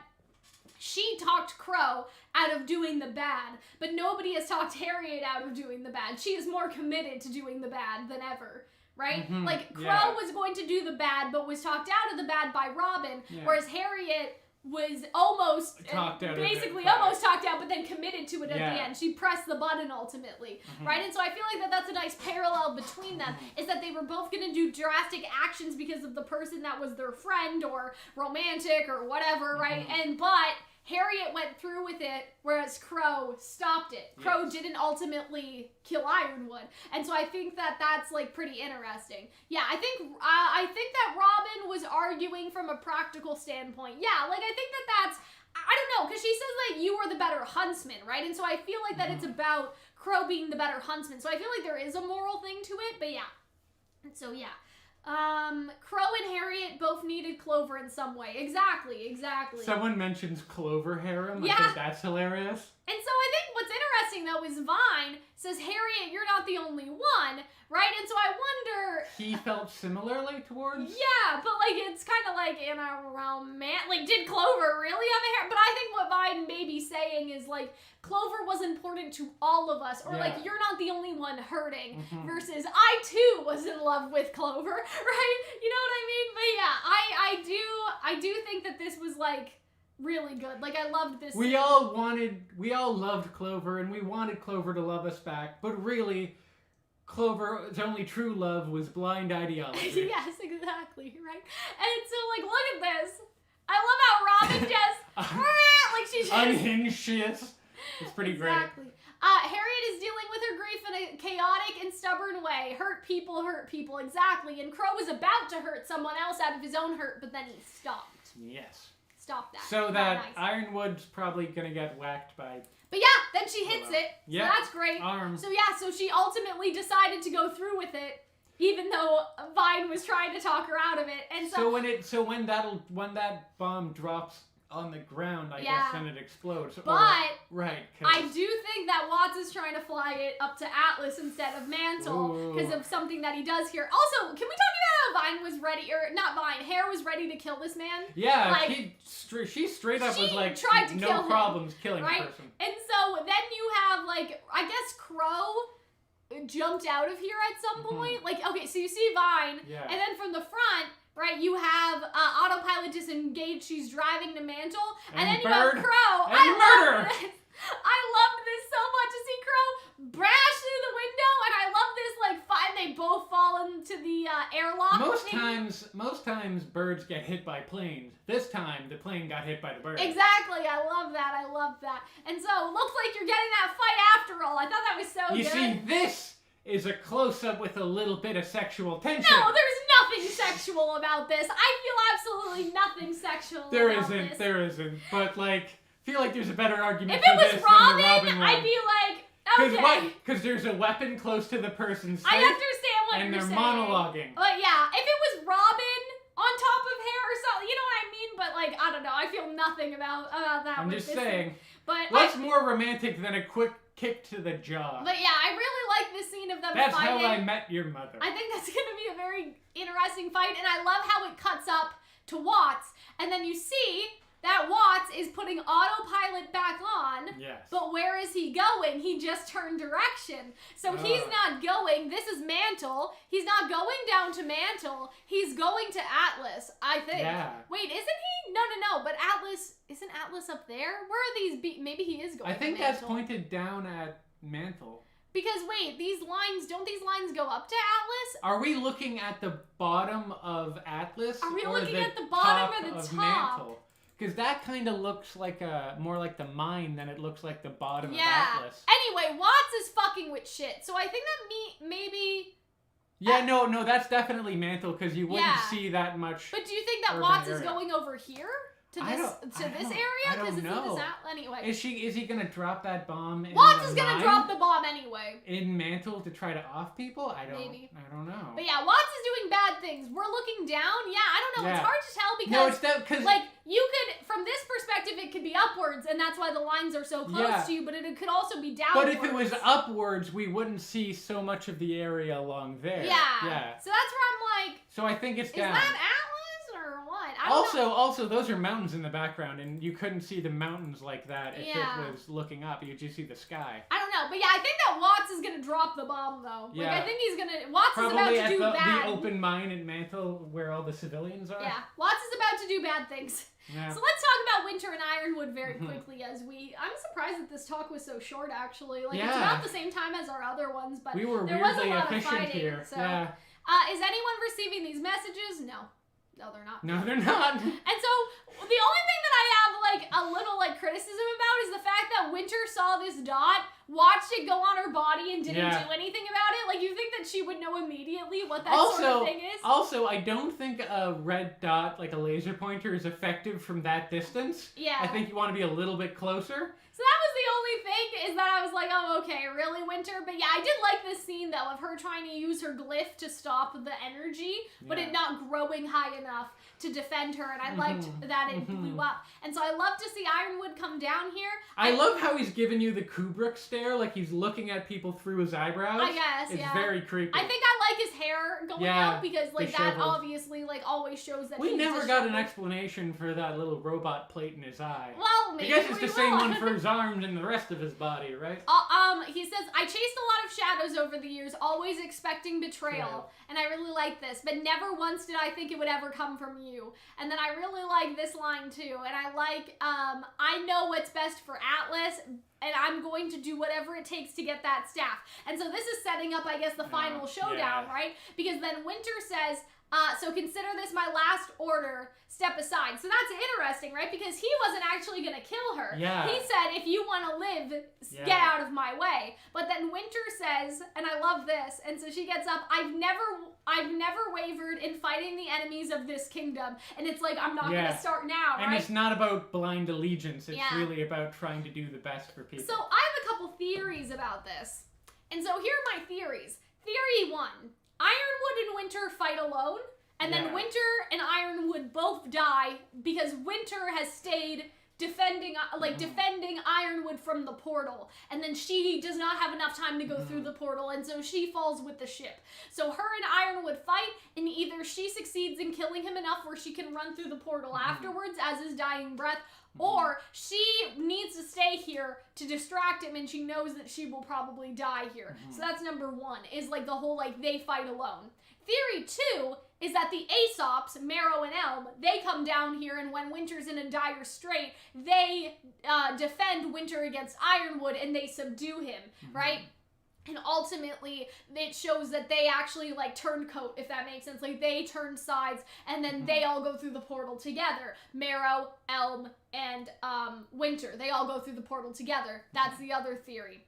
she talked Crow out of doing the bad, but nobody has talked Harriet out of doing the bad. She is more committed to doing the bad than ever, right? Like, Crow was going to do the bad, but was talked out of the bad by Robin, whereas Harriet was almost talked out, but then committed to it at the end. She pressed the button ultimately, right? And so I feel like that's a nice parallel between them, is that they were both going to do drastic actions because of the person that was their friend or romantic or whatever, right? But Harriet went through with it, whereas Crow stopped it. Crow didn't ultimately kill Ironwood, and so I think that that's like pretty interesting. Yeah, I think that Robin was arguing from a practical standpoint. Yeah, like I think that's, I don't know, because she says that you were the better huntsman, right? And so I feel like that it's about Crow being the better huntsman. So I feel like there is a moral thing to it, but yeah. So yeah. Crow and Harriet both needed Clover in some way. Exactly. Someone mentions Clover harem. I think that's hilarious. And so I think what's interesting, though, is Vine says, Harriet, you're not the only one, right? And so I wonder... He felt similarly towards... Yeah, but, like, it's kind of like in a romantic... Like, did Clover really have a harem? But I think what Vine may be saying is, like, Clover was important to all of us. Or, like, you're not the only one hurting. Versus, I, too, was in love with Clover, right? You know what I mean? But, yeah, I do think that this was, like... really good. Like, I loved this. We all loved Clover, and we wanted Clover to love us back, but really, Clover's only true love was blind ideology. Yes, exactly, right? And so, like, look at this. I love how Robin just, like, she's just... unhinged she is. It's pretty great. Harriet is dealing with her grief in a chaotic and stubborn way. Hurt people, exactly. And Crow was about to hurt someone else out of his own hurt, but then he stopped. Yes. Stop that. So that Ironwood's probably gonna get whacked by... But yeah, then she hits it. So that's great. Arm. So yeah, so she ultimately decided to go through with it, even though Vine was trying to talk her out of it. And so when that bomb drops on the ground, I guess, then it explodes. But right, I do think that Watts is trying to fly it up to Atlas instead of Mantle because of something that he does here. Also, can we talk about how Vine was ready, or not Vine, Hare was ready to kill this man? Yeah, like, she straight up was like, tried to no kill problems him, killing right? a person. And so then you have, like, I guess Crow jumped out of here at some point. Like, okay, so you see Vine, and then from the front, right, you have autopilot disengaged. She's driving to Mantle, and then you have Crow. And murder. I loved this so much to see Crow brash through the window, and I love this fight. They both fall into the airlock. Most times birds get hit by planes. This time the plane got hit by the bird. Exactly, I love that. And so it looks like you're getting that fight after all. I thought that was so good. You see, this is a close-up with a little bit of sexual tension. No, there's nothing sexual about this. I feel absolutely nothing sexual There about this. There isn't. But feel like there's a better argument if for this it was Robin, than the Robin one. I'd be like, okay. Because there's a weapon close to the person's I sight, understand what and you're they're saying. monologuing. But yeah, if it was Robin on top of hair or something, you know what I mean? But I don't know. I feel nothing about that. I'm just saying. But what's more romantic than a quick kick to the jaw? But yeah, I really like this scene of them That's fighting. how I met your mother. I think that's going to be a very interesting fight, and I love how it cuts up to Watts, and then you see that Watts is putting autopilot back on. Yes. But where is he going? He just turned direction. So he's not going. This is Mantle. He's not going down to Mantle. He's going to Atlas, I think. Yeah. Wait, isn't he? No. But isn't Atlas up there? Where are these? Maybe he is going I think to Mantle. that's pointed down at Mantle. Because wait, don't these lines go up to Atlas? Are we looking at the bottom of Atlas? Are we or looking the at the bottom or the of top? Mantle? Because that kind of looks like more like the mine than it looks like the bottom of Atlas. Anyway, Watts is fucking with shit. So I think that maybe... Yeah, no, that's definitely Mantle because you wouldn't see that much. But do you think that Watts is going over here? To this area? Because it's in this anyway. Is he gonna drop that bomb in Watts is gonna drop the bomb anyway. In Mantle to try to off people? I don't know. But yeah, Watts is doing bad things. We're looking down. Yeah, I don't know. Yeah. It's hard to tell because no, it's because you could from this perspective it could be upwards and that's why the lines are so close to you, but it could also be downwards. But if it was upwards, we wouldn't see so much of the area along there. Yeah. So that's where I'm like. So I think it's down. Is that Atlas or what? Also, those are mountains in the background, and you couldn't see the mountains like that if it was looking up. You'd just see the sky. I don't know, but yeah, I think that Watts is gonna drop the bomb though. Yeah. I think he's gonna. Watts Probably is about to do bad. the open mine in Mantle where all the civilians are. Yeah, Watts is about to do bad things. Yeah. So let's talk about Winter and Ironwood very quickly I'm surprised that this talk was so short actually. It's about the same time as our other ones, but we were there was a weirdly lot of efficient fighting. here. So, yeah. Is anyone receiving these messages? No. No, they're not. No, they're not. And so the only thing that I have a little criticism about is the fact that Winter saw this dot, watched it go on her body, and didn't do anything about it. You think that she would know immediately what that sort of thing is? Also, I don't think a red dot, like a laser pointer, is effective from that distance. Yeah. I think you want to be a little bit closer. So that was the only thing, is that I was like, oh, okay, really, Winter? But yeah, I did like this scene, though, of her trying to use her glyph to stop the energy, but it not growing high enough to defend her, and I liked that it blew up. And so I love to see Ironwood come down here. I love how he's giving you the Kubrick stare, like he's looking at people through his eyebrows. I guess, it's very creepy. I think I like his hair going out, because that disheveled. Obviously always shows that we never got an explanation for that little robot plate in his eye. Well, maybe I guess it's the same one for his his arms and the rest of his body, right? He says, I chased a lot of shadows over the years, always expecting betrayal, and I really like this, but never once did I think it would ever come from you. And then I really like this line too, and I like, I know what's best for Atlas, and I'm going to do whatever it takes to get that staff. And so this is setting up, I guess, the final showdown, right? Because then Winter says, so consider this my last order, step aside. So that's interesting, right? Because he wasn't actually going to kill her. Yeah. He said, if you want to live, get out of my way. But then Winter says, and I love this, and so she gets up, I've never wavered in fighting the enemies of this kingdom. And it's like, I'm not going to start now, right? And it's not about blind allegiance. It's really about trying to do the best for people. So I have a couple theories about this. And so here are my theories. Theory 1. Ironwood and Winter fight alone, and then Winter and Ironwood both die because Winter has stayed defending Ironwood from the portal, and then she does not have enough time to go through the portal, and so she falls with the ship. So her and Ironwood fight, and either she succeeds in killing him enough where she can run through the portal afterwards as his dying breath, Or she needs to stay here to distract him, and she knows that she will probably die here. So that's number one, is like the whole like they fight alone. Theory 2 is that the Aesops, Marrow and Elm, they come down here, and when Winter's in a dire strait, they defend Winter against Ironwood, and they subdue him, right? And ultimately, it shows that they actually, like, turned coat, if that makes sense. Like, they turned sides, and then they all go through the portal together. Marrow, Elm, and Winter. They all go through the portal together. That's the other theory.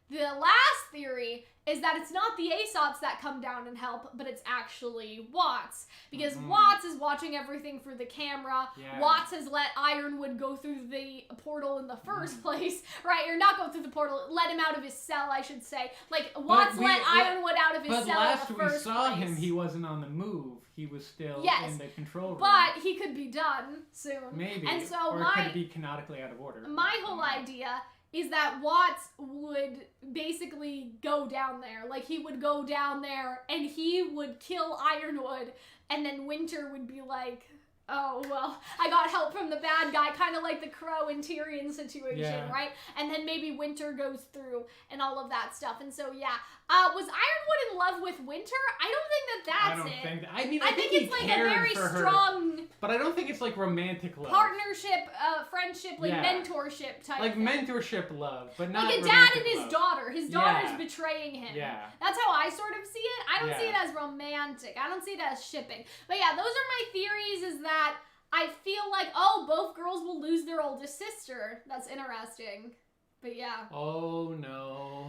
The last theory is that it's not the Aesops that come down and help, but it's actually Watts. Because Watts is watching everything through the camera. Yeah. Watts has let Ironwood go through the portal in the first place, right? Or not go through the portal, let him out of his cell, I should say. Like, Watts let Ironwood out of his cell in the first place. But last we saw him, he wasn't on the move. He was still in the control room. But he could be done soon. Maybe. And so or it could be canonically out of order. My whole idea is that Watts would basically go down there. Like, he would go down there and he would kill Ironwood, and then Winter would be like, oh, well, I got help from the bad guy, kind of like the Crow and Tyrion situation, right? And then maybe Winter goes through and all of that stuff. And so, yeah. Was Ironwood in love with Winter? I don't think that's it. I think it's like a very strong... But I don't think it's like romantic love. Partnership, friendship, like mentorship type like thing. mentorship love, but not like a dad and his daughter. His daughter's betraying him. Yeah. That's how I sort of see it. I don't see it as romantic. I don't see it as shipping. But yeah, those are my theories, is that I feel like, oh, both girls will lose their oldest sister. That's interesting. But yeah. Oh no.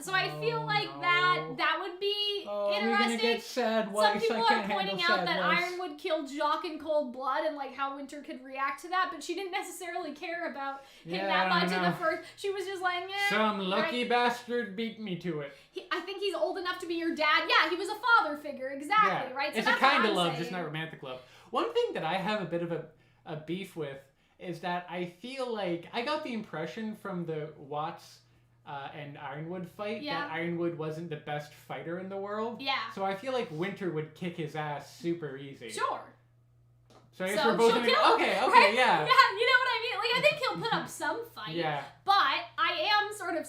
So I feel like that would be interesting. You're gonna get sad wife. Some people are pointing out that Ironwood killed Jacques in cold blood, and like how Winter could react to that, but she didn't necessarily care about him that much in the first. She was just like, some lucky bastard beat me to it. I think he's old enough to be your dad. Yeah, he was a father figure, exactly, right? So it's a kind of love, just not romantic love. One thing that I have a bit of a beef with is that I feel like I got the impression from the Watts and Ironwood fight that Ironwood wasn't the best fighter in the world. Yeah. So I feel like Winter would kick his ass super easy. Sure. So I guess we're both okay, right? Yeah. Yeah, you know what I mean? Like, I think he'll put up some fight. Yeah. But I am sort of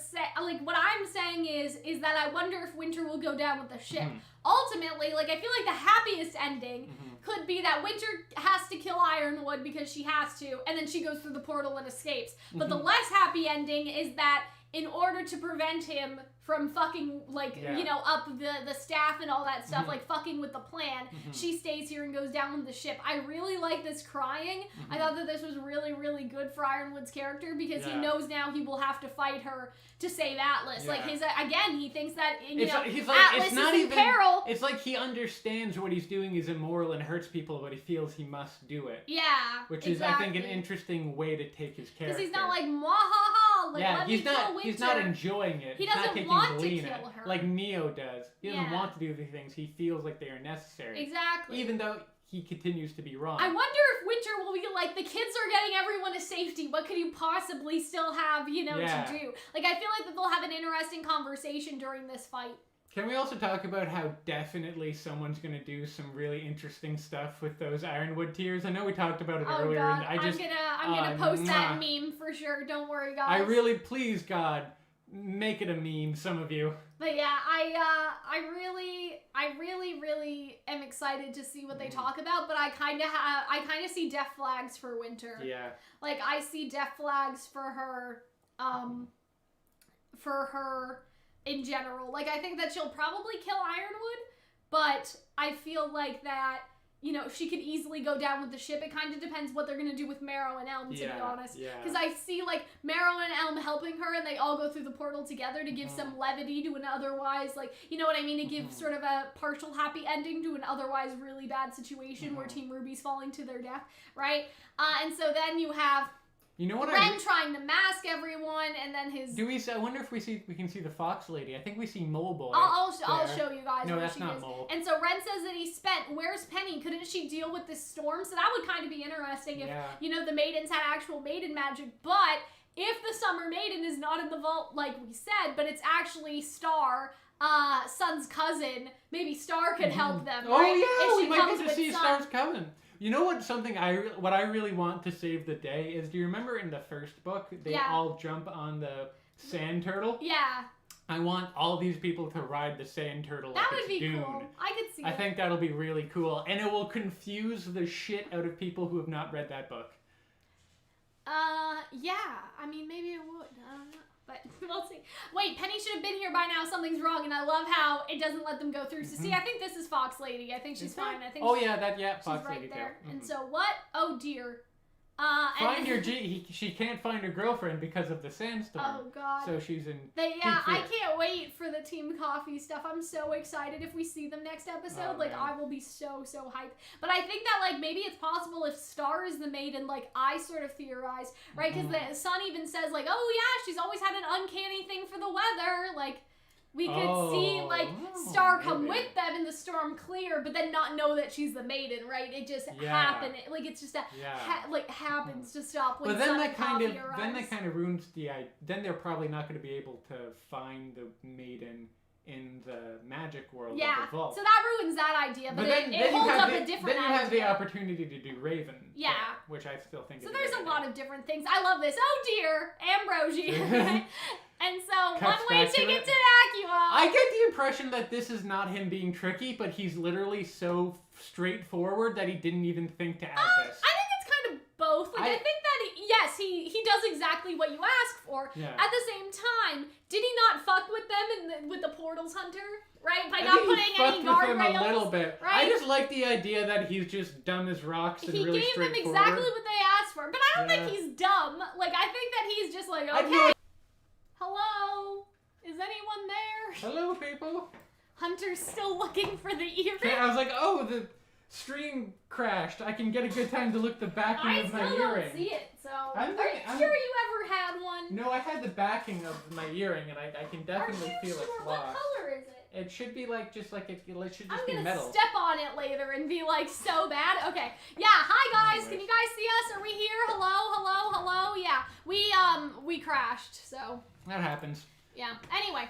what I'm saying is that I wonder if Winter will go down with the ship. Ultimately, like, I feel like the happiest ending could be that Winter has to kill Ironwood because she has to, and then she goes through the portal and escapes. But the less happy ending is that in order to prevent him from fucking, like, you know, up the staff and all that stuff, like, fucking with the plan, she stays here and goes down with the ship. I really like this crying. I thought that this was really, really good for Ironwood's character, because he knows now he will have to fight her to save Atlas. Like, again, he thinks that, you know, Atlas is in peril. It's like he understands what he's doing is immoral and hurts people, but he feels he must do it. Yeah, which is, I think, an interesting way to take his character. Because he's not like, mwahaha, like, let me kill Winter. He's not enjoying it. He doesn't want to kill her. Like Neo does. He doesn't want to do the things. He feels like they are necessary. Exactly. Even though he continues to be wrong. I wonder if Winter will be like, the kids are getting everyone to safety. What could you possibly still have, you know, to do? Like, I feel like that they'll have an interesting conversation during this fight. Can we also talk about how definitely someone's going to do some really interesting stuff with those Ironwood tears? I know we talked about it earlier. God. And I'm gonna post that meme for sure. Don't worry, guys. Please, God, make it a meme, some of you. But yeah, I really am excited to see what they talk about. But I kind of see death flags for Winter. Yeah. Like, I see death flags for her in general. Like, I think that she'll probably kill Ironwood, but I feel like that, you know, she could easily go down with the ship. It kind of depends what they're going to do with Marrow and Elm, to be honest. Because I see, like, Marrow and Elm helping her, and they all go through the portal together to give some levity to an otherwise, like, you know what I mean? To give sort of a partial happy ending to an otherwise really bad situation where Team RWBY's falling to their death, right? And so then you have... You know what? Ren trying to mask everyone, and then his. I wonder if we can see the Fox Lady. I think we see Mole Boy. I'll show you guys. No, where that's she not is. Mole. And so Ren says that he's spent. Where's Penny? Couldn't she deal with this storm? So that would kind of be interesting if you know, the maidens had actual maiden magic. But if the Summer Maiden is not in the vault, like we said, but it's actually Star, Sun's cousin, maybe Star could help them. Oh right? yeah, we might get to see Sun. Star's cousin. You know what? What I really want to save the day is. Do you remember in the first book they all jump on the sand turtle? Yeah. I want all these people to ride the sand turtle. That like would be Dune. cool. I could see. I think that'll be really cool, and it will confuse the shit out of people who have not read that book. Yeah. I mean, maybe it would. I don't know. But we'll see. Wait, Penny should have been here by now. Something's wrong, and I love how it doesn't let them go through. So see, I think this is Fox Lady. I think she's fine. I think. Oh yeah, Fox she's right Lady there. too. And so what? Oh dear. Find your she can't find her girlfriend because of the sandstorm. Oh god. So she's in. I can't wait for the Team Coffee stuff. I'm so excited if we see them next episode. Man. I will be so hyped. But I think that maybe it's possible if Star is the maiden, I sort of theorize, right? Because the Sun even says oh yeah, she's always had an uncanny thing for the weather. We could see Star come with them in the storm clear, but then not know that she's the maiden, right? It just happened. It's just happens to stop when but then Sun that and kind Coffee of arrives. then that kind of ruins the idea. Then they're probably not going to be able to find the maiden in the magic world of the vault. So that ruins that idea, but it holds up a different idea. Then you have the opportunity to do Raven. Yeah. Which I still think so is there's a a lot of different things. I love this. Oh dear, Ambrosia. And so Cuts one-way back to ticket it. to Acua. I get the impression that this is not him being tricky, but he's literally so straightforward that he didn't even think to add this. I think it's kind of both. I think that he does exactly what you ask for. Yeah. At the same time, did he not fuck with them with the Portals Hunter? Right? By not putting any guardrails. A little bit. Right? I just like the idea that he's just dumb as rocks and really straightforward. He gave them exactly what they asked for, but I don't think he's dumb. I think that he's just okay. Hello? Is anyone there? Hello, people. Hunter's still looking for the earring. Okay, I was like, oh, the stream crashed. I can get a good time to look the backing of my earring. I still don't see it, so... Are you sure you ever had one? No, I had the backing of my earring, and I can definitely feel it's lost. What color is it? It should be it should just be metal. I'm gonna step on it later and be so bad. Okay. Yeah, hi guys. Can you guys see us? Are we here? Hello? Yeah. We crashed, so. That happens. Yeah. Anyway.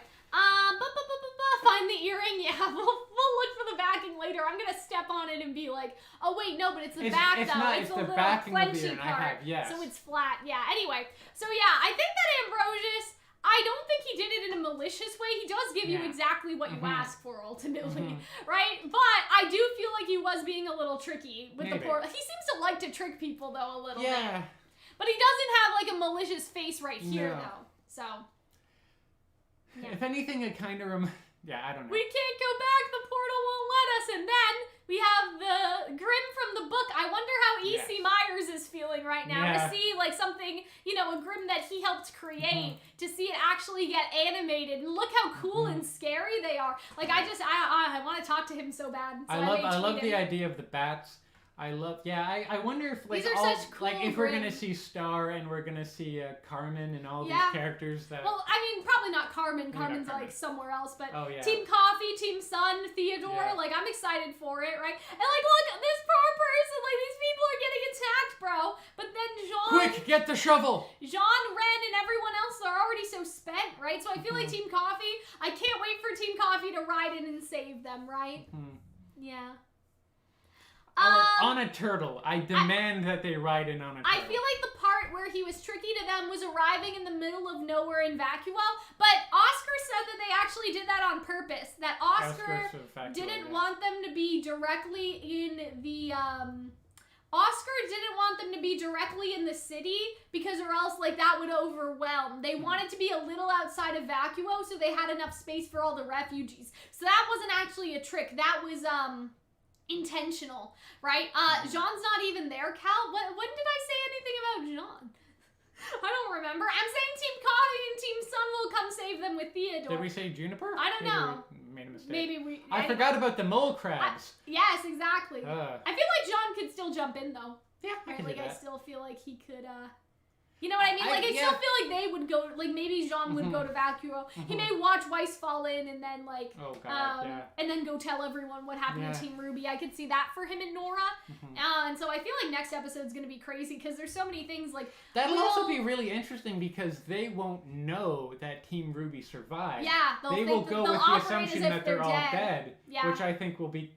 Find the earring. Yeah, we'll look for the backing later. I'm gonna step on it and be oh wait, no, but it's the back though. Not, it's the a little backing of the clenchy earring part. I have, yes. So it's flat. Yeah. Anyway. So yeah, I think that Ambrosius, I don't think he did it in a malicious way. He does give you exactly what you ask for, ultimately, right? But I do feel like he was being a little tricky with the portal. He seems to like to trick people, though, a little bit. But he doesn't have, a malicious face right here, though. So. Yeah. If anything, it kind of I don't know. We can't go back. The portal won't let us. And then we have the Grimm from the book. I wonder how E.C. Myers is feeling right now to see something, a Grimm that he helped create, to see it actually get animated. And look how cool and scary they are. I want to talk to him so bad. So I love the idea of the bats. I wonder if these are such cool if we're gonna see Star and we're gonna see Carmen and all these characters that. Well, I mean, probably not Carmen. Carmen's somewhere else, but oh, yeah. Team Coffee, Team Sun, Theodore. I'm excited for it, right? And look, this poor person. These people are getting attacked, bro. But then Jean. Quick, get the shovel. Jean, Ren, and everyone else are already so spent, right? So I feel like Team Coffee. I can't wait for Team Coffee to ride in and save them, right? Yeah. On a turtle. I demand that they ride in on a turtle. I feel like the part where he was tricky to them was arriving in the middle of nowhere in Vacua, but Oscar said that they actually did that on purpose. That Oscar didn't want them to be directly in the, Oscar didn't want them to be directly in the city because or else that would overwhelm. They wanted to be a little outside of Vacua so they had enough space for all the refugees. So that wasn't actually a trick. That was, intentional, right? Jean's not even there, Cal. When did I say anything about Jean? I don't remember. I'm saying Team Coffee and Team Sun will come save them with Theodore. Did we say Juniper? I don't know. We made a mistake. Maybe I forgot about the mole crabs. Yes, exactly. I feel like Jean could still jump in, though. Yeah, right? I still feel like he could, you know what I mean? I still feel like they would go, maybe Jean would go to Vacua. He may watch Weiss fall in and then, and then go tell everyone what happened to Team RWBY. I could see that for him and Nora. And so I feel like next episode's going to be crazy because there's so many things That'll also be really interesting because they won't know that Team RWBY survived. Yeah, they will go with the assumption that they're all dead, which I think will be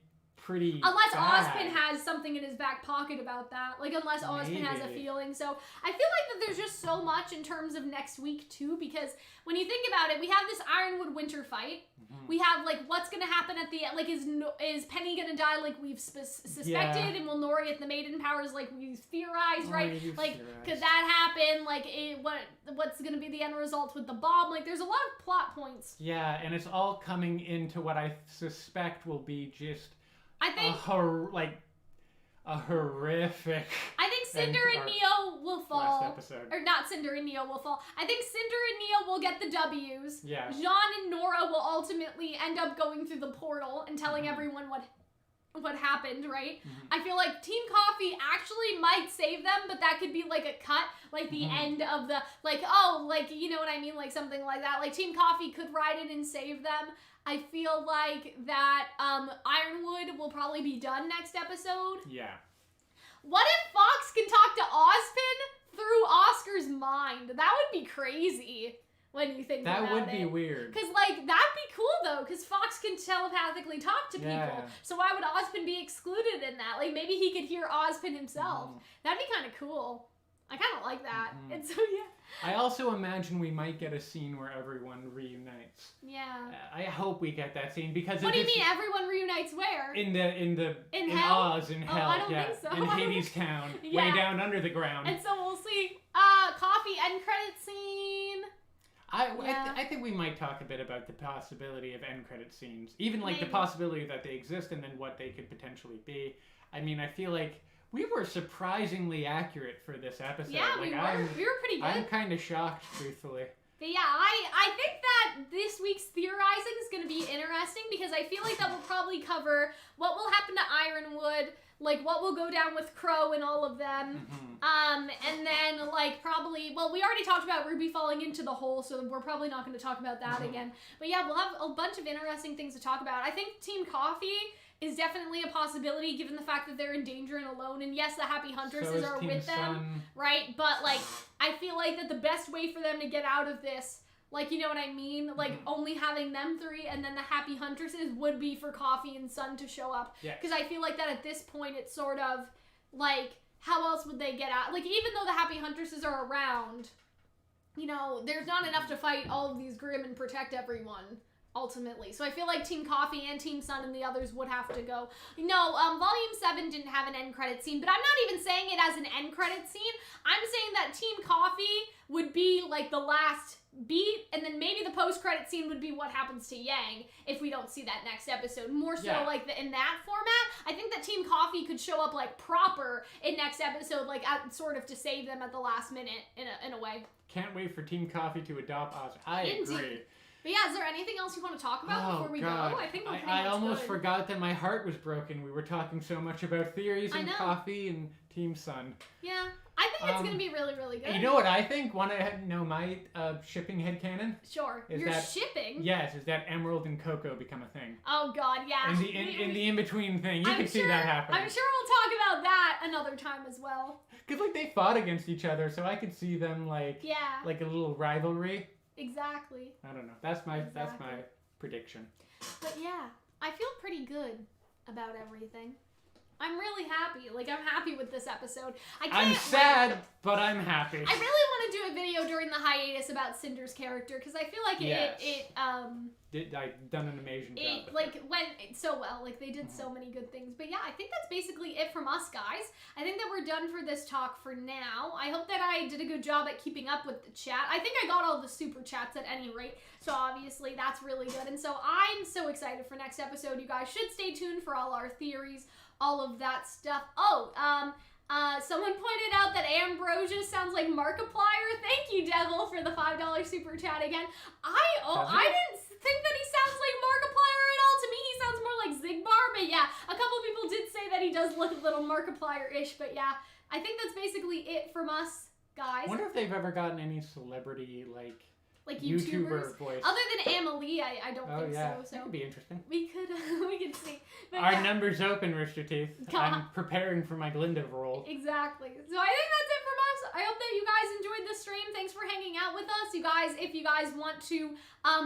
pretty Unless bad. Ozpin has something in his back pocket about that. Like, unless Ozpin has a Maybe. feeling. So, I feel like that there's just so much in terms of next week, too, because when you think about it, we have this Ironwood Winter fight. Mhm. We have, like, what's going to happen at the end. Like, is Penny going to die like we've suspected? And will Nori get the Maiden Powers like we've theorized, right? Nori, you've Like, theorized. could that happen? Like, what's going to be the end result with the bomb? Like, there's a lot of plot points. Yeah, and it's all coming into what I suspect will be just I think... a horrific I think Cinder And and our Neo will fall. last episode. Or not Cinder and Neo will fall. I think Cinder and Neo will get the W's. Yeah. Jean and Nora will ultimately end up going through the portal and telling Mhm. everyone what happened, right? Mhm. I feel like Team Coffee actually might save them, but that could be like a cut, like the Mhm. end of the, like, oh, like, you know what I mean? Like something like that. Like Team Coffee could ride in and save them. I feel like that Ironwood will probably be done next episode. Yeah. What if Fox can talk to Ozpin through Oscar's mind? That would be crazy when you think about it. That would be weird. Because, like, that'd be cool, though, because Fox can telepathically talk to people. Yeah. So why would Ozpin be excluded in that? Like, maybe he could hear Ozpin himself. Mhm. That'd be kind of cool. I kind of like that. Mhm. And so, yeah. I also imagine we might get a scene where everyone reunites. Yeah. I hope we get that scene because What do you it's mean everyone reunites where? in hell? Oz, in Oh, hell, I don't yeah, think so. in Hades Town, Yeah. way down under the ground. And so we'll see Coffee end credit scene. Yeah. I think we might talk a bit about the possibility of end credit scenes, even like the Maybe. possibility that they exist and then what they could potentially be. I mean, I feel like we were surprisingly accurate for this episode. Yeah, like, we were pretty good. I'm kind of shocked, truthfully. But yeah, I think that this week's theorizing is going to be interesting because I feel like that will probably cover what will happen to Ironwood, like what will go down with Crow and all of them. Mhm. And then like probably, well, we already talked about Ruby falling into the hole, so we're probably not going to talk about that Mhm. again. But yeah, we'll have a bunch of interesting things to talk about. I think Team Coffee is definitely a possibility given the fact that they're in danger and alone. And yes, the Happy Huntresses So is are Team with them. Sun. Right? But, like, I feel like that the best way for them to get out of this, like, you know what I mean? Like, Mhm. only having them three and then the Happy Huntresses would be for Coffee and Sun to show up. Yes. Because I feel like that at this point, it's sort of, like, how else would they get out? Like, even though the Happy Huntresses are around, you know, there's not enough to fight all of these Grimm and protect everyone. Ultimately. So I feel like Team Coffee and Team Sun and the others would have to go. No, Volume 7 didn't have an end credit scene, but I'm not even saying it as an end credit scene. I'm saying that Team Coffee would be like the last beat, and then maybe the post-credit scene would be what happens to Yang if we don't see that next episode. More so Yeah. like in that format. I think that Team Coffee could show up like proper in next episode, like sort of to save them at the last minute in a way. Can't wait for Team Coffee to adopt Oz. I Indeed. agree. But yeah, is there anything else you want to talk about before we God. go? I think we're pretty I much almost good. forgot that my heart was broken. We were talking so much about theories I and know. Coffee and Team Sun. Yeah, I think it's gonna be really, really good. You know what I think? Want to know my shipping headcanon? Sure. Is You're that- shipping. Yes, is that Emerald and Cocoa become a thing? Oh God, yeah. In the in-between thing. You I'm can see sure- that happening. I'm sure we'll talk about that another time as well. Because like they fought against each other, so I could see them like Yeah. a little rivalry. Exactly. I don't know. That's my Exactly. prediction. But yeah, I feel pretty good about everything. I'm really happy. Like I'm happy with this episode. I can't I'm wait. sad, but I'm happy. I really want to do a video during the hiatus about Cinder's character because I feel like Yes. I've done an amazing job. it with like went so well. Like they did so many good things. But yeah, I think that's basically it from us guys. I think that we're done for this talk for now. I hope that I did a good job at keeping up with the chat. I think I got all the super chats at any rate. So obviously that's really good. And so I'm so excited for next episode. You guys should stay tuned for all our theories, all of that stuff. Oh, someone pointed out that Ambrosia sounds like Markiplier. Thank you, Devil, for the $5 super chat again. I didn't think that he sounds like Markiplier at all. To me, he sounds more like Zigbar. But yeah, a couple people did say that he does look a little Markiplier-ish. But yeah, I think that's basically it from us, guys. I wonder if they've ever gotten any celebrity like like YouTuber YouTubers. voice. Other than Amalie, I don't think yeah. so. That could be interesting. We could see. But Our numbers open, Rooster Teeth. I'm preparing for my Glinda role. Exactly. So I think that's it from us. I hope that you guys enjoyed the stream. Thanks for hanging out with us. You guys, if you guys want to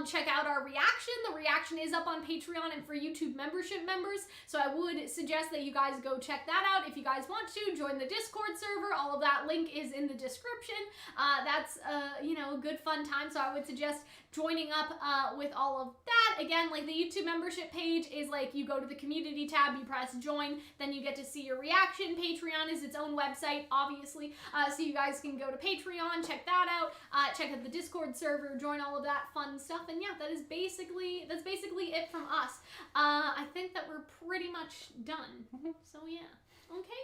check out our reaction, the reaction is up on Patreon and for YouTube membership members. So I would suggest that you guys go check that out. If you guys want to, join the Discord server. All of that link is in the description. That's, you know, a good fun time. So I would suggest joining up with all of that. Again, like the YouTube membership page is like you go to the community tab, you press join, then you get to see your reaction. Patreon is its own website, obviously. So you guys can go to Patreon, check that out, check out the Discord server, join all of that fun stuff. And yeah, that's basically it from us. I think that we're pretty much done. So yeah. Okay,